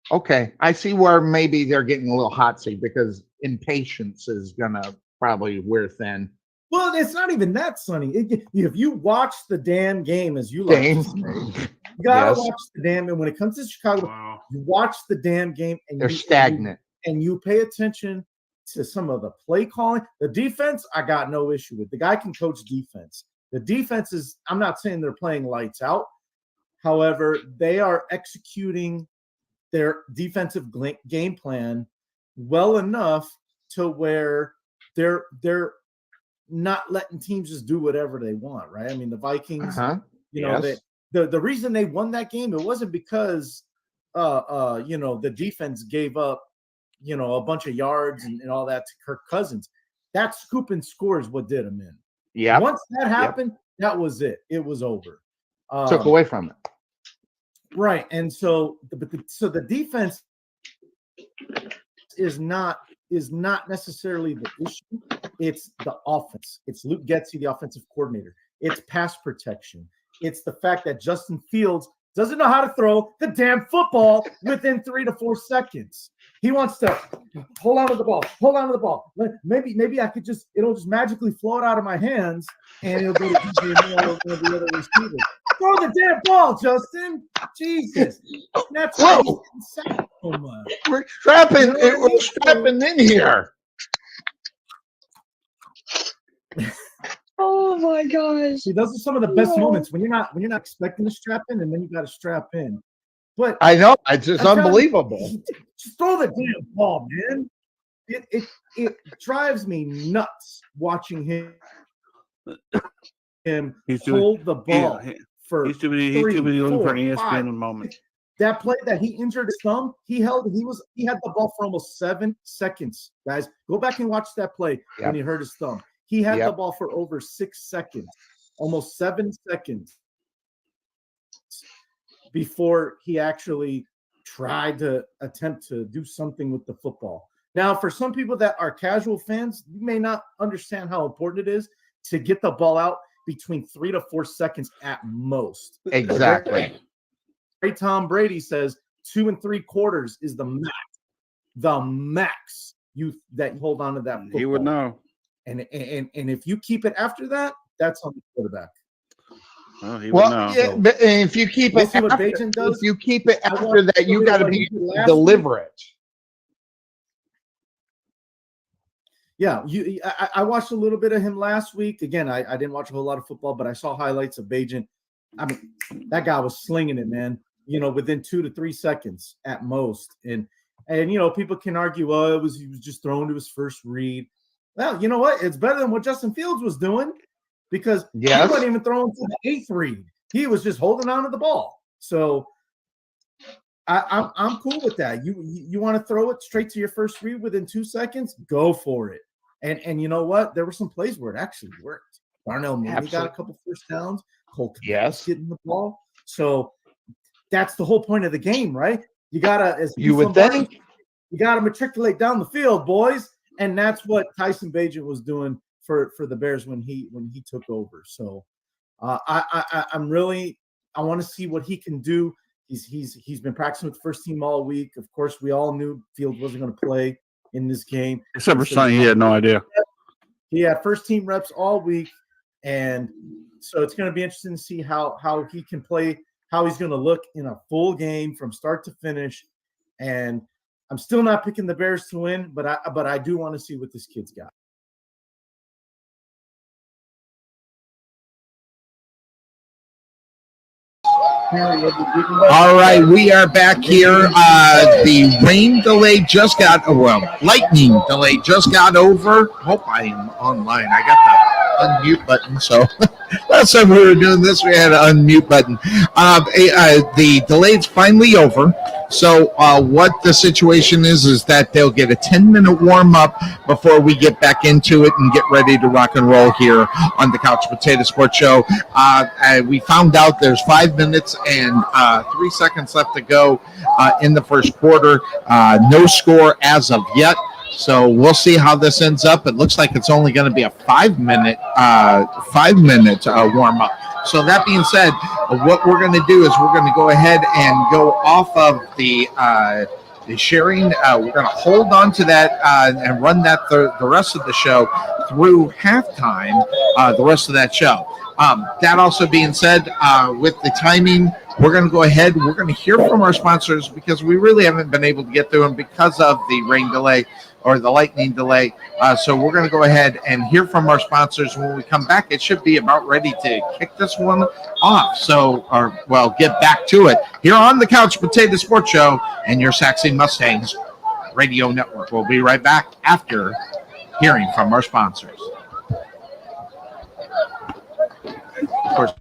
Okay, I see where maybe they're getting a little hot seat because impatience is gonna probably wear thin. Well, it's not even that, Sonny. If you watch the damn game, as you like to say, you gotta watch the damn. And when it comes to Chicago, you watch the damn game, and they're stagnant. And you pay attention to some of the play calling. The defense, I got no issue with. The guy can coach defense. The defense is. I'm not saying they're playing lights out. However, they are executing their defensive game plan well enough to where they're not letting teams just do whatever they want, right? I mean, the Vikings, the reason they won that game, it wasn't because the defense gave up, a bunch of yards and all that to Kirk Cousins. That scoop and score is what did them in. Yeah. Once that happened, that was it. It was over. Took away from it. Right. And so the defense is not necessarily the issue. It's the offense. It's Luke Getsy, the offensive coordinator. It's pass protection. It's the fact that Justin Fields doesn't know how to throw the damn football within 3 to 4 seconds. He wants to hold on to the ball. Maybe I could it'll just magically float out of my hands and it'll go to DJ or the other receiver. Throw the damn ball, Justin. Jesus. That's why he's so much. We're strapping in here. Oh my gosh. See, those are some of the best moments when you're not expecting to strap in, and then you got to strap in. But I know it's just unbelievable. Just throw the damn ball, man. It drives me nuts watching him hold the ball for he's too busy looking for an ESPN moment. That play that he injured his thumb, he had the ball for almost 7 seconds. Guys, go back and watch that play when he hurt his thumb. He had the ball for over 6 seconds, almost 7 seconds before he actually tried to attempt to do something with the football. Now, for some people that are casual fans, you may not understand how important it is to get the ball out between 3 to 4 seconds at most. Exactly. Tom Brady says 2 3/4 is the max. The max that you hold on to that football. He would know. And if you keep it after that, that's on the quarterback. Well, he would know. Yeah, but if you keep it after, if you keep it after that, you got to be deliberate. Yeah, I watched a little bit of him last week. Again, I didn't watch a whole lot of football, but I saw highlights of Bajan. I mean, that guy was slinging it, man. Within 2 to 3 seconds at most. And people can argue, he was just throwing to his first read. Well, you know what? It's better than what Justin Fields was doing because he wasn't even throwing to the 8th read. He was just holding on to the ball. So I'm cool with that. You want to throw it straight to your first read within 2 seconds? Go for it. And you know what? There were some plays where it actually worked. Darnell Mooney got a couple first downs. Cole getting the ball. So that's the whole point of the game, right? You gotta, you gotta matriculate down the field, boys. And that's what Tyson Bagent was doing for the Bears when he took over. So I want to see what he can do. He's been practicing with the first team all week. Of course, we all knew Fields wasn't going to play in this game. Except for Sonny, he had no idea. He had first team reps all week, and so it's going to be interesting to see how he can play, how he's going to look in a full game from start to finish. And I'm still not picking the Bears to win, but I do want to see what this kid's got. All right, we are back here. The rain delay just got, lightning delay just got over. Hope I am online. I got the unmute button, so last time we were doing this, we had an unmute button. The delay's finally over. So what the situation is that they'll get a 10-minute warm-up before we get back into it and get ready to rock and roll here on the Couch Potato Sports Show. We found out there's 5 minutes and 3 seconds left to go in the first quarter. No score as of yet. So we'll see how this ends up. It looks like it's only going to be a 5-minute warm-up. So that being said, what we're going to do is we're going to go ahead and go off of the sharing. We're going to hold on to that and run that the rest of the show through halftime the rest of that show. That also being said, with the timing, we're going to go ahead. We're going to hear from our sponsors because we really haven't been able to get through them because of the rain delay or the lightning delay. So we're going to go ahead and hear from our sponsors. When we come back, it should be about ready to kick this one off. Get back to it here on the Couch Potato Sports Show and your Sachse Mustangs Radio Network. We'll be right back after hearing from our sponsors. Of course.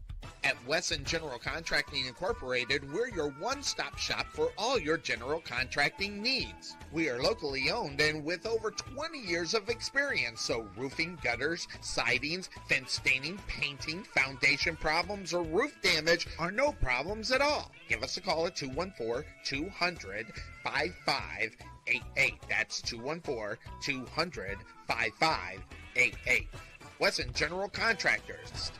At Wesson General Contracting Incorporated, we're your one-stop shop for all your general contracting needs. We are locally owned and with over 20 years of experience, so roofing, gutters, sidings, fence staining, painting, foundation problems, or roof damage are no problems at all. Give us a call at 214-200-5588. That's 214-200-5588. Wesson General Contractors.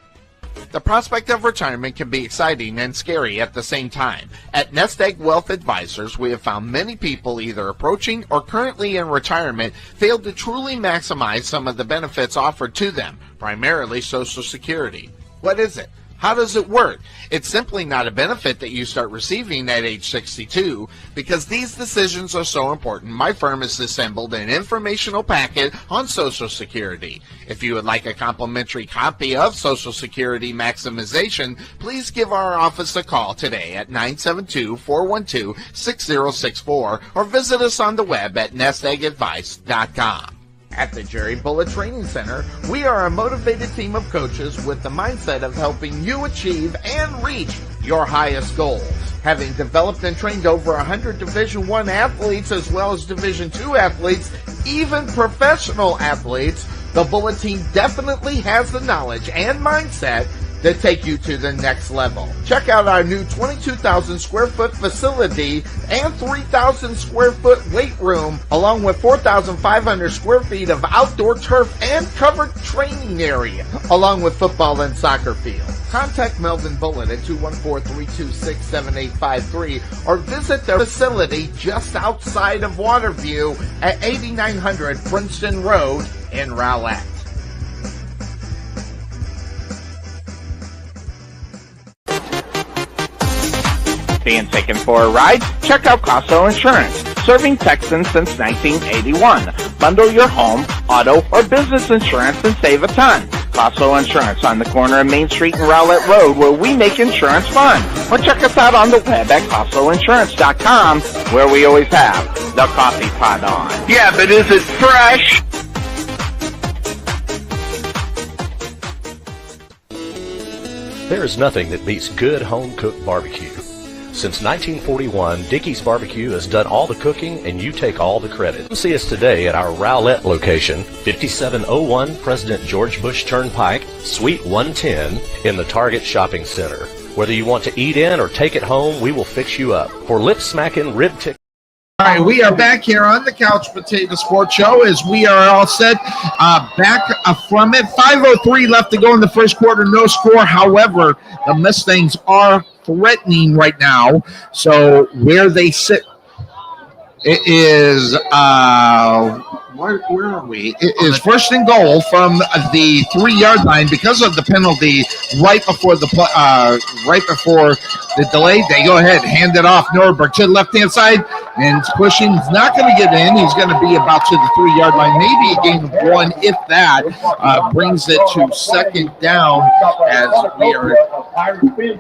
The prospect of retirement can be exciting and scary at the same time. At Nest Egg Wealth Advisors, we have found many people either approaching or currently in retirement failed to truly maximize some of the benefits offered to them, primarily Social Security. What is it? How does it work? It's simply not a benefit that you start receiving at age 62. Because these decisions are so important, my firm has assembled an informational packet on Social Security. If you would like a complimentary copy of Social Security Maximization, please give our office a call today at 972-412-6064 or visit us on the web at nesteggadvice.com. At the Jerry Bullet Training Center, we are a motivated team of coaches with the mindset of helping you achieve and reach your highest goals. Having developed and trained over 100 Division I athletes as well as Division II athletes, even professional athletes, the Bullet team definitely has the knowledge and mindset to take you to the next level. Check out our new 22,000 square foot facility and 3,000 square foot weight room, along with 4,500 square feet of outdoor turf and covered training area, along with football and soccer field. Contact Melvin Bullitt at 214-326-7853 or visit their facility just outside of Waterview at 8900 Princeton Road in Rowlett. Being taken for a ride? Check out Casso Insurance, serving Texans since 1981. Bundle your home, auto, or business insurance and save a ton. Casso Insurance on the corner of Main Street and Rowlett Road, where we make insurance fun. Or check us out on the web at CassoInsurance.com, where we always have the coffee pot on. Yeah, but is it fresh? There is nothing that beats good home-cooked barbecue. Since 1941, Dickey's Barbecue has done all the cooking and you take all the credit. Come see us today at our Rowlett location, 5701 President George Bush Turnpike, Suite 110 in the Target Shopping Center. Whether you want to eat in or take it home, we will fix you up. For lip-smacking rib tick. All right, we are back here on the Couch Potato Sports Show as we are all set back from it. 5:03 left to go in the first quarter, no score. However, the Mustangs are threatening right now. So where they sit, it is where are we? It is first and goal from the 3-yard line because of the penalty right before the delay. They go ahead, hand it off. Norberg to the left-hand side, and it's pushing. He's not going to get in. He's going to be about to the 3-yard line, maybe a gain of 1, if that. Brings it to second down as we are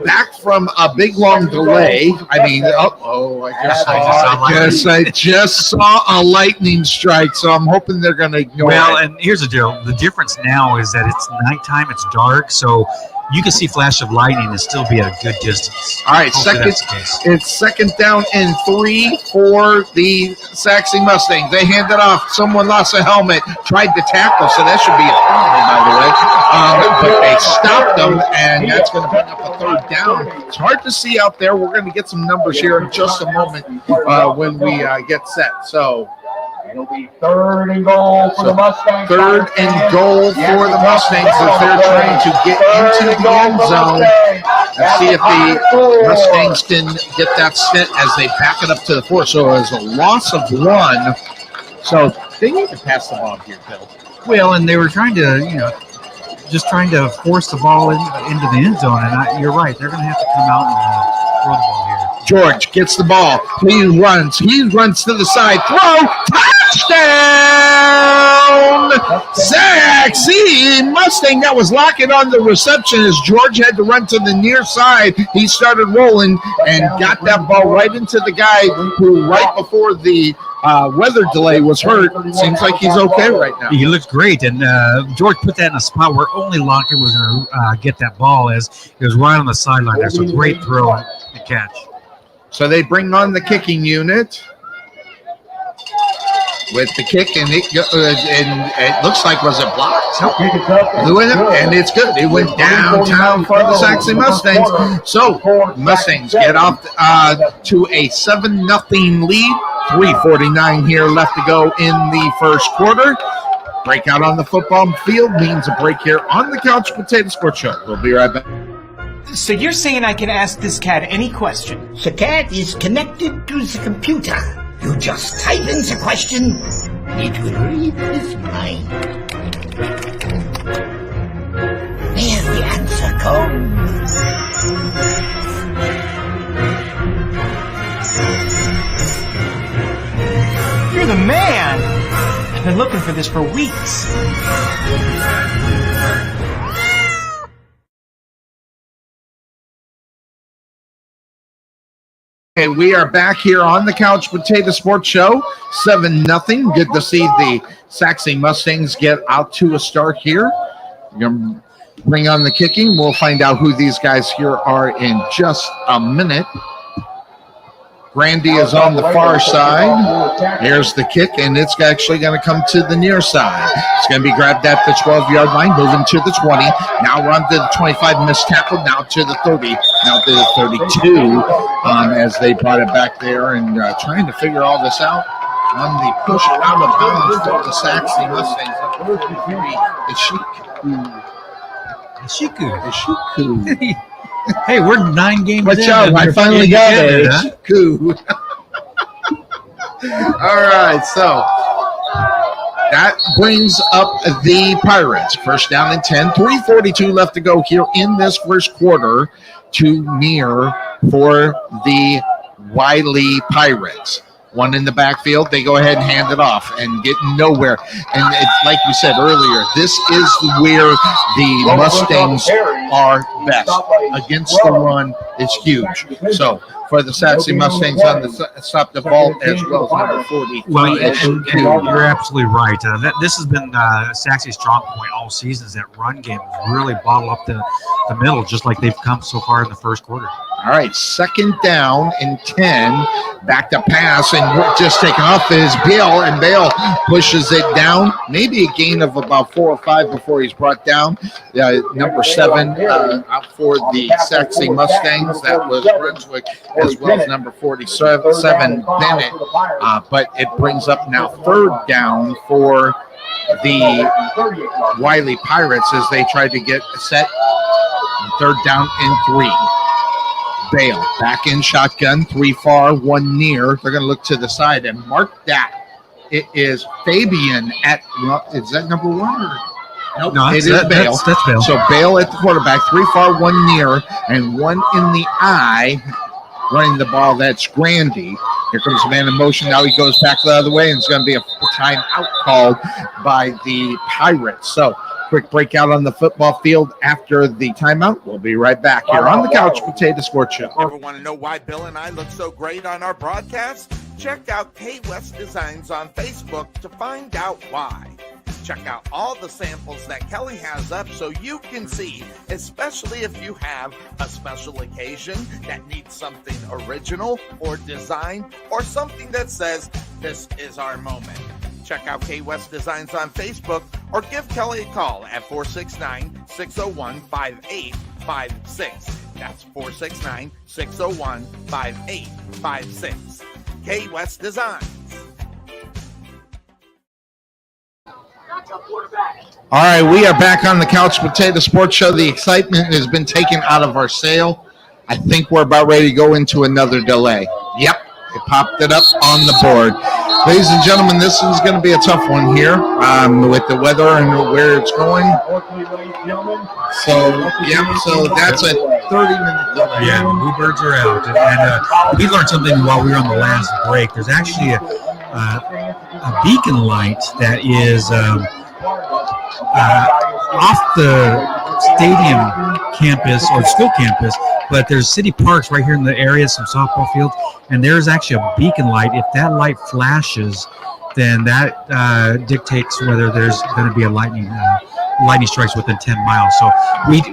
back from a big long delay. I mean, I just saw a lightning strike, so I'm hoping they're going to ignore it. Well, and here's the deal. The difference now is that it's nighttime, it's dark, so you can see flash of lightning and still be at a good distance. All right, it's second down and 3 for the Sachse Mustangs. They hand it off. Someone lost a helmet, tried to tackle, so that should be a penalty, by the way. But they stopped them, and that's going to bring up a third down. It's hard to see out there. We're going to get some numbers here in just a moment when we get set. So it'll be third and goal for the Mustangs. Third and goal for the Mustangs as they're trying to get into the end zone. Let's see if the Mustangs can get that set as they back it up to the 4. So it's a loss of 1. So they need to pass the ball here, Bill. Well, and they were trying to, just trying to force the ball into the end zone. And you're right. They're going to have to come out and throw the ball here. George gets the ball. He runs to the side. Throw. Touchdown! Sachse Mustang. That was locking on the reception as George had to run to the near side. He started rolling and got that ball right into the guy who right before the weather delay was hurt. Seems like he's okay right now. He looks great, and George put that in a spot where only Lockett was going to get that ball as he was right on the sideline there. So great throw and catch. So they bring on the kicking unit with the kick, and it looks like was it blocked? And it's good. It went downtown for the Sachse Mustangs. So Mustangs get off to a 7-0 lead. 3:49 here left to go in the first quarter. Breakout on the football field means a break here on the Couch Potato Sports Show. We'll be right back. So you're saying I can ask this cat any question? The cat is connected to the computer. You just type in the question, it will read his mind. There the answer comes. You're the man! I've been looking for this for weeks. Okay, we are back here on the Couch Potato Sports Show, 7-0. Good to see the Sachse Mustangs get out to a start here. We're going to bring on the kicking. We'll find out who these guys here are in just a minute. Randy is on the far side. Here's the kick, and it's actually going to come to the near side. It's going to be grabbed at the 12-yard line, moving to the 20. Now we're on to the 25, missed tackle. Now to the 30, now to the 32, as they brought it back there and trying to figure all this out. On the push out of bounds for the Sachse Mustangs. Number 33, Ishiku. Hey, we're 9 games Watch in. out, I finally got it. Huh? All right, so that brings up the Pirates. First down and 10. 3:42 left to go here in this first quarter. Too near for the Wylie Pirates. One in the backfield, they go ahead and hand it off and get nowhere. And like we said earlier, this is where the Mustangs are best. Against the run is huge. So for the Sachse Mustangs on the stop the ball as well as number 43. Well, and you're absolutely right. This has been Sachse's strong point all season. Is that run game really bottle up the middle, just like they've come so far in the first quarter. All right, second down and 10. Back to pass, and we're just taking off is Bale, and Bale pushes it down. Maybe a gain of about 4 or 5 before he's brought down. Number 7 out for the Sachse Mustangs. That was Brunswick, as well as number 47, Bennett. But it brings up now third down for the Wylie Pirates as they try to get set. Third down and 3. Bale back in shotgun, 3 far, 1 near. They're going to look to the side and mark that. It is Fabian at, is that number 1? Or? Nope, no, it is Bale. That's Bale. So Bale at the quarterback, 3 far, 1 near, and 1 in the eye. Running the ball, that's Grandy. Here comes the man in motion. Now he goes back the other way, and it's going to be a timeout called by the Pirates. So quick breakout on the football field after the timeout. We'll be right back here on the Couch Potato Sports Show. Ever want to know why Bill and I look so great on our broadcast? Check out K West Designs on Facebook to find out why. Check out all the samples that Kelly has up so you can see, especially if you have a special occasion that needs something original or design or something that says, this is our moment. Check out K West Designs on Facebook or give Kelly a call at 469-601-5856. That's 469-601-5856. K West Designs. All right, we are back on the Couch Potato Sports Show. The excitement has been taken out of our sail. I think we're about ready to go into another delay. Yep, it popped it up on the board. Ladies and gentlemen, this is going to be a tough one here with the weather and where it's going. So that's a 30-minute delay. Yeah, the bluebirds are out. And we learned something while we were on the last break. There's actually a beacon light that is off the stadium campus or school campus, but there's city parks right here in the area, some softball fields, and there's actually a beacon light. If that light flashes, then that dictates whether there's going to be a lightning strikes within 10 miles. So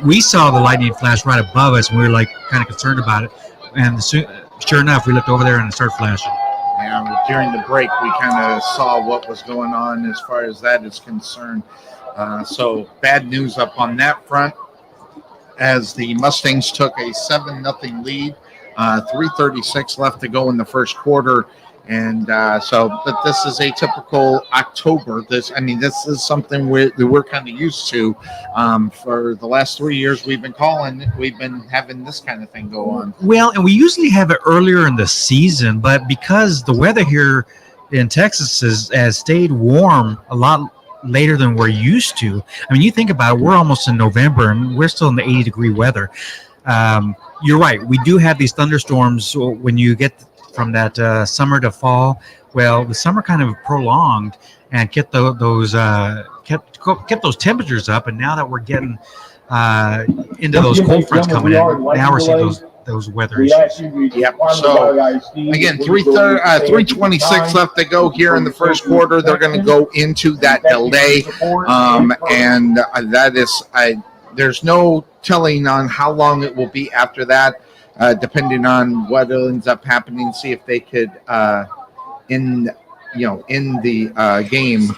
we saw the lightning flash right above us, and we were like kind of concerned about it. And sure enough, we looked over there and it started flashing. Yeah, during the break, we kind of saw what was going on as far as that is concerned. So bad news up on that front as the Mustangs took a 7-0 lead. 3:36 left to go in the first quarter. And but this is a typical October. This is something we're kind of used to. For the last 3 years we've been having this kind of thing go on. Well, and we usually have it earlier in the season, but because the weather here in Texas has stayed warm a lot later than we're used to. I mean, you think about it, we're almost in November and we're still in the 80-degree weather. You're right. We do have these thunderstorms when you get from that summer to fall. Well, the summer kind of prolonged and kept those temperatures up. And now that we're getting into those cold fronts coming in, now we're seeing those weather issues. Yep. So again, 3:26 left to go here in the first quarter. They're going to go into that delay, and that is there's no telling on how long it will be after that, depending on what ends up happening. See if they could in the game.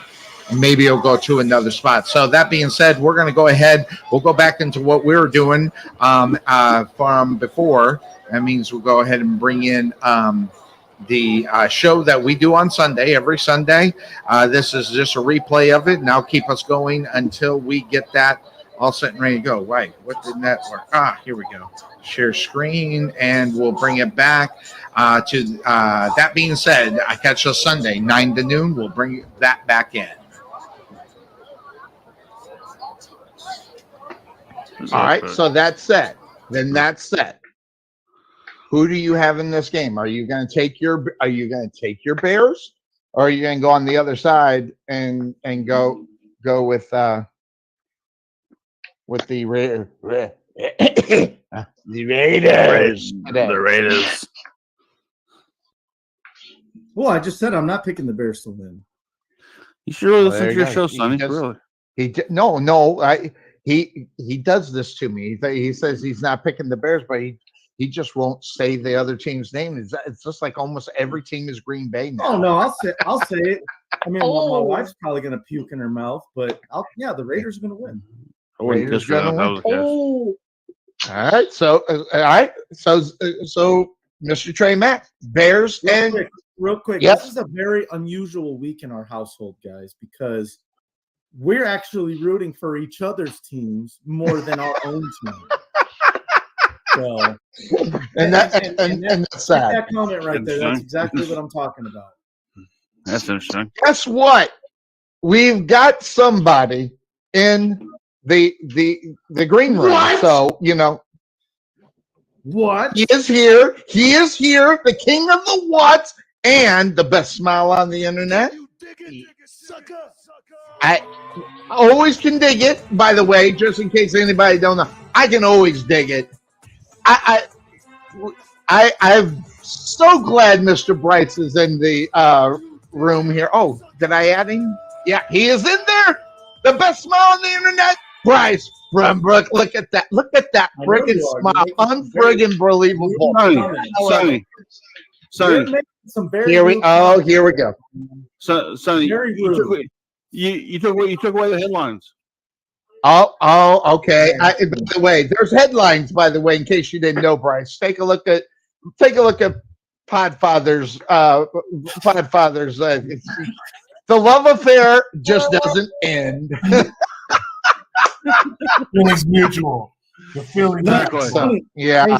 Maybe it'll go to another spot. So that being said, we're going to go ahead. We'll go back into what we were doing from before. That means we'll go ahead and bring in the show that we do on Sunday, every Sunday. This is just a replay of it. Now keep us going until we get that all set and ready to go. Right. What didn't that work? Here we go. Share screen, and we'll bring it back to that being said, I catch us Sunday, 9 to noon. We'll bring that back in. All right, so that's set. Then that's set. Who do you have in this game? Are you going to take your Bears, or are you going to go on the other side and go with the Raiders? The Raiders. The Raiders. Well, I just said I'm not picking the Bears to win. You sure listen to your show, Sonny? Really? He does this to me. He says he's not picking the Bears, but he just won't say the other team's name. It's just like almost every team is Green Bay now. Oh no, I'll say it. I mean, my wife's probably gonna puke in her mouth, but the Raiders are gonna win. Raiders gonna win. All right, so Mr. Trey Mack, Bears real quick. Yep. This is a very unusual week in our household, guys, because we're actually rooting for each other's teams more than our own team. So, and that's sad. That comment right there. That's exactly what I'm talking about. That's interesting. Guess what? We've got somebody in the green room. What? So what? He is here. He is here. The king of the what and the best smile on the internet. I always can dig it, by the way, just in case anybody don't know. I can always dig it. I'm so glad Mr. Brights is in the room here. Oh, did I add him? Yeah, he is in there. The best smile on the internet. Bryce Brembrook. Look at that. Look at that friggin' smile. Unfriggin' believable. Sonny. Here we go. So, Sonny, you took away the headlines. Oh, okay. By the way, there's headlines. By the way, in case you didn't know, Bryce, take a look at Podfather's. The love affair just doesn't end. Feelings mutual. The feelings mutual. Yeah.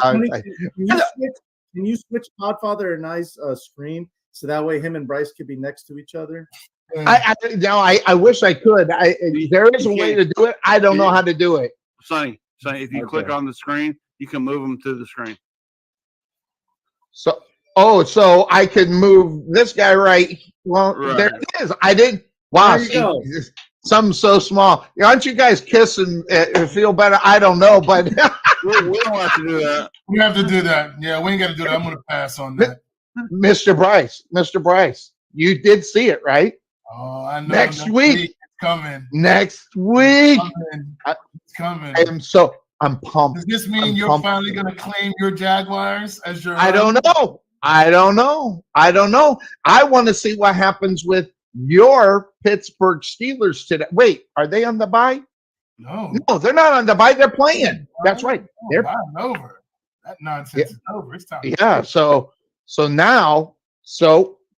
Can you switch Podfather and I's screen so that way him and Bryce could be next to each other? I wish I could. There is a way to do it. I don't know how to do it. Sonny, if you click on the screen, you can move them to the screen. So I could move this guy right. Well, there it is. I did. Wow. Something so small. Aren't you guys kissing? Feel better? I don't know, but we don't have to do that. We have to do that. Yeah, we ain't got to do that. I'm going to pass on that. Mr. Bryce, you did see it, right? Oh, I know. Next week it's coming. Next week. It's coming. I'm pumped. Does this mean you're finally going to claim your Jaguars as your? I don't know. I want to see what happens with your Pittsburgh Steelers today. Wait, are they on the bye? No, they're not on the bye. They're playing. That's right. They're over. That nonsense is over. It's time. Yeah. So now,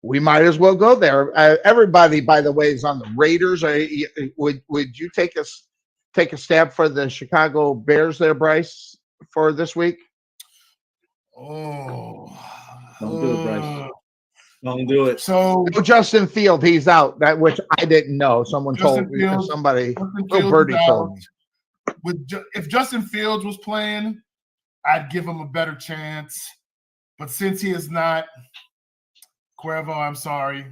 we might as well go there. Everybody, by the way, is on the Raiders. Would you take a stab for the Chicago Bears there, Bryce, for this week? Don't do it, Bryce. Don't do it. So Justin Field, he's out. That which I didn't know. Someone told me. Somebody. Little birdie told me. If Justin Fields was playing, I'd give him a better chance. But since he is not, Cuervo, I'm sorry.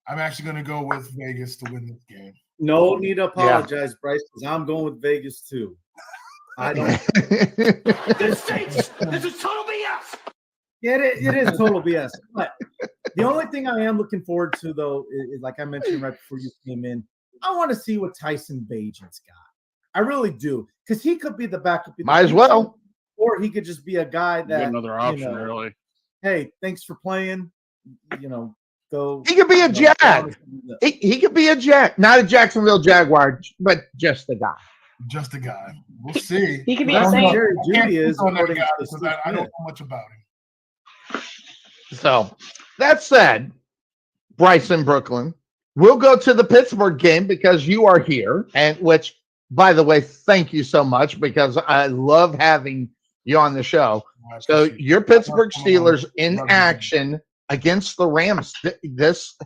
I'm actually going to go with Vegas to win this game. No need to apologize, Bryce, because I'm going with Vegas too. I don't. This is total BS. Yeah, it is total BS. But the only thing I am looking forward to, though, is like I mentioned right before you came in, I want to see what Tyson Bagent's got. I really do, because he could be the backup. Might as well. Or he could just be a guy that another option, really. Hey, thanks for playing. Go. He could be a Jag. He could be a Jag, not a Jacksonville Jaguar, but just a guy. Just a guy. We'll see. He could be a Saint. Jerry Jeudy is. I don't know much about him. So that said, Bryce in Brooklyn, we'll go to the Pittsburgh game because you are here, and which, by the way, thank you so much because I love having you on the show. So your Pittsburgh Steelers in action against the Rams. This,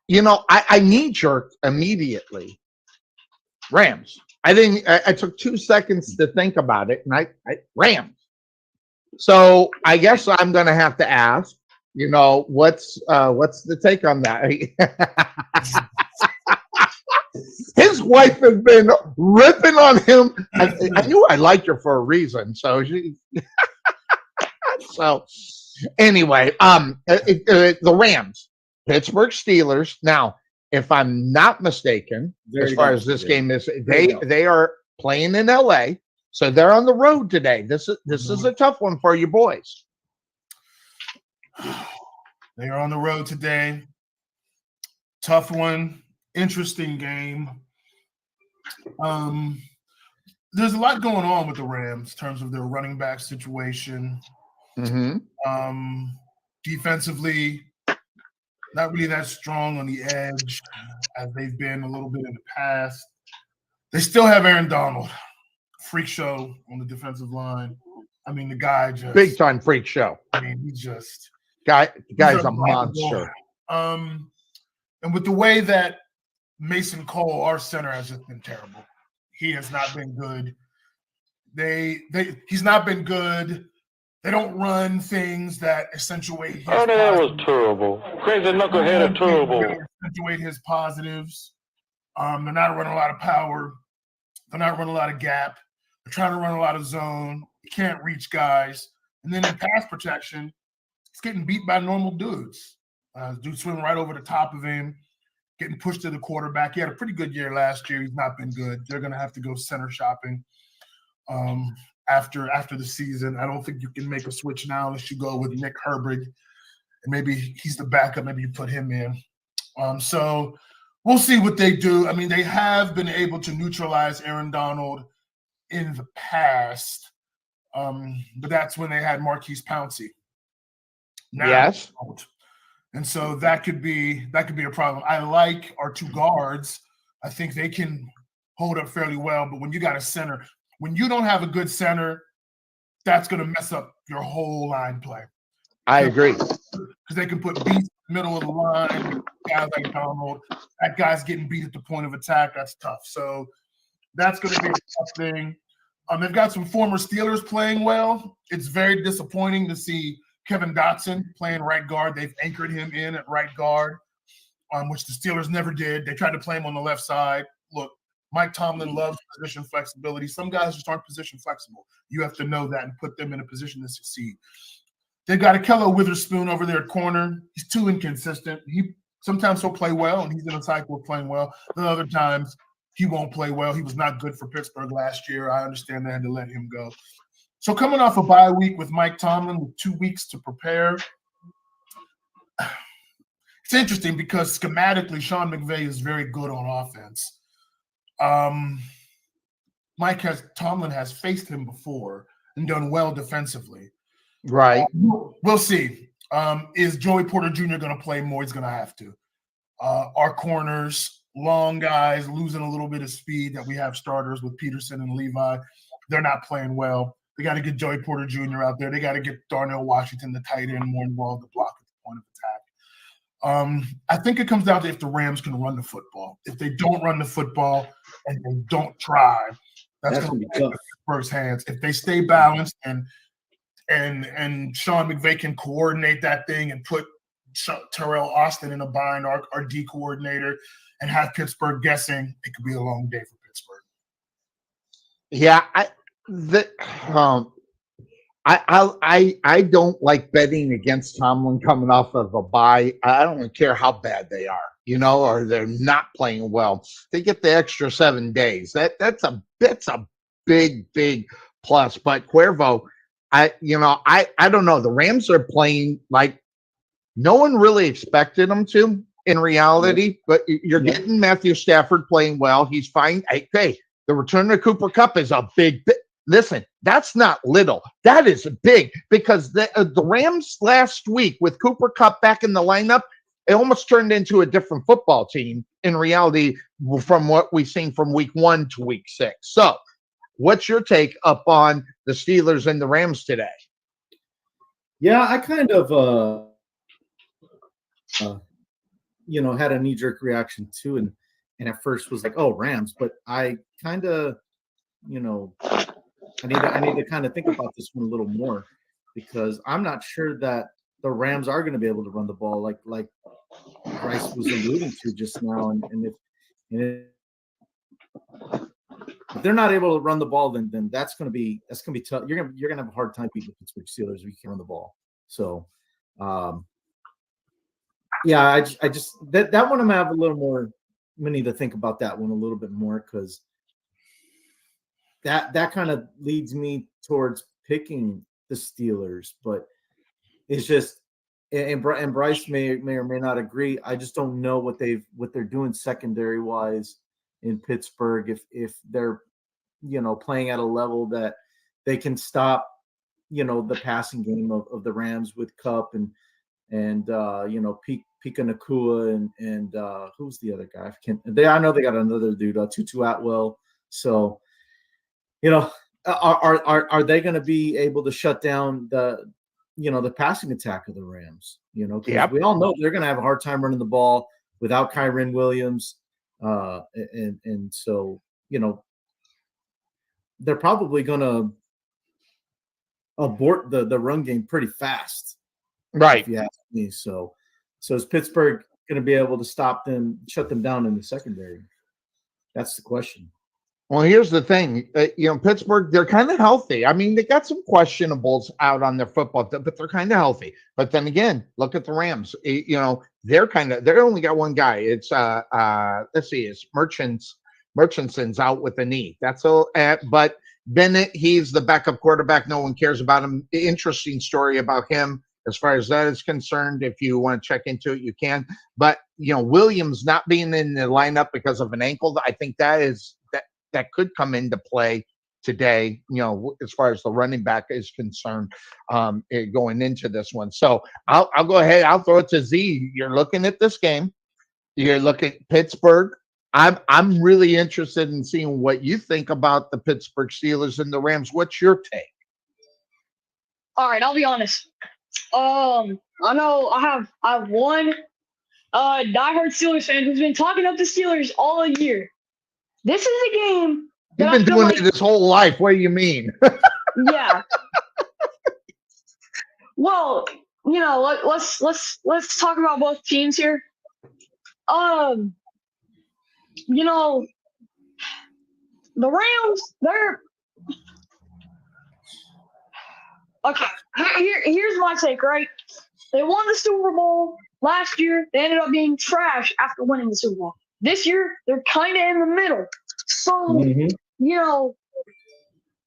I knee-jerked immediately. Rams. I took 2 seconds to think about it, and I Rams. So I guess I'm going to have to ask, what's the take on that? His wife has been ripping on him. I knew I liked her for a reason. So anyway, the Rams, Pittsburgh Steelers. Now, if I'm not mistaken, as far as this game is, they are playing in LA, so they're on the road today. This is a tough one for you boys. They are on the road today. Tough one. Interesting game. There's a lot going on with the Rams in terms of their running back situation. Mm-hmm. Defensively, not really that strong on the edge as they've been a little bit in the past. They still have Aaron Donald, freak show on the defensive line. I mean, the guy just big time freak show. I mean, he just guy's a monster. And with the way that Mason Cole, our center, has just been terrible. He has not been good. He's not been good. They don't run things that accentuate his that was terrible. Crazy knucklehead terrible. Accentuate his positives. They're not running a lot of power. They're not running a lot of gap. They're trying to run a lot of zone. You can't reach guys. And then in pass protection, it's getting beat by normal dudes. Dude swimming right over the top of him, getting pushed to the quarterback. He had a pretty good year last year. He's not been good. They're going to have to go center shopping after the season. I don't think you can make a switch now unless you go with Nick Herbig. And maybe he's the backup. Maybe you put him in. So we'll see what they do. I mean, they have been able to neutralize Aaron Donald in the past, but that's when they had Marquise Pouncey. Now, yes. And so that could be a problem. I like our two guards. I think they can hold up fairly well. But when you got a center, when you don't have a good center, that's going to mess up your whole line play. I agree. Because they can put beast middle of the line, guys like Donald, that guy's getting beat at the point of attack. That's tough. So that's going to be a tough thing. They've got some former Steelers playing well. It's very disappointing to see Kevin Dotson playing right guard. They've anchored him in at right guard, which the Steelers never did. They tried to play him on the left side. Look, Mike Tomlin loves position flexibility. Some guys just aren't position flexible. You have to know that and put them in a position to succeed. They've got Akello Witherspoon over there at corner. He's too inconsistent. Sometimes he'll play well, and he's in a cycle of playing well. Then other times he won't play well. He was not good for Pittsburgh last year. I understand they had to let him go. So coming off a bye week with Mike Tomlin with 2 weeks to prepare, it's interesting because schematically Sean McVay is very good on offense. Tomlin has faced him before and done well defensively. Right. We'll see. Is Joey Porter Jr. going to play more? He's going to have to. Our corners, long guys, losing a little bit of speed that we have starters with Peterson and Levi. They're not playing well. They got to get Joey Porter Jr. out there. They got to get Darnell Washington, the tight end, more involved to block at the point of attack. I think it comes down to if the Rams can run the football. If they don't run the football and they don't try, that's going to be tough. Pittsburgh's hands. If they stay balanced and Sean McVay can coordinate that thing and put Terrell Austin in a bind, our D coordinator, and have Pittsburgh guessing, it could be a long day for Pittsburgh. Yeah, I don't like betting against Tomlin coming off of a bye. I don't care how bad they are, or they're not playing well. They get the extra 7 days. That's a big plus. But Cuervo, I don't know. The Rams are playing like no one really expected them to in reality, but you're getting Matthew Stafford playing well. He's fine. Hey, the return of Cooper Kupp is a big. Listen, that's not little. That is big because the Rams last week with Cooper Kupp back in the lineup, it almost turned into a different football team in reality from what we've seen from week 1 to week 6. So, what's your take up on the Steelers and the Rams today? Yeah, I kind of, had a knee-jerk reaction too, and at first was like, "Oh, Rams," but I kind of, I need to kind of think about this one a little more because I'm not sure that the Rams are going to be able to run the ball like Bryce was alluding to just now, and if they're not able to run the ball, then that's going to be tough. You're gonna have a hard time beating the Pittsburgh Steelers if you can run the ball. So, yeah, I just that one I'm gonna have a little more. We need to think about that one a little bit more because that kind of leads me towards picking the Steelers, but it's just and Bryce may or may not agree. I just don't know what they're doing secondary wise in Pittsburgh if they're playing at a level that they can stop the passing game of the Rams with Kupp and Pika Nakua and who's the other guy? I know they got another dude, Tutu Atwell. So are they going to be able to shut down the passing attack of the Rams? Yep. We all know they're going to have a hard time running the ball without Kyren Williams. And so, they're probably going to abort the run game pretty fast. Right. If you ask me. So is Pittsburgh going to be able to shut them down in the secondary? That's the question. Well, here's the thing. Pittsburgh, they're kind of healthy. I mean, they got some questionables out on their football, but they're kind of healthy. But then again, look at the Rams. They only got one guy. It's let's see, it's Murchison's out with a knee. That's all. But Bennett, he's the backup quarterback. No one cares about him. Interesting story about him as far as that is concerned. If you want to check into it, you can. But Williams not being in the lineup because of an ankle, I think that could come into play today, as far as the running back is concerned, going into this one. So I'll go ahead. I'll throw it to Z. You're looking at this game. You're looking at Pittsburgh. I'm really interested in seeing what you think about the Pittsburgh Steelers and the Rams. What's your take? All right, I'll be honest. I know I have one diehard Steelers fan who's been talking up the Steelers all year. This is a game that You've I been feel doing like, it his whole life. What do you mean? yeah. Well, let's talk about both teams here. The Rams, they're okay. Here's my take, right? They won the Super Bowl last year. They ended up being trash after winning the Super Bowl. This year, they're kind of in the middle. So,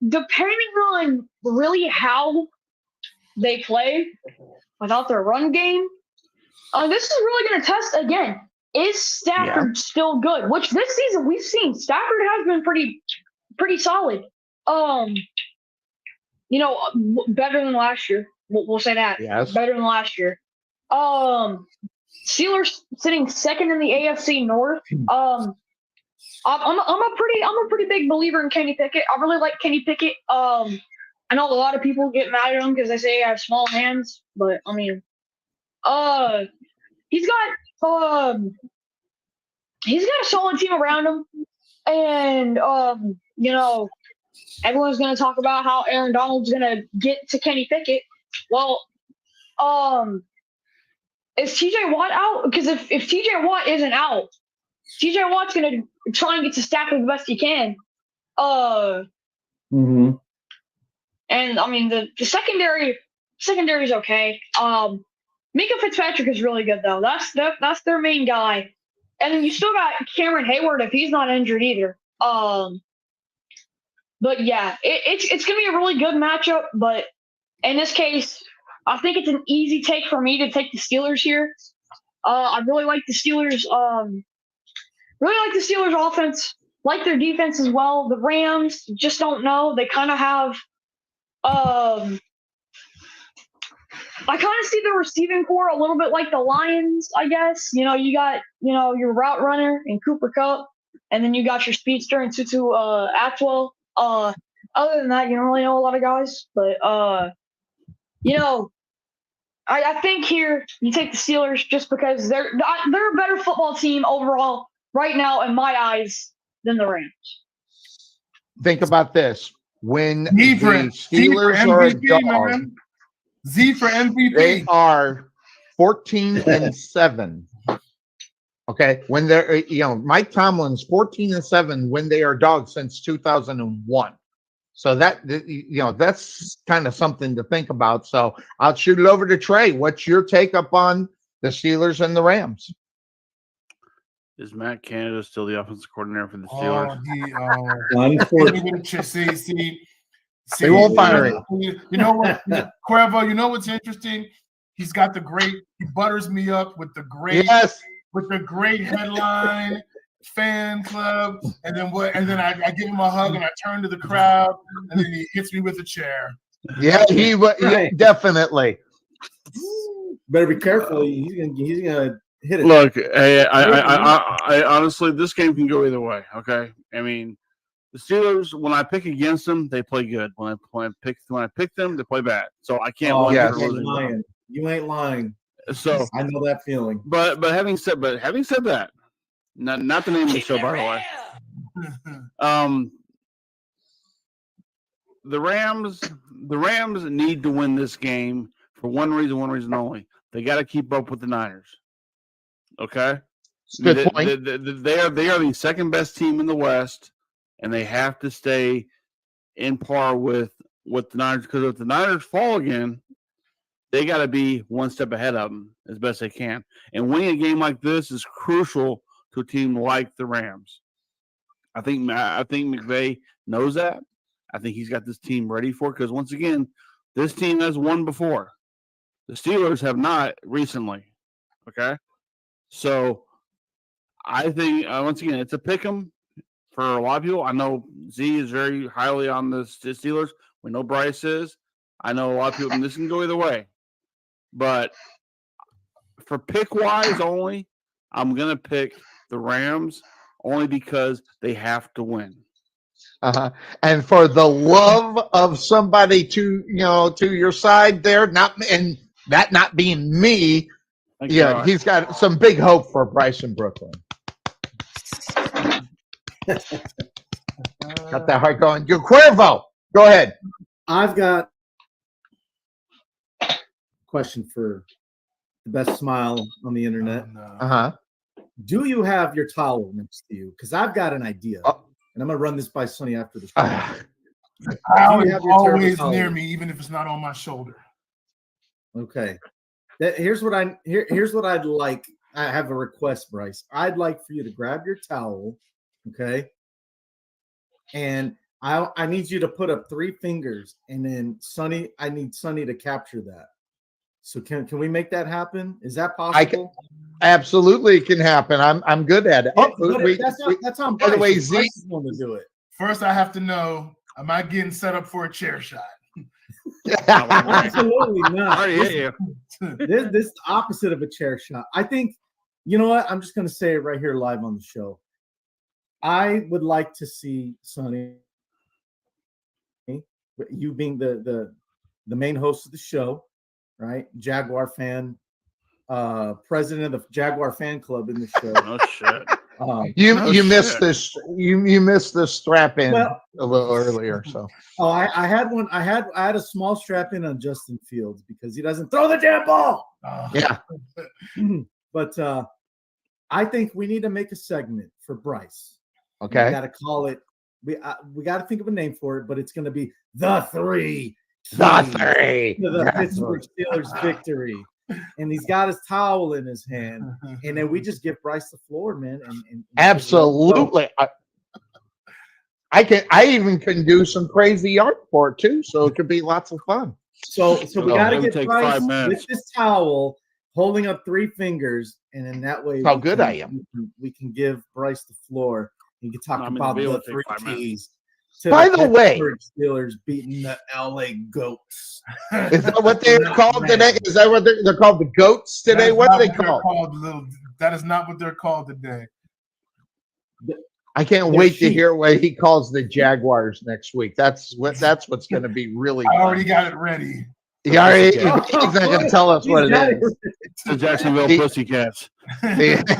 depending on really how they play without their run game, this is really going to test again. Is Stafford still good? Which this season we've seen Stafford has been pretty solid. Better than last year. We'll say that. Yes. Better than last year. Steelers sitting second in the AFC North. I'm a pretty big believer in Kenny Pickett. I really like Kenny Pickett. I know a lot of people get mad at him because they say I have small hands, but I mean, he's got a solid team around him, and everyone's gonna talk about how Aaron Donald's gonna get to Kenny Pickett. Well, is TJ Watt out? Because if TJ Watt isn't out, TJ Watt's gonna try and get to Stafford the best he can. And I mean the secondary's okay. Minka Fitzpatrick is really good though. That's their main guy. And then you still got Cameron Hayward if he's not injured either. But yeah, it's gonna be a really good matchup. But in this case, I think it's an easy take for me to take the Steelers here. I really like the Steelers. Really like the Steelers offense. Like their defense as well. The Rams just don't know. They kind of have. I kind of see the receiving core a little bit like the Lions, I guess. You got your route runner in Cooper Kupp, and then you got your speedster in Tutu Atwell. Other than that, you don't really know a lot of guys, but I think here you take the Steelers just because they're a better football team overall right now in my eyes than the Rams. Think about this: when the Steelers are a dog, Z for MVP. They are 14-7. Okay, when they're Mike Tomlin's 14-7 when they are dogs since 2001. So that's kind of something to think about. So I'll shoot it over to Trey. What's your take up on the Steelers and the Rams? Is Matt Canada still the offensive coordinator for the Steelers? They won't fire him. You know what, Cuervo? You know what's interesting? He's got he butters me up with the great headline, fan club, and then I give him a hug and I turn to the crowd and then he hits me with a chair. Yeah, yeah, definitely. Better be careful. He's gonna hit it. Look, I honestly, this game can go either way. Okay, I mean, the Steelers, when I pick against them, they play good. When I pick them, they play bad. So I can't. You ain't lying. So I know that feeling. But having said that, not the name of the show, by the way. The Rams need to win this game for one reason only. They got to keep up with the Niners. Okay, good point. They are the second best team in the West, and they have to stay in par with the Niners, because if the Niners fall again, they got to be one step ahead of them as best they can. And winning a game like this is crucial to a team like the Rams. I think McVay knows that. I think he's got this team ready for it, because once again, this team has won before. The Steelers have not recently. Okay, so I think once again it's a pick 'em for a lot of people. I know Z is very highly on the Steelers. We know Bryce is. I know a lot of people, and this can go either way. But for pick-wise only, I'm going to pick the Rams only because they have to win. And for the love of somebody to your side there, and That not being me, God. he's got some big hope for Bryson Brooklyn. Got that heart going. Your Cuervo, go ahead. I've got a question for the best smile on the internet. Do you have your towel next to you? Because I've got an idea, and I'm going to run this by Sonny after the show. Towel is always near me, even if it's not on my shoulder. Okay. Here's what I'd like. I have a request, Bryce. I'd like for you to grab your towel, okay? And I need you to put up 3 fingers, and then I need Sonny to capture that. So can we make that happen? Is that possible? Absolutely, it can happen. I'm good at it. That's on by the way, Bryce. Z Bryce want to do it. First, I have to know: am I getting set up for a chair shot? Absolutely not. This is the opposite of a chair shot. I think, you know what? I'm just going to say it right here live on the show. I would like to see Sonny, you being the main host of the show, right? Jaguar fan, president of the Jaguar fan club in the show. Oh shit. You missed this. You missed the strap in a little earlier. So I had one. I had a small strap in on Justin Fields because he doesn't throw the damn ball. Yeah. But I think we need to make a segment for Bryce. Okay. We got to call it. We got to think of a name for it, but it's going to be the 3. The Pittsburgh Steelers victory. And he's got his towel in his hand, and then we just give Bryce the floor, man. And absolutely, I even can do some crazy art for it too, so it could be lots of fun. So we got to get Bryce with this towel, holding up 3 fingers, and in that way, how good I am. We can give Bryce the floor. He can talk about the 3 keys. By the way, Steelers beating the LA Goats. Is that what they're called today? Is that what they're called? The Goats today? What are they called? That is not what they're called today. I can't wait to hear what he calls the Jaguars next week. That's what's going to be really. I already got it ready. He's not going to tell us what it is. The Jacksonville Pussycats. It's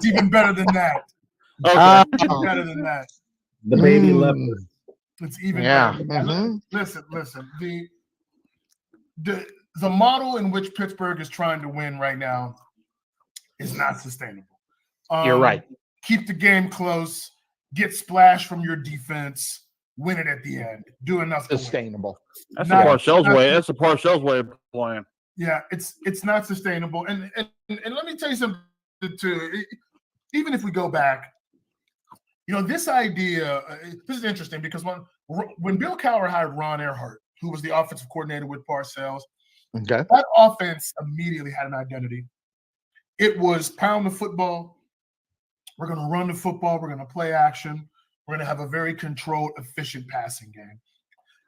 even better than that. Okay. It's better than that. The baby leopard. It's even better than that. Listen. The model in which Pittsburgh is trying to win right now is not sustainable. You're right. Keep the game close. Get splashed from your defense. Win it at the end. Do enough to sustainable. That's the Parcells way. That's the Parcells way of playing. Yeah, it's not sustainable. And let me tell you something too. Even if we go back, this idea. This is interesting because when Bill Cowher hired Ron Earhart, who was the offensive coordinator with Parcells, that offense immediately had an identity. It was pound the football. We're going to run the football. We're going to play action. We're going to have a very controlled, efficient passing game.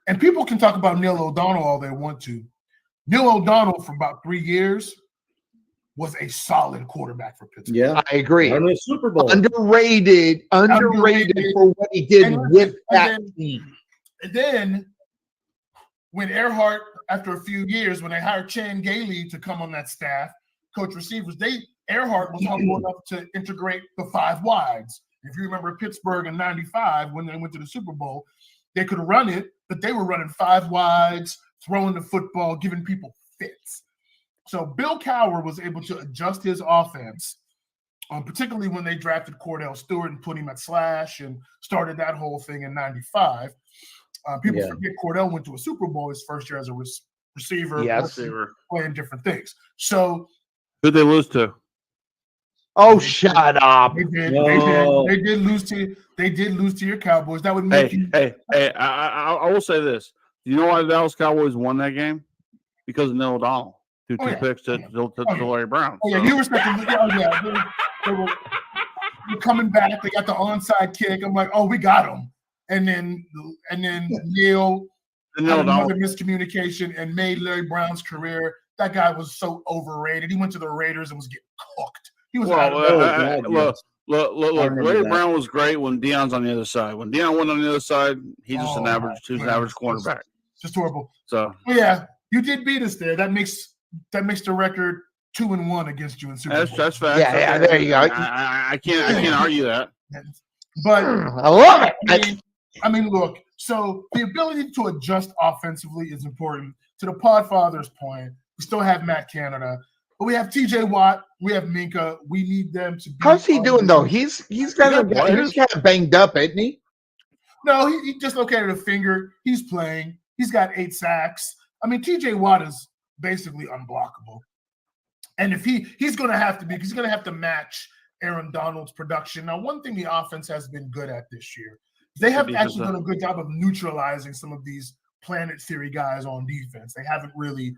And people can talk about Neil O'Donnell all they want to. Neil O'Donnell, for about 3 years, was a solid quarterback for Pittsburgh. Yeah, I agree. Won the Super Bowl. Underrated for what he did with that team. And then when Earhart, after a few years, when they hired Chan Gailey to come on that staff, coach receivers, Earhart was humble enough to integrate the 5 wides. If you remember Pittsburgh in '95 when they went to the Super Bowl, they could run it, but they were running 5 wides, throwing the football, giving people fits. So Bill Cowher was able to adjust his offense, particularly when they drafted Cordell Stewart and put him at slash and started that whole thing in '95. People forget Cordell went to a Super Bowl his first year as a receiver, playing different things. So who'd they lose to? Oh, shut up! They did lose to your Cowboys. That would make you. Hey! I will say this. You know why the Dallas Cowboys won that game? Because of Neil O'Donnell. Two picks to Larry Brown. Oh, yeah, you were expecting. They were coming back. They got the onside kick. I'm like, oh, we got them. And then Neil had another miscommunication and made Larry Brown's career. That guy was so overrated. He went to the Raiders and was getting cooked. He was look. Larry Brown was great when Deion's on the other side. When Deion went on the other side, he's just an average cornerback. Just horrible. So yeah, You did beat us there. That makes the record 2-1 against you in Super Bowl. That's facts. Yeah, there you go. I can't argue that. But I love it. I mean, look. So the ability to adjust offensively is important. To the Podfather's point, we still have Matt Canada, but we have T.J. Watt, we have Minka. We need them to. How's he doing though? He's kind of banged up, isn't he? No, he dislocated a finger. He's playing. He's got 8 sacks. I mean, T.J. Watt is basically unblockable. And if he's going to have to be, because he's going to have to match Aaron Donald's production. Now, one thing the offense has been good at this year, they have actually done a good job of neutralizing some of these Planet Theory guys on defense. They haven't really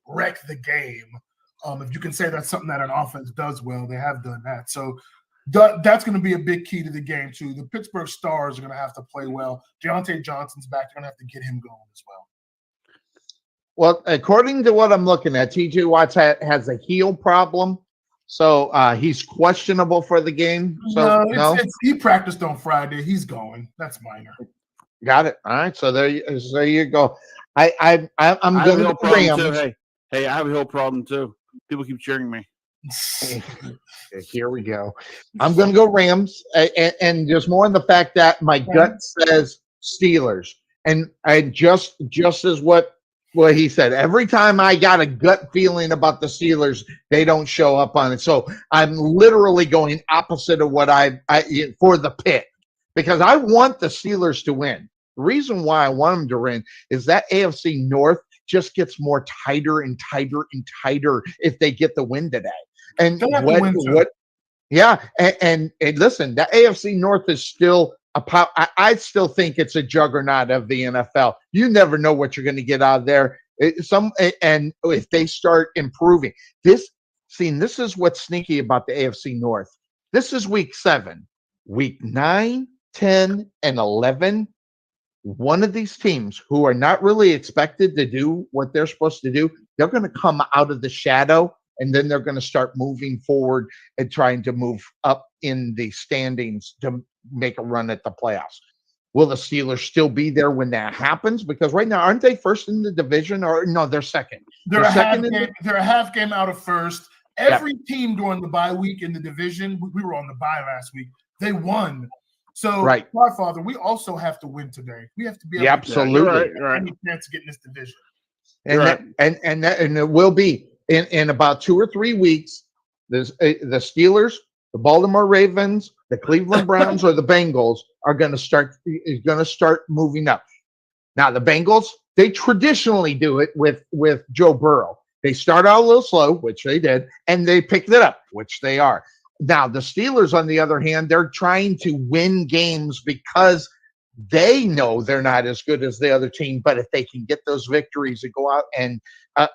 wrecked the game. If you can say that's something that an offense does well, they have done that. So that's going to be a big key to the game, too. The Pittsburgh Stars are going to have to play well. Deontay Johnson's back. They're going to have to get him going as well. Well, according to what I'm looking at, T.J. Watt has a heel problem, so he's questionable for the game. So he practiced on Friday. He's going. That's minor. Got it. All right. So there you go. I'm going to Rams. Hey, I have a heel problem too. People keep cheering me. Here we go. I'm going to go Rams, and just more in the fact that my gut says Steelers, and I just as what he said. Every time I got a gut feeling about the Steelers, they don't show up on it. So I'm literally going opposite of what I for the pick, because I want the Steelers to win. The reason why I want them to win is that AFC North just gets more tighter and tighter and tighter if they get the win today. And and listen, the AFC North is still I still think it's a juggernaut of the NFL. You never know what you're going to get out of there. And if they start improving, this is what's sneaky about the AFC North. This is week 7, week 9, 10, and 11. One of these teams who are not really expected to do what they're supposed to do, they're going to come out of the shadow, and then they're going to start moving forward and trying to move up in the standings to make a run at the playoffs. Will the Steelers still be there when that happens? Because right now, aren't they first in the division? Or no, they're second. They're a half game out of first. Every team during the bye week in the division, we were on the bye last week, they won. So, Godfather, we also have to win today. We have to be able absolutely to any chance to get in this division. And it will be in about 2 or 3 weeks. The Steelers, the Baltimore Ravens, the Cleveland Browns, or the Bengals are going to start moving up. Now, the Bengals, they traditionally do it with Joe Burrow. They start out a little slow, which they did, and they picked it up, which they are. Now, the Steelers, on the other hand, they're trying to win games because they know they're not as good as the other team. But if they can get those victories and go out and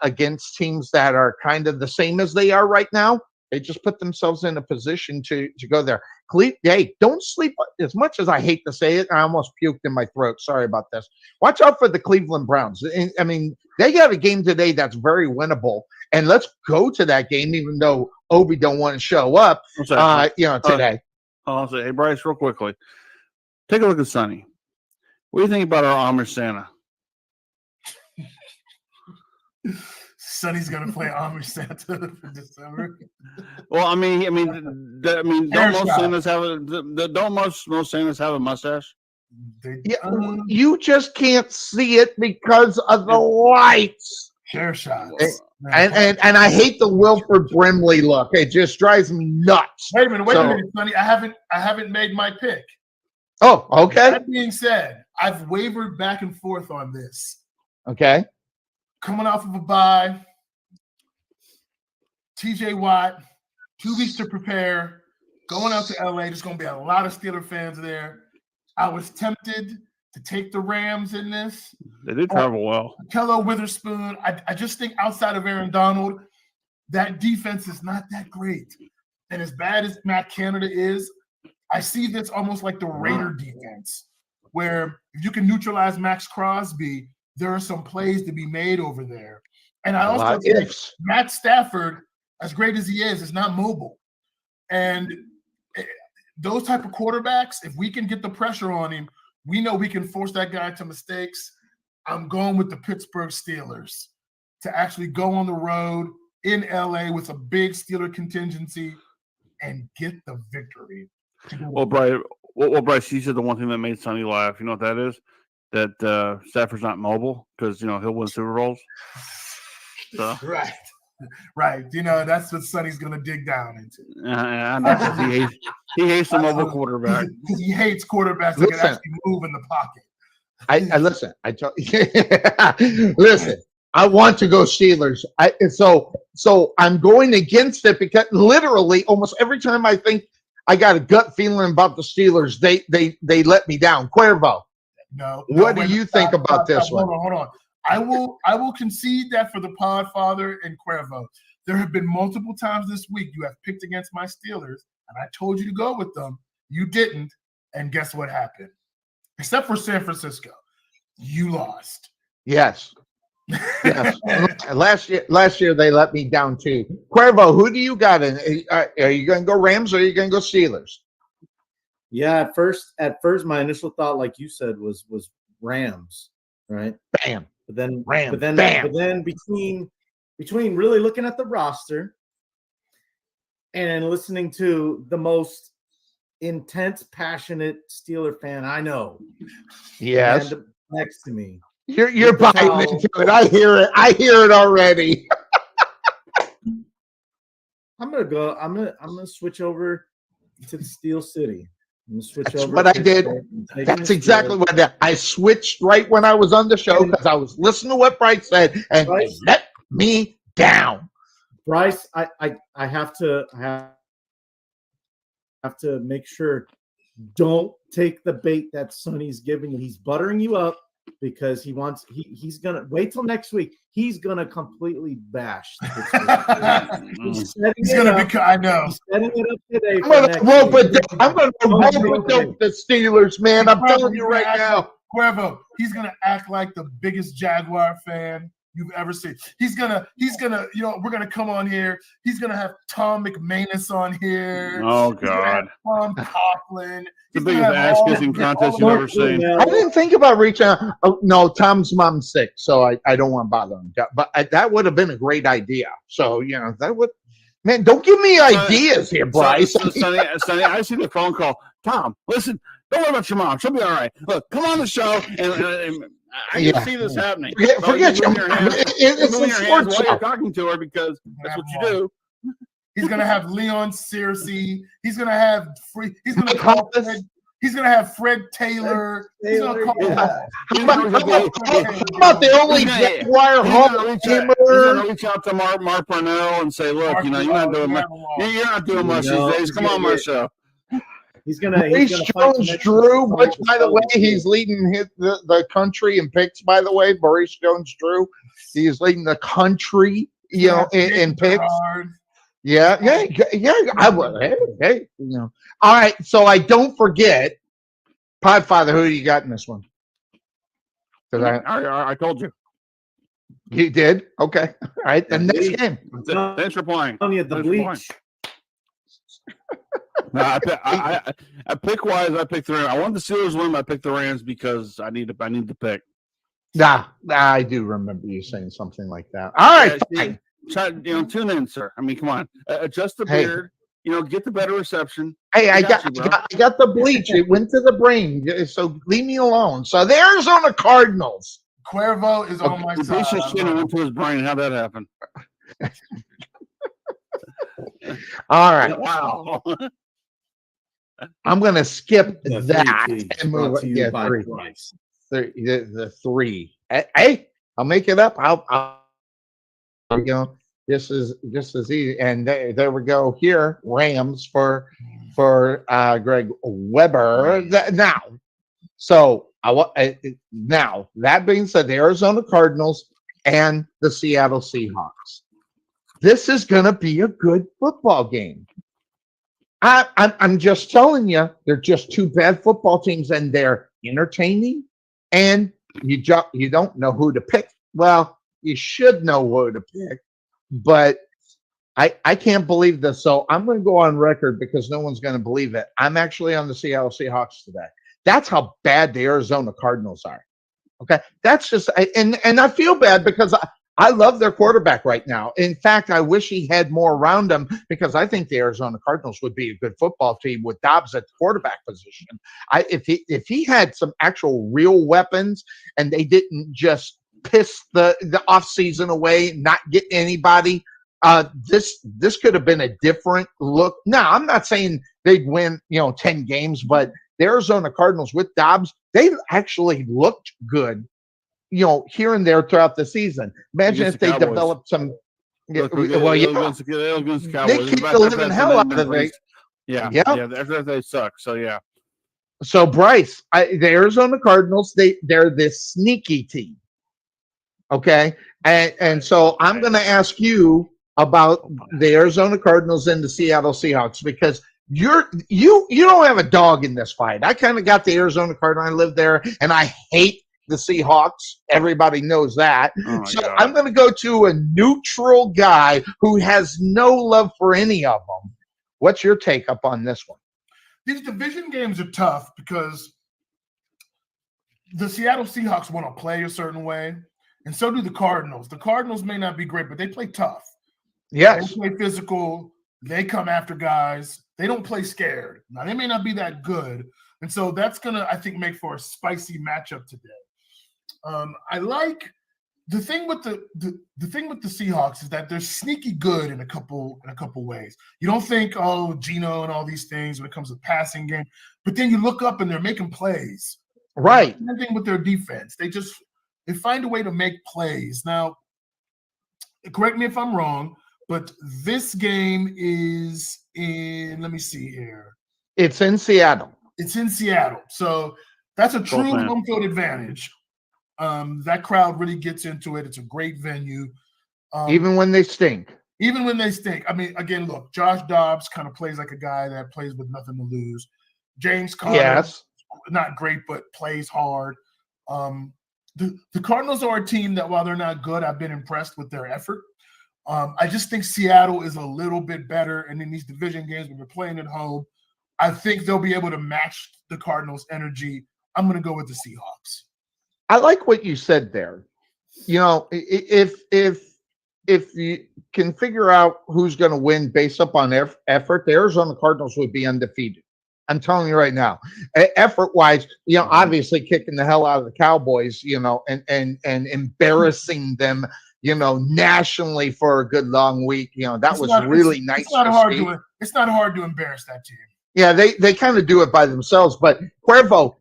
against teams that are kind of the same as they are right now, they just put themselves in a position to go there. Hey, don't sleep. As much as I hate to say it, I almost puked in my throat. Sorry about this. Watch out for the Cleveland Browns. I mean, they got a game today that's very winnable. And let's go to that game, even though Obi don't want to show up, today. I'll say, hey, Bryce, real quickly. Take a look at Sonny. What do you think about our Amish Santa? Sonny's gonna play Amish Santa for December. Well, I mean, don't most Santas have a mustache? You just can't see it because of the lights. Hair shots. And I hate the Wilford Brimley look. It just drives me nuts. Wait a minute, Sonny. I haven't made my pick. Oh, okay. That being said, I've wavered back and forth on this. Okay. Coming off of a bye, T.J. Watt, 2 weeks to prepare, going out to L.A. There's going to be a lot of Steeler fans there. I was tempted to take the Rams in this. They did travel well. Kello Witherspoon. I just think outside of Aaron Donald, that defense is not that great. And as bad as Matt Canada is, I see this almost like the Raider defense, where if you can neutralize Max Crosby, there are some plays to be made over there. And I also think Matt Stafford, as great as he is not mobile. And those type of quarterbacks, if we can get the pressure on him, we know we can force that guy to mistakes. I'm going with the Pittsburgh Steelers. to actually go on the road in LA with a big Steeler contingency and get the victory. Well, Bryce, you said the one thing that made Sonny laugh. You know what that is? That Stafford's not mobile because he'll win Super Bowls. So. Right. That's what Sonny's gonna dig down into. I know. He hates the mobile quarterback. He hates quarterbacks that can actually move in the pocket. I listen. Listen. I want to go Steelers. So I'm going against it because literally almost every time I think I got a gut feeling about the Steelers, they let me down. Cuervo. No. What do you think about this one? Hold on. I will concede that for the Podfather and Cuervo. There have been multiple times this week you have picked against my Steelers, and I told you to go with them. You didn't, and guess what happened? Except for San Francisco, you lost. Yes. Yes. Last year they let me down too. Cuervo, who do you got in? Are you going to go Rams or are you going to go Steelers? Yeah, at first, my initial thought, like you said, was Rams, right? Bam. But then, Rams. but then, Bam. but then between really looking at the roster and listening to the most intense, passionate Steeler fan I know, yes, next to me. You're buying into it. I hear it already. I'm gonna switch over to the Steel City. I'm gonna switch That's over. what I did. That's exactly what I did. I switched right when I was on the show because I was listening to what Bryce said, and Bryce, they let me down. Bryce, I have to make sure. Don't take the bait that Sonny's giving you. He's buttering you up. Because he's gonna wait till next week. He's gonna completely bash. He's gonna be. I know. He's setting it up today. I'm gonna rope with the Steelers, man. I'm telling you right now. Cuervo, he's gonna act like the biggest Jaguar fan you've ever seen. He's gonna. We're gonna come on here. He's gonna have Tom McManus on here. Oh God. Tom Coughlin. The biggest ass kissing contest you've ever seen. I didn't think about reaching out. Oh, no, Tom's mom's sick, so I don't want to bother him. But that would have been a great idea. So that would. Man, don't give me ideas here, Bryce. Sonny, I see the phone call. Tom, listen, don't worry about your mom. She'll be all right. Look, come on the show, and I can see this happening. Forget your mom. It's moving your hands while you're talking to her because that's what you do. He's gonna have Leon Searcy. He's gonna have He's gonna have Fred Taylor. He's gonna call How about the only Jaguar Hall of Famer? He's gonna reach out to Mark Parnell and say, "Look, you're not doing much these days. Come on my show." He's gonna Jones-Drew, which, by the way, he's leading the country in picks. By the way, Maurice Jones-Drew, he's leading the country, in picks. Yeah. I would. Hey. All right. So I don't forget, Podfather. Who do you got in this one? Because I told you. You did. Okay. All right. The next game. Thanks for playing. The bleach. No, I pick wise. I picked the Rams. I want the Steelers to win. I picked the Rams because I need to pick. Nah, I do remember you saying something like that. All right. Fine. Tune in, sir. I mean, come on. Adjust the beard. Get the better reception. Hey, I got the bleach. It went to the brain. So leave me alone. So the Arizona Cardinals. Cuervo is on my side. The chin went to his brain. How'd that happen? All right. Wow. I'm going to skip that and move three. The three. Hey, I'll make it up. I'll this is just as easy. And there we go here. Rams for Greg Weber. Now that being said, the Arizona Cardinals and the Seattle Seahawks. This is going to be a good football game. I'm just telling you, they're just two bad football teams, and they're entertaining. And you don't know who to pick. Well, you should know who to pick, but I can't believe this. So I'm going to go on record because no one's going to believe it. I'm actually on the Seattle Seahawks today. That's how bad the Arizona Cardinals are. Okay, that's just and I feel bad because I love their quarterback right now. In fact, I wish he had more around him because I think the Arizona Cardinals would be a good football team with Dobbs at the quarterback position. If he had some actual real weapons and they didn't just piss the offseason away, not get anybody, this could have been a different look. Now, I'm not saying they'd win, 10 games, but the Arizona Cardinals with Dobbs, they actually looked good, here and there throughout the season. Imagine if they developed some. They kicked the living hell out of them. Yeah. After they suck. So yeah. So Bryce, the Arizona Cardinals, they're this sneaky team. Okay, and so I'm going to ask you about the Arizona Cardinals and the Seattle Seahawks because you don't have a dog in this fight. I kind of got the Arizona Cardinals. I live there, and I hate the Seahawks. Everybody knows that. So God. I'm going to go to a neutral guy who has no love for any of them. What's your take up on this one? These division games are tough because the Seattle Seahawks want to play a certain way, and so do the Cardinals. The Cardinals may not be great, but they play tough. Yes. They play physical. They come after guys. They don't play scared. Now, they may not be that good, and so that's going to, I think, make for a spicy matchup today. I like the thing with the thing with the Seahawks is that they're sneaky good in a couple ways. You don't think, Geno and all these things when it comes to passing game, but then you look up and they're making plays. Right. Same thing with their defense. They find a way to make plays. Now, correct me if I'm wrong, but this game is in. Let me see here. It's in Seattle. It's in Seattle, so that's a true home field advantage. That crowd really gets into it. It's a great venue. Even when they stink. Even when they stink. I mean, again, look, Josh Dobbs kind of plays like a guy that plays with nothing to lose. James Conner, not great, but plays hard. The Cardinals are a team that, while they're not good, I've been impressed with their effort. I just think Seattle is a little bit better. And in these division games, when they're playing at home, I think they'll be able to match the Cardinals' energy. I'm going to go with the Seahawks. I like what you said there. If you can figure out who's going to win based upon effort, the Arizona Cardinals would be undefeated. I'm telling you right now, effort-wise, obviously kicking the hell out of the Cowboys, and embarrassing them, nationally for a good long week. That was really nice. It's not hard to embarrass that team. Yeah, they kind of do it by themselves. But Cuervo,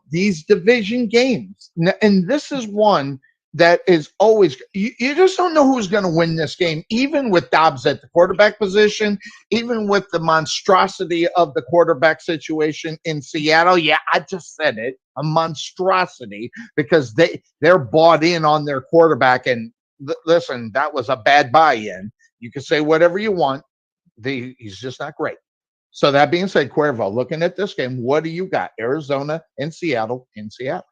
these division games, and this is one that is always, you just don't know who's going to win this game, even with Dobbs at the quarterback position, even with the monstrosity of the quarterback situation in Seattle. Yeah, I just said it, a monstrosity, because they're bought in on their quarterback. And listen, that was a bad buy-in. You can say whatever you want. He's just not great. So that being said, Cuervo, looking at this game, what do you got? Arizona and Seattle in Seattle.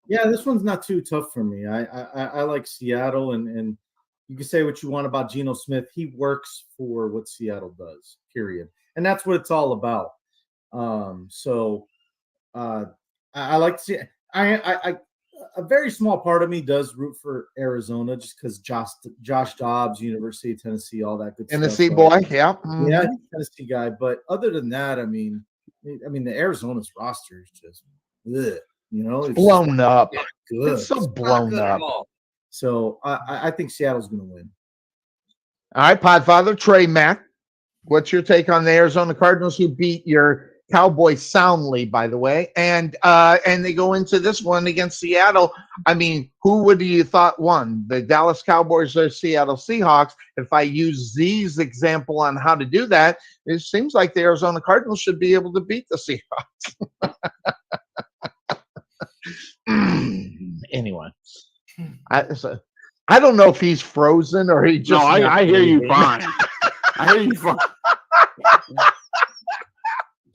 Yeah, this one's not too tough for me. I like Seattle, and you can say what you want about Geno Smith. He works for what Seattle does, period. And that's what it's all about. I like to see a very small part of me does root for Arizona just because Josh Dobbs, University of Tennessee, all that good Tennessee stuff. boy, yeah. Mm-hmm. Yeah, Tennessee guy. But other than that, I mean, the Arizona's roster is just ugh. It's blown up. Good. It's so blown up. So I think Seattle's going to win. All right, Podfather, Trey Mack, what's your take on the Arizona Cardinals who beat your Cowboys soundly, by the way, and they go into this one against Seattle? I mean, who would you thought won, the Dallas Cowboys or Seattle Seahawks? If I use Z's example on how to do that, it seems like the Arizona Cardinals should be able to beat the Seahawks. Anyway, I don't know if he's frozen or he just. No, I hear you fine. I hear you fine.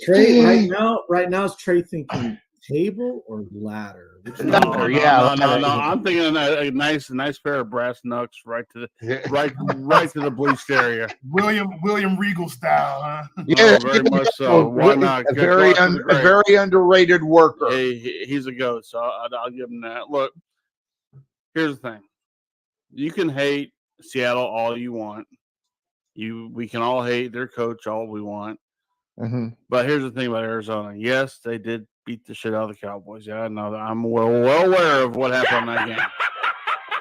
Trey, right now is Trey thinking table or ladder? No, I'm thinking a nice pair of brass knucks right to the bleached area. William Regal style, huh? Yeah, very much so. Why not? A very underrated worker. He's a goat, so I'll give him that. Look, here's the thing. you can hate Seattle all you want. We can all hate their coach all we want. Mm-hmm. But here's the thing about Arizona. Yes, they did beat the shit out of the Cowboys. Yeah, I know that. I'm well aware of what happened in that game.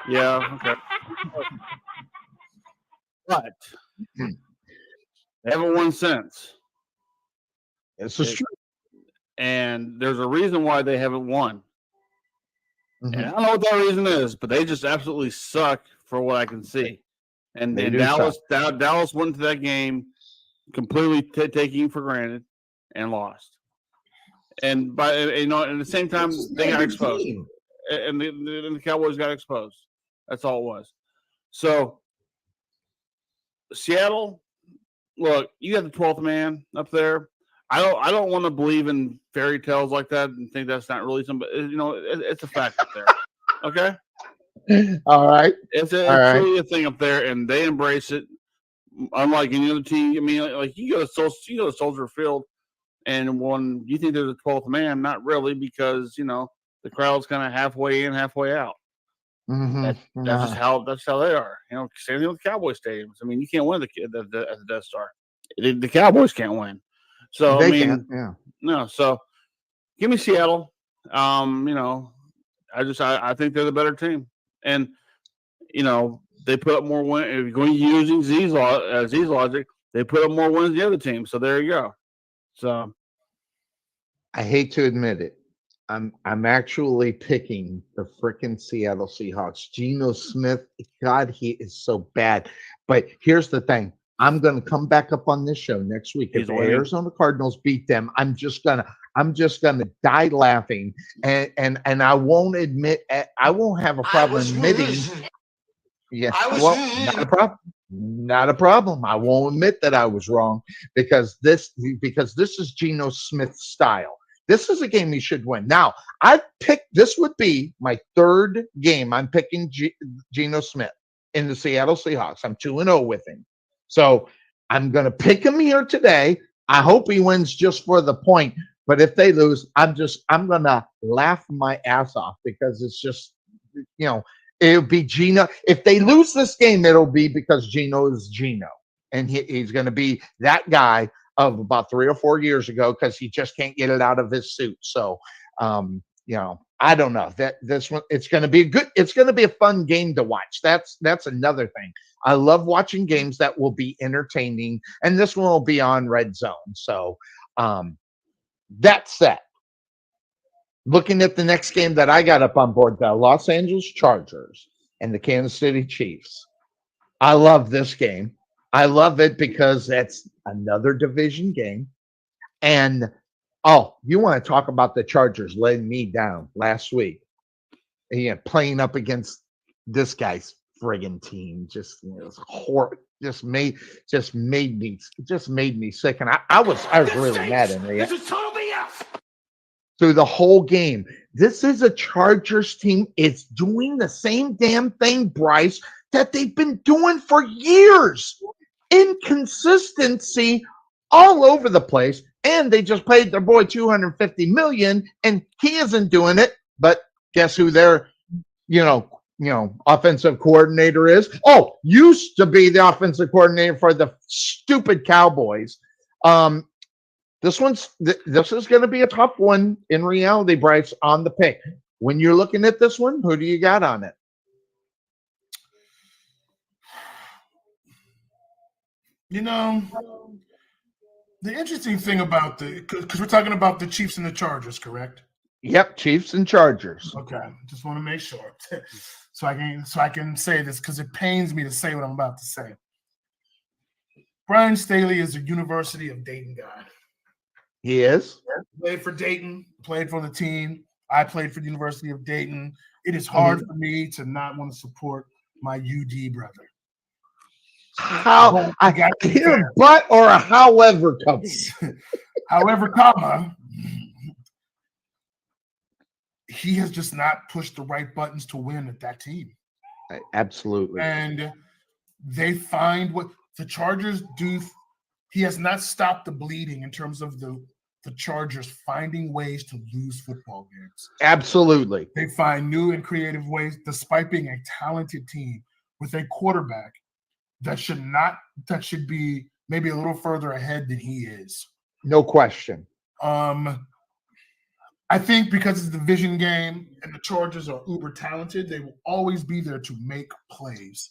Yeah, okay. But they haven't won since. This is true. And there's a reason why they haven't won. Mm-hmm. And I don't know what that reason is, but they just absolutely suck for what I can see. And Dallas went into that game completely taking for granted and lost. And by at the same time they got exposed, and the Cowboys got exposed. That's all it was. So Seattle, look, you got the 12th man up there. I don't want to believe in fairy tales like that and think that's not really something. It's a fact up there. Okay. All right. It's truly a thing up there, and they embrace it. Unlike any other team, I mean, like you go to Soldier Field, and when you think there's a 12th man, not really, because the crowd's kind of halfway in, halfway out. Mm-hmm. That's how they are. Same thing with Cowboy stadiums. I mean, you can't win at the Death Star. The Cowboys can't win. So they can't. Yeah. No. So give me Seattle. I think they're the better team, and they put up more wins. If you're going using Z's logic, they put up more wins than the other team. So there you go. So I hate to admit it. I'm actually picking the frickin' Seattle Seahawks. Geno Smith, God, he is so bad. But here's the thing. I'm gonna come back up on this show next week. If the Arizona Cardinals beat them, I'm just gonna die laughing, and I won't have a problem admitting. Yeah, not a problem. Not a problem. I won't admit that I was wrong because this is Geno Smith's style. This is a game he should win. Now, this would be my third game. I'm picking Geno Smith in the Seattle Seahawks. I'm 2-0 with him. So I'm going to pick him here today. I hope he wins just for the point. But if they lose, I'm going to laugh my ass off because it's just, it'll be Geno. If they lose this game, it'll be because Geno is Geno. And he's going to be that guy of about 3 or 4 years ago because he just can't get it out of his suit. So, I don't know that this one. It's going to be it's going to be a fun game to watch. That's another thing. I love watching games that will be entertaining, and this one will be on Red Zone. So, that said, looking at the next game that I got up on board, the Los Angeles Chargers and the Kansas City Chiefs. I love this game. I love it because that's another division game. And, you want to talk about the Chargers letting me down last week. Playing up against this guy's friggin' team. Just made me sick. And I was really mad in reality. This is total BS. Through the whole game. This is a Chargers team. It's doing the same damn thing, Bryce, that they've been doing for years. Inconsistency all over the place. And they just paid their boy $250 million, and he isn't doing it. But guess who their, offensive coordinator is? Used to be the offensive coordinator for the stupid Cowboys. This is going to be a tough one in reality, Bryce, on the pick. When you're looking at this one, who do you got on it? The interesting thing about because we're talking about the Chiefs and the Chargers, correct? Yep, Chiefs and Chargers. Okay, just want to make sure so I can say this because it pains me to say what I'm about to say. Brian Staley is a University of Dayton guy. He is. Played for Dayton, played for the team. I played for the University of Dayton. It is hard for me to not want to support my UD brother. How I got to hear but or a however comes. However, comma, he has just not pushed the right buttons to win at that team. Absolutely. And they find what the Chargers do. He has not stopped the bleeding in terms of the Chargers finding ways to lose football games. Absolutely. They find new and creative ways, despite being a talented team. with a quarterback that should be maybe a little further ahead than he is. No question. I think because it's a division game and the Chargers are uber talented, they will always be there to make plays.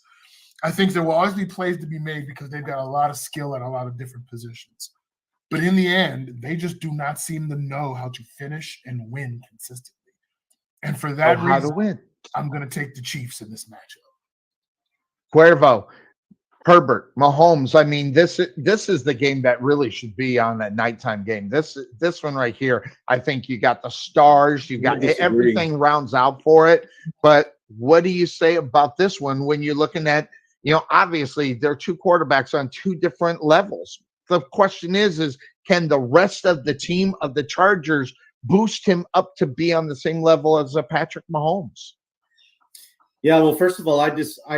I think there will always be plays to be made because they've got a lot of skill at a lot of different positions. But in the end, they just do not seem to know how to finish and win consistently. And for that how reason, to win. I'm going to take the Chiefs in this matchup. Cuervo, Herbert, Mahomes. I mean, this is the game that really should be on that nighttime game. This one right here, I think you got the stars, you got everything rounds out for it. But what do you say about this one when you're looking at, obviously there are two quarterbacks on two different levels. The question is can the rest of the team of the Chargers boost him up to be on the same level as a Patrick Mahomes? Yeah, well, first of all, I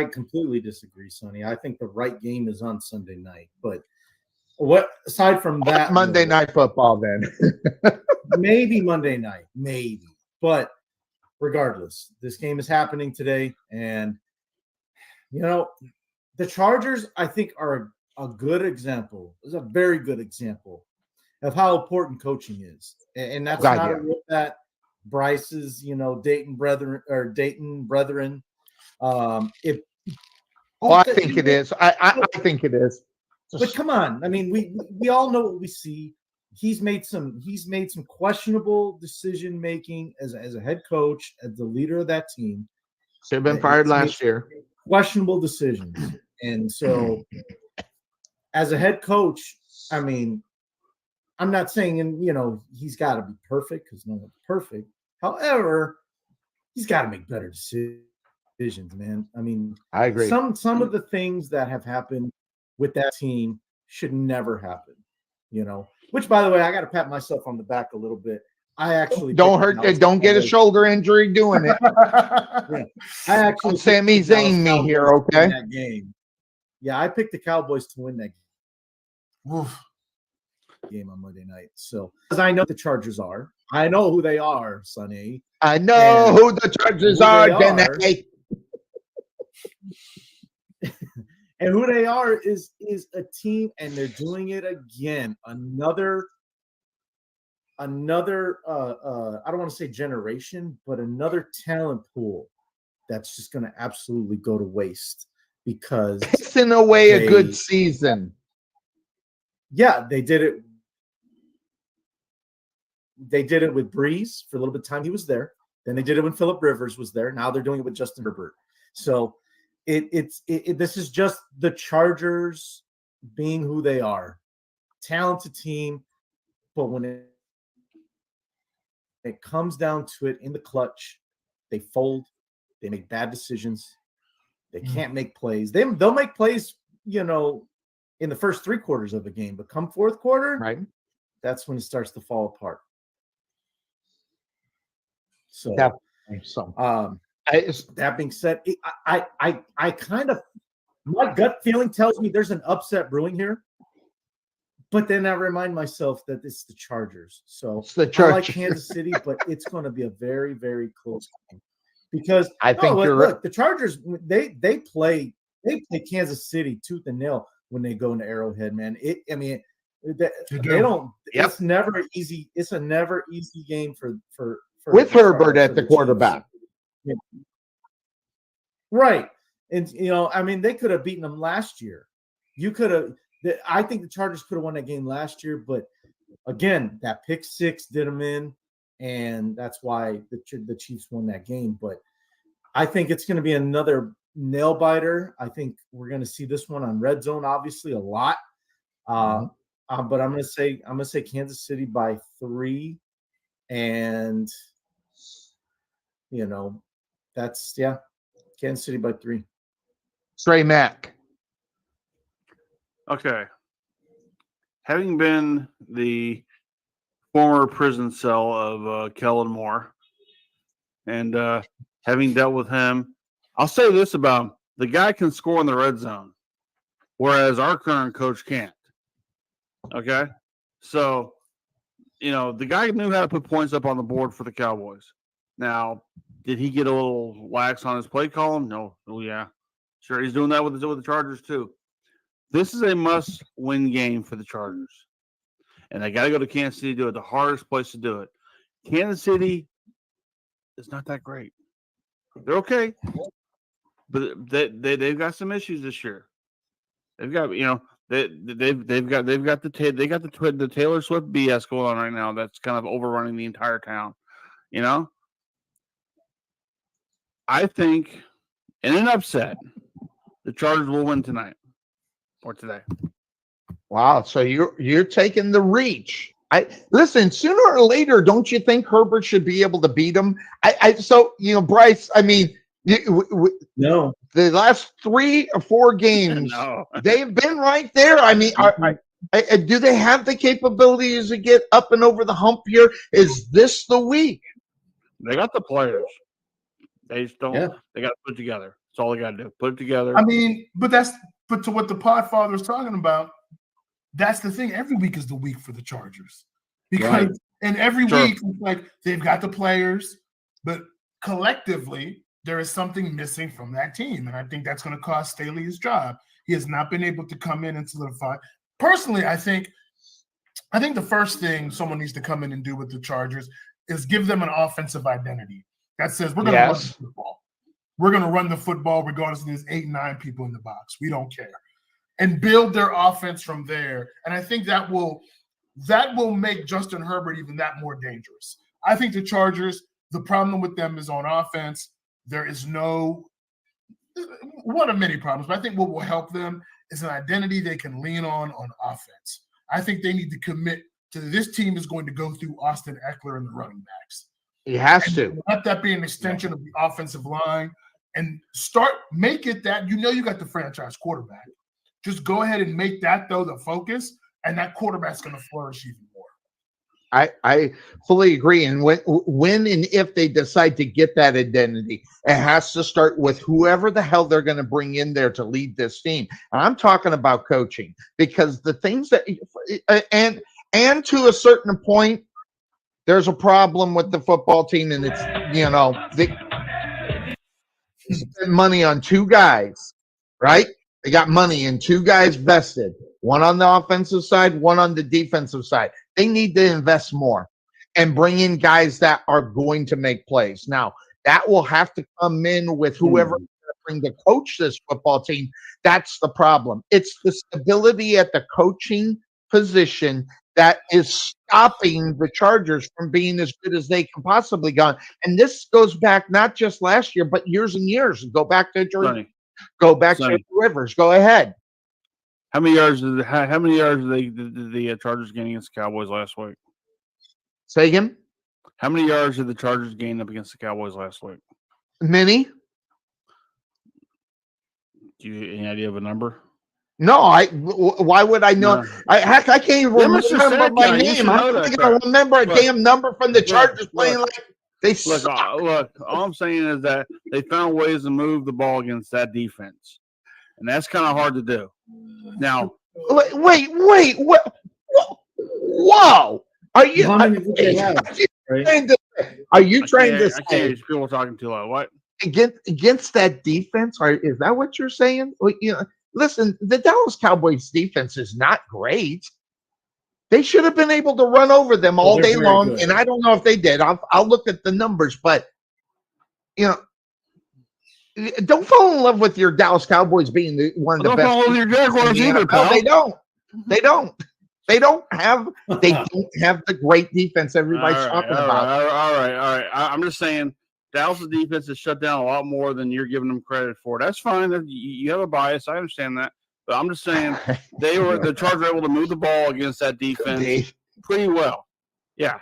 completely disagree, Sonny. I think the right game is on Sunday night. But aside from that, Monday Night Football, then maybe Monday night, maybe. But regardless, this game is happening today, and the Chargers, I think, are a good example. It's a very good example of how important coaching is, and that's not a rip at Bryce's, Dayton brethren. I think it is. I think it is. But come on, I mean, we all know what we see. He's made some questionable decision making as a head coach, as the leader of that team. Should have been fired last year. Questionable decisions, and so as a head coach, I mean, I'm not saying he's got to be perfect because no one's perfect. However, he's got to make better decisions, man. I mean, I agree. Some of the things that have happened with that team should never happen, Which, by the way, I got to pat myself on the back a little bit. I actually don't get a shoulder injury doing it. Yeah. I actually Sami Zayn me here, okay? That game. Yeah, I picked the Cowboys to win that game on Monday night. So, because I know the Chargers are. I know who they are, Sonny. I know who the Chargers are, Denny. And who they are is a team, and they're doing it again. Another I don't want to say generation, but another talent pool that's just going to absolutely go to waste because it's in a way a good season. Yeah, they did it. They did it with Breeze for a little bit of time. He was there. Then they did it when Phillip Rivers was there. Now they're doing it with Justin Herbert. So this is just the Chargers being who they are. Talented team, but when it comes down to it in the clutch, they fold. They make bad decisions. They can't make plays. They'll make plays, in the first three quarters of the game, but come fourth quarter, right? That's when it starts to fall apart. So, that being said, I kind of, my gut feeling tells me there's an upset brewing here, but then I remind myself that it's the Chargers. So it's the Chargers. I like Kansas City, but it's going to be a very, very close game because I think look, the Chargers they play Kansas City tooth and nail when they go into Arrowhead, man. They don't. Yep. It's never easy. It's a never easy game for with Herbert at the quarterback. Yeah. Right. And, they could have beaten them last year. I think the Chargers could have won that game last year, but again, that pick six did them in, and that's why the Chiefs won that game. But I think it's going to be another nail biter. I think we're going to see this one on Red Zone, obviously, a lot. But I'm going to say Kansas City by 3, and that's Kansas City by 3. Trey Mack. Okay. Having been the former prison cell of Kellen Moore and having dealt with him, I'll say this about him. The guy can score in the red zone, whereas our current coach can't. Okay? So, the guy knew how to put points up on the board for the Cowboys. Now, did he get a little lax on his play column? No. Oh, yeah. Sure, he's doing that with the Chargers too. This is a must-win game for the Chargers, and they got to go to Kansas City to do it. The hardest place to do it. Kansas City is not that great. They're okay, but they've got some issues this year. They've got they've got the Taylor Swift BS going on right now. That's kind of overrunning the entire town. I think in an upset, the Chargers will win tonight or today. Wow, so you're taking the reach. Listen, sooner or later, don't you think Herbert should be able to beat him? Bryce, I mean, no, the last 3 or 4 games, they've been right there. I mean, do they have the capabilities to get up and over the hump here? Is this the week? They got the players. They just don't. Yeah. They got to put it together. That's all they got to do. Put it together. I mean, but to what the Podfather was talking about, that's the thing. Every week is the week for the Chargers because, and every week, like they've got the players, but collectively there is something missing from that team, and I think that's going to cost Staley his job. He has not been able to come in and solidify. Personally, I think the first thing someone needs to come in and do with the Chargers is give them an offensive identity that says we're going to run the football. We're going to run the football regardless if there's 8, 9 people in the box. We don't care. And build their offense from there. And I think that will make Justin Herbert even that more dangerous. I think the Chargers, the problem with them is on offense. There is one of many problems, but I think what will help them is an identity they can lean on offense. I think they need to commit to this team is going to go through Austin Eckler and the running backs. He has to. Let that be an extension of the offensive line and make it that you got the franchise quarterback. Just go ahead and make that, though, the focus, and that quarterback's going to flourish even more. I fully agree. And when and if they decide to get that identity, it has to start with whoever the hell they're going to bring in there to lead this team. And I'm talking about coaching because the things that and to a certain point, there's a problem with the football team, and it's they spend money on 2 guys, right? They got money in 2 guys vested, one on the offensive side, one on the defensive side. They need to invest more and bring in guys that are going to make plays. Now, that will have to come in with whoever bring to coach this football team. That's the problem. It's the stability at the coaching position that is stopping the Chargers from being as good as they can possibly go. And this goes back not just last year, but years and years. Go back to Go back to Rivers. Go ahead. How many yards did the Chargers gain against the Cowboys last week? Say again? How many yards did the Chargers gain up against the Cowboys last week? Many. Do you any idea of a number? No, why would I know? No. I can't even remember my name. I'm not going to remember a damn number from the Chargers playing like they suck. Look, all I'm saying is that they found ways to move the ball against that defense. And that's kind of hard to do. Now, wait, what? Whoa! Are you trying to say people are talking too loud? What against that defense? Is that what you're saying? Listen, the Dallas Cowboys defense is not great. They should have been able to run over them all day long, good. And I don't know if they did. I'll look at the numbers, but don't fall in love with your Dallas Cowboys being one of the best. Don't fall in love with your Jaguars either, pal. They don't. They don't have the great defense everybody's talking about. All right. I'm just saying Dallas' defense has shut down a lot more than you're giving them credit for. That's fine. You have a bias. I understand that. But I'm just saying the Chargers were able to move the ball against that defense pretty well. Yeah.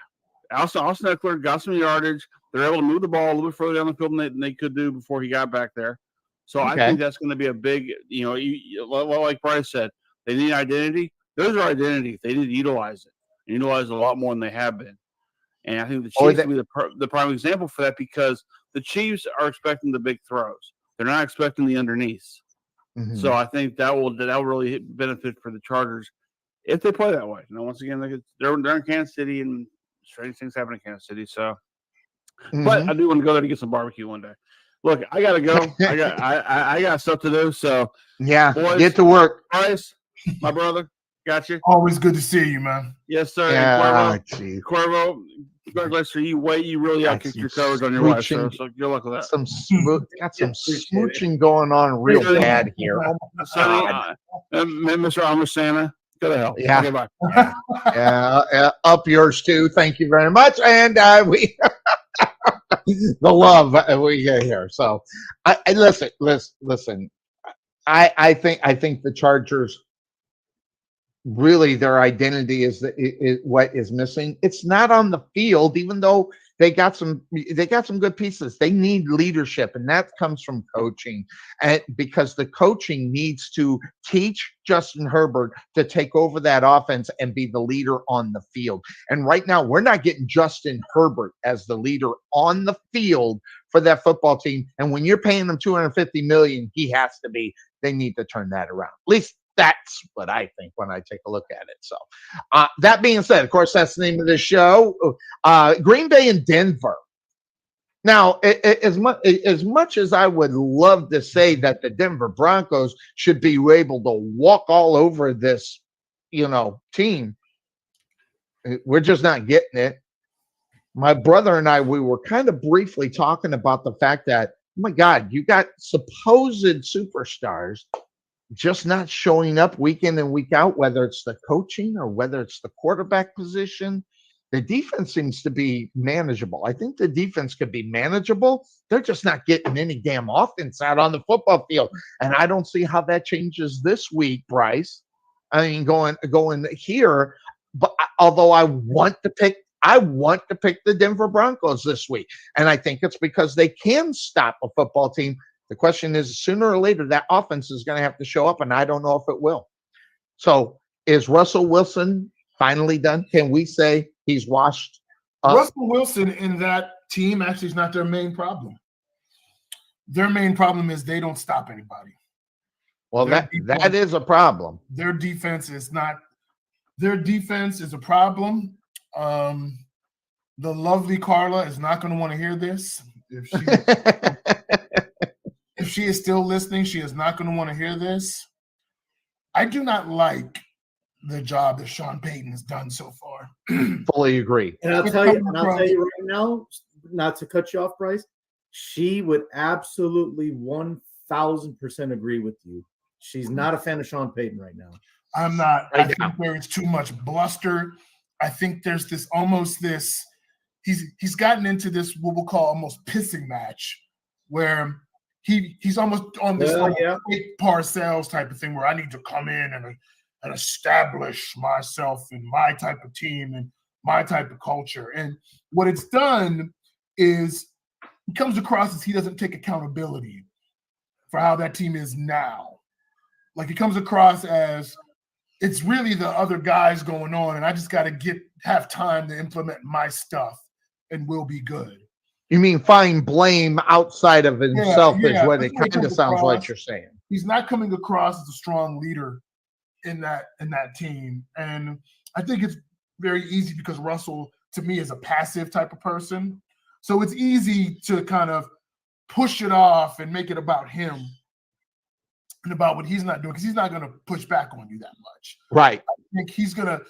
Austin Eckler got some yardage. They're able to move the ball a little bit further down the field than they could do before he got back there. So I think that's going to be a big, like Bryce said, they need identity. There's their identity. They need to utilize it and utilize it a lot more than they have been. And I think the Chiefs will be the prime example for that because the Chiefs are expecting the big throws. They're not expecting the underneath. Mm-hmm. So I think that will really benefit for the Chargers if they play that way. Once again, they're in Kansas City and strange things happen in Kansas City. So, but I do want to go there to get some barbecue one day. Look, I gotta go. I got stuff to do. So yeah, boys, get to work. Bryce, my brother, got you. Always good to see you, man. Yes, sir. Yeah, And Cuervo, congratulations to you. You really outkicked your coverage on your wife, sir. So good luck with that. Got some smooching going on real bad here. Oh my Sonny, God. Mr. Santa, go to hell. Yeah. Okay, bye. Yeah, up yours too. Thank you very much. And we the love we get here. So I listen. I think the Chargers really their identity is what is missing. It's not on the field, even though they got some good pieces. They need leadership, and that comes from coaching. And because the coaching needs to teach Justin Herbert to take over that offense and be the leader on the field. And right now, we're not getting Justin Herbert as the leader on the field for that football team. And when you're paying him $250 million, he has to be. They need to turn that around. At least that's what I think when I take a look at it. So that being said, of course, that's the name of the show. Green Bay and Denver. Now, as much as I would love to say that the Denver Broncos should be able to walk all over this, team, we're just not getting it. My brother and I, we were kind of briefly talking about the fact that, oh my God, you got supposed superstars just not showing up week in and week out, whether it's the coaching or whether it's the quarterback position. The defense seems to be manageable. I think the defense could be manageable. They're just not getting any damn offense out on the football field. And I don't see how that changes this week, Bryce. I mean, going here, but although I want to pick the Denver Broncos this week. And I think it's because they can stop a football team. The question is, sooner or later, that offense is going to have to show up, and I don't know if it will. So is Russell Wilson finally done? Can we say he's washed up? Russell Wilson in that team actually is not their main problem. Their main problem is they don't stop anybody. Well, that is a problem. Their defense is not – their defense is a problem. The lovely Carla is not going to want to hear this. If she is still listening, she is not going to want to hear this. I do not like the job that Sean Payton has done so far. Fully agree. And I'll tell you right now, not to cut you off, Bryce, she would absolutely 1,000% agree with you. She's not a fan of Sean Payton right now. I'm not. I think there's too much bluster. I think there's he's gotten into this what we'll call almost pissing match where he's almost on this fake Parcells type of thing where I need to come in and establish myself and my type of team and my type of culture. And what it's done is it comes across as he doesn't take accountability for how that team is now. Like it comes across as it's really the other guys going on, and I just got to have time to implement my stuff, and we'll be good. You mean find blame outside of himself is what it kind of sounds like you're saying. He's not coming across as a strong leader in that team, and I think it's very easy because Russell, to me, is a passive type of person, so it's easy to kind of push it off and make it about him. And about what he's not doing, because he's not going to push back on you that much. Right. I think he's going to,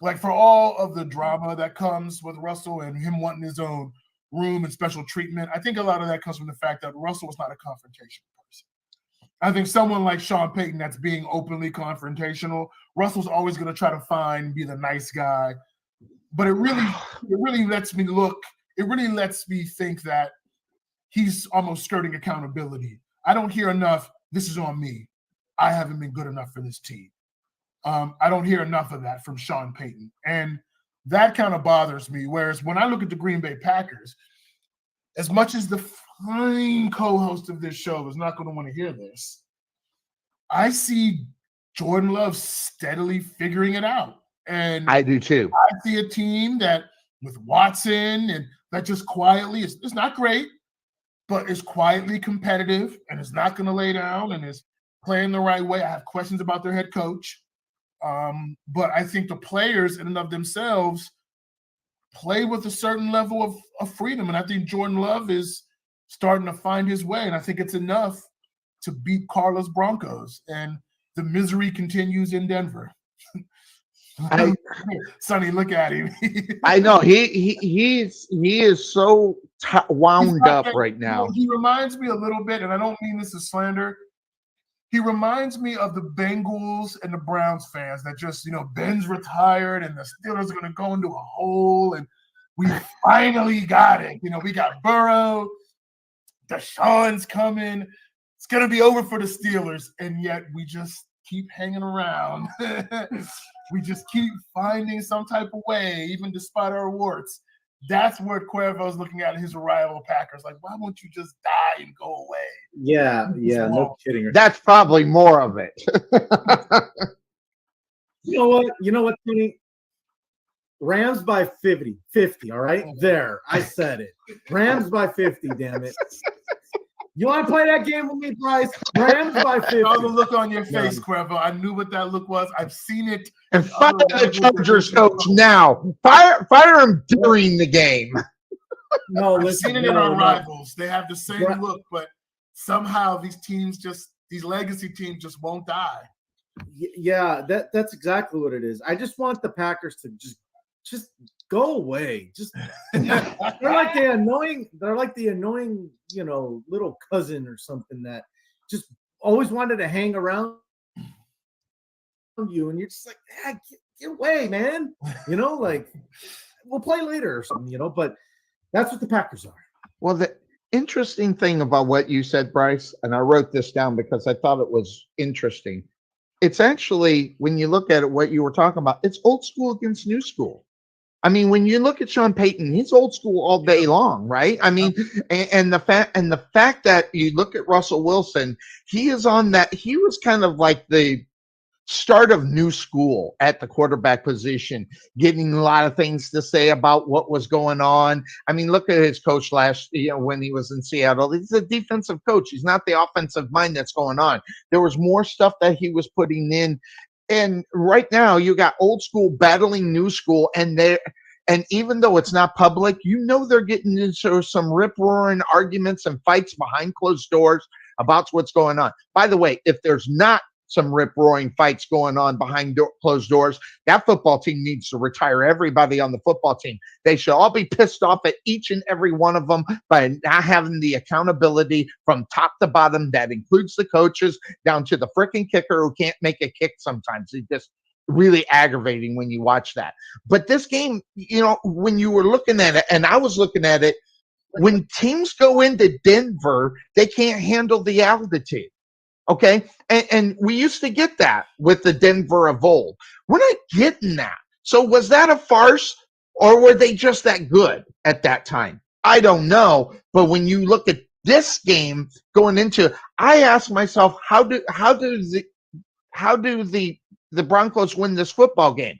like, for all of the drama that comes with Russell and him wanting his own room and special treatment, I think a lot of that comes from the fact that Russell was not a confrontational person. I think someone like Sean Payton that's being openly confrontational, Russell's always going to try to be the nice guy. But it really lets me think that he's almost skirting accountability. I don't hear enough, this is on me. I haven't been good enough for this team. I don't hear enough of that from Sean Payton. And that kind of bothers me. Whereas when I look at the Green Bay Packers, as much as the fine co-host of this show is not going to want to hear this, I see Jordan Love steadily figuring it out. And I do too. I see a team that with Watson and that just quietly, it's not great, but is quietly competitive and is not going to lay down and is playing the right way. I have questions about their head coach. But I think the players in and of themselves play with a certain level of freedom. And I think Jordan Love is starting to find his way, and I think it's enough to beat Carlos Broncos, and the misery continues in Denver. Sonny, look at him. I know he is so wound up right now. He reminds me a little bit, and I don't mean this as slander. He reminds me of the Bengals and the Browns fans that just, Ben's retired and the Steelers are going to go into a hole, and we finally got it. We got Burrow, Deshaun's coming. It's going to be over for the Steelers, and yet we just keep hanging around. We just keep finding some type of way, even despite our warts. That's what Cuervo's looking at his rival Packers. Like, why won't you just die and go away? Yeah, no kidding. That's probably more of it. You know what, Tony? Rams by 50, all right? There, I said it. Rams by 50, damn it. You want to play that game with me, Bryce? Rams by 50. I saw the look on your face, Cuervo. I knew what that look was. I've seen it. And fire the Chargers coach now. Fire him during the game. No, I've seen it in our rivals. They have the same look, but somehow these legacy teams just won't die. Yeah, that's exactly what it is. I just want the Packers to just go away. Just they're like the annoying, little cousin or something that just always wanted to hang around you, and you're just like, get away, man. Like we'll play later or something, but that's what the Packers are. Well, the interesting thing about what you said, Bryce, and I wrote this down because I thought it was interesting. It's actually, when you look at it, what you were talking about, it's old school against new school. I mean, when you look at Sean Payton, he's old school all day long, right? I mean, and the fact that you look at Russell Wilson, he is on that. He was kind of like the start of new school at the quarterback position, getting a lot of things to say about what was going on. I mean, look at his coach when he was in Seattle. He's a defensive coach. He's not the offensive mind that's going on. There was more stuff that he was putting in. And right now you got old school battling new school, and even though it's not public, they're getting into some rip-roaring arguments and fights behind closed doors about what's going on. By the way, if there's not some rip-roaring fights going on behind closed doors, that football team needs to retire everybody on the football team. They should all be pissed off at each and every one of them by not having the accountability from top to bottom. That includes the coaches down to the freaking kicker who can't make a kick sometimes. It's just really aggravating when you watch that. But this game, when you were looking at it, and I was looking at it, when teams go into Denver, they can't handle the altitude. Okay, and we used to get that with the Denver of old. We're not getting that. So was that a farce, or were they just that good at that time? I don't know. But when you look at this game going into, I ask myself, how do the Broncos win this football game?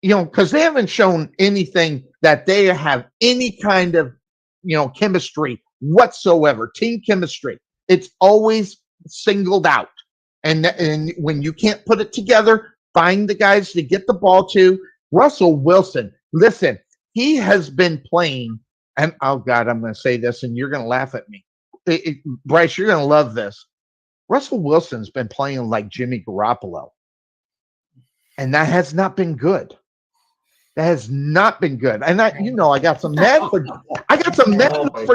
Because they haven't shown anything that they have any kind of chemistry whatsoever, team chemistry. It's always singled out, and when you can't put it together, find the guys to get the ball to. Russell Wilson, listen, he has been playing, and oh God, I'm going to say this and you're going to laugh at me. Bryce, you're going to love this. Russell Wilson's been playing like Jimmy Garoppolo, and that has not been good. That has not been good. And I got some mad for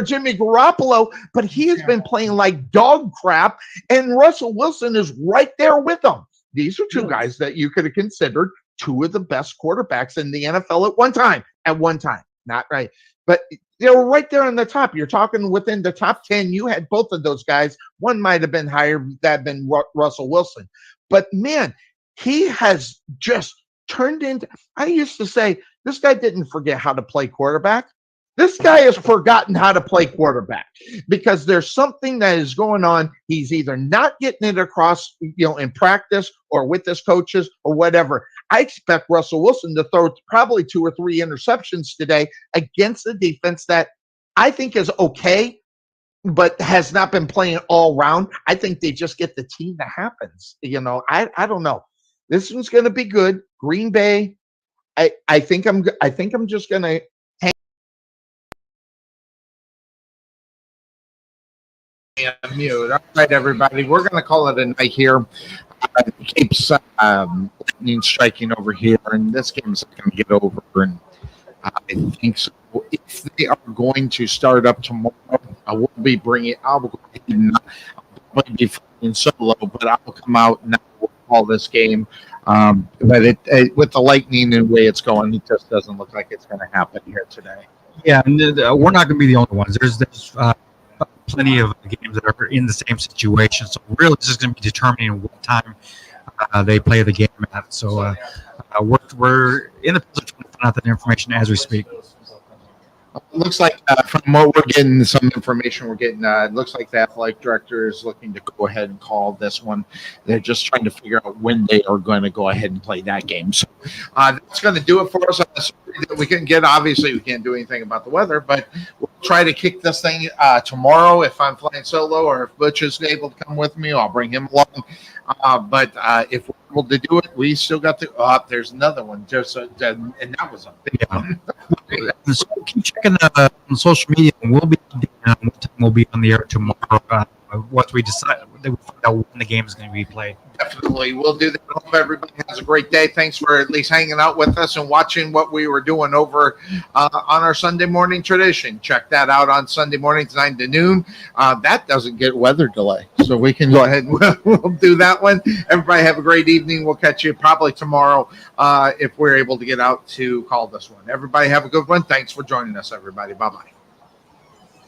Jimmy Garoppolo, but he has been playing like dog crap, and Russell Wilson is right there with him. These are two guys that you could have considered two of the best quarterbacks in the NFL at one time. Not right. But they were right there on the top. You're talking within the top 10. You had both of those guys. One might have been higher, that been Russell Wilson. But man, he has just turned into, I used to say, this guy didn't forget how to play quarterback. This guy has forgotten how to play quarterback because there's something that is going on. He's either not getting it across, in practice or with his coaches or whatever. I expect Russell Wilson to throw probably 2 or 3 interceptions today against the defense that I think is okay, but has not been playing all round. I think they just get the team that happens. I don't know. This one's going to be good. Green Bay. I think I'm just going to on mute. All right, everybody. We're going to call it a night here. It keeps lightning striking over here, and this game is going to get over. And I think so. If they are going to start up tomorrow, I will be bringing. I will go ahead and I'll be flying solo, but I will come out and I will call this game. But it with the lightning and the way it's going, it just doesn't look like it's going to happen here today. Yeah, and we're not going to be the only ones. There's plenty of games that are in the same situation. So really, this is going to be determining what time they play the game at. So we're in the position to find out that information as we speak. Looks like from what we're getting, some information we're getting, it looks like the athletic director is looking to go ahead and call this one. They're just trying to figure out when they are going to go ahead and play that game. So that's going to do it for us. We can get, obviously, we can't do anything about the weather, but we'll try to kick this thing tomorrow if I'm flying solo, or if Butch is able to come with me, I'll bring him along. But if we're able to do it, we still got to. There's another one, and that was a big one. So keep checking on social media, and we'll be what time we'll be on the air tomorrow. Once we decide, we find out when the game is going to be played. Definitely, we'll do that. Hope everybody has a great day. Thanks for at least hanging out with us and watching what we were doing over on our Sunday morning tradition. Check that out on Sunday mornings, 9 to noon. That doesn't get weather delay, so we can go ahead and we'll do that one. Everybody have a great evening. We'll catch you probably tomorrow if we're able to get out to call this one. Everybody have a good one. Thanks for joining us, everybody. Bye-bye.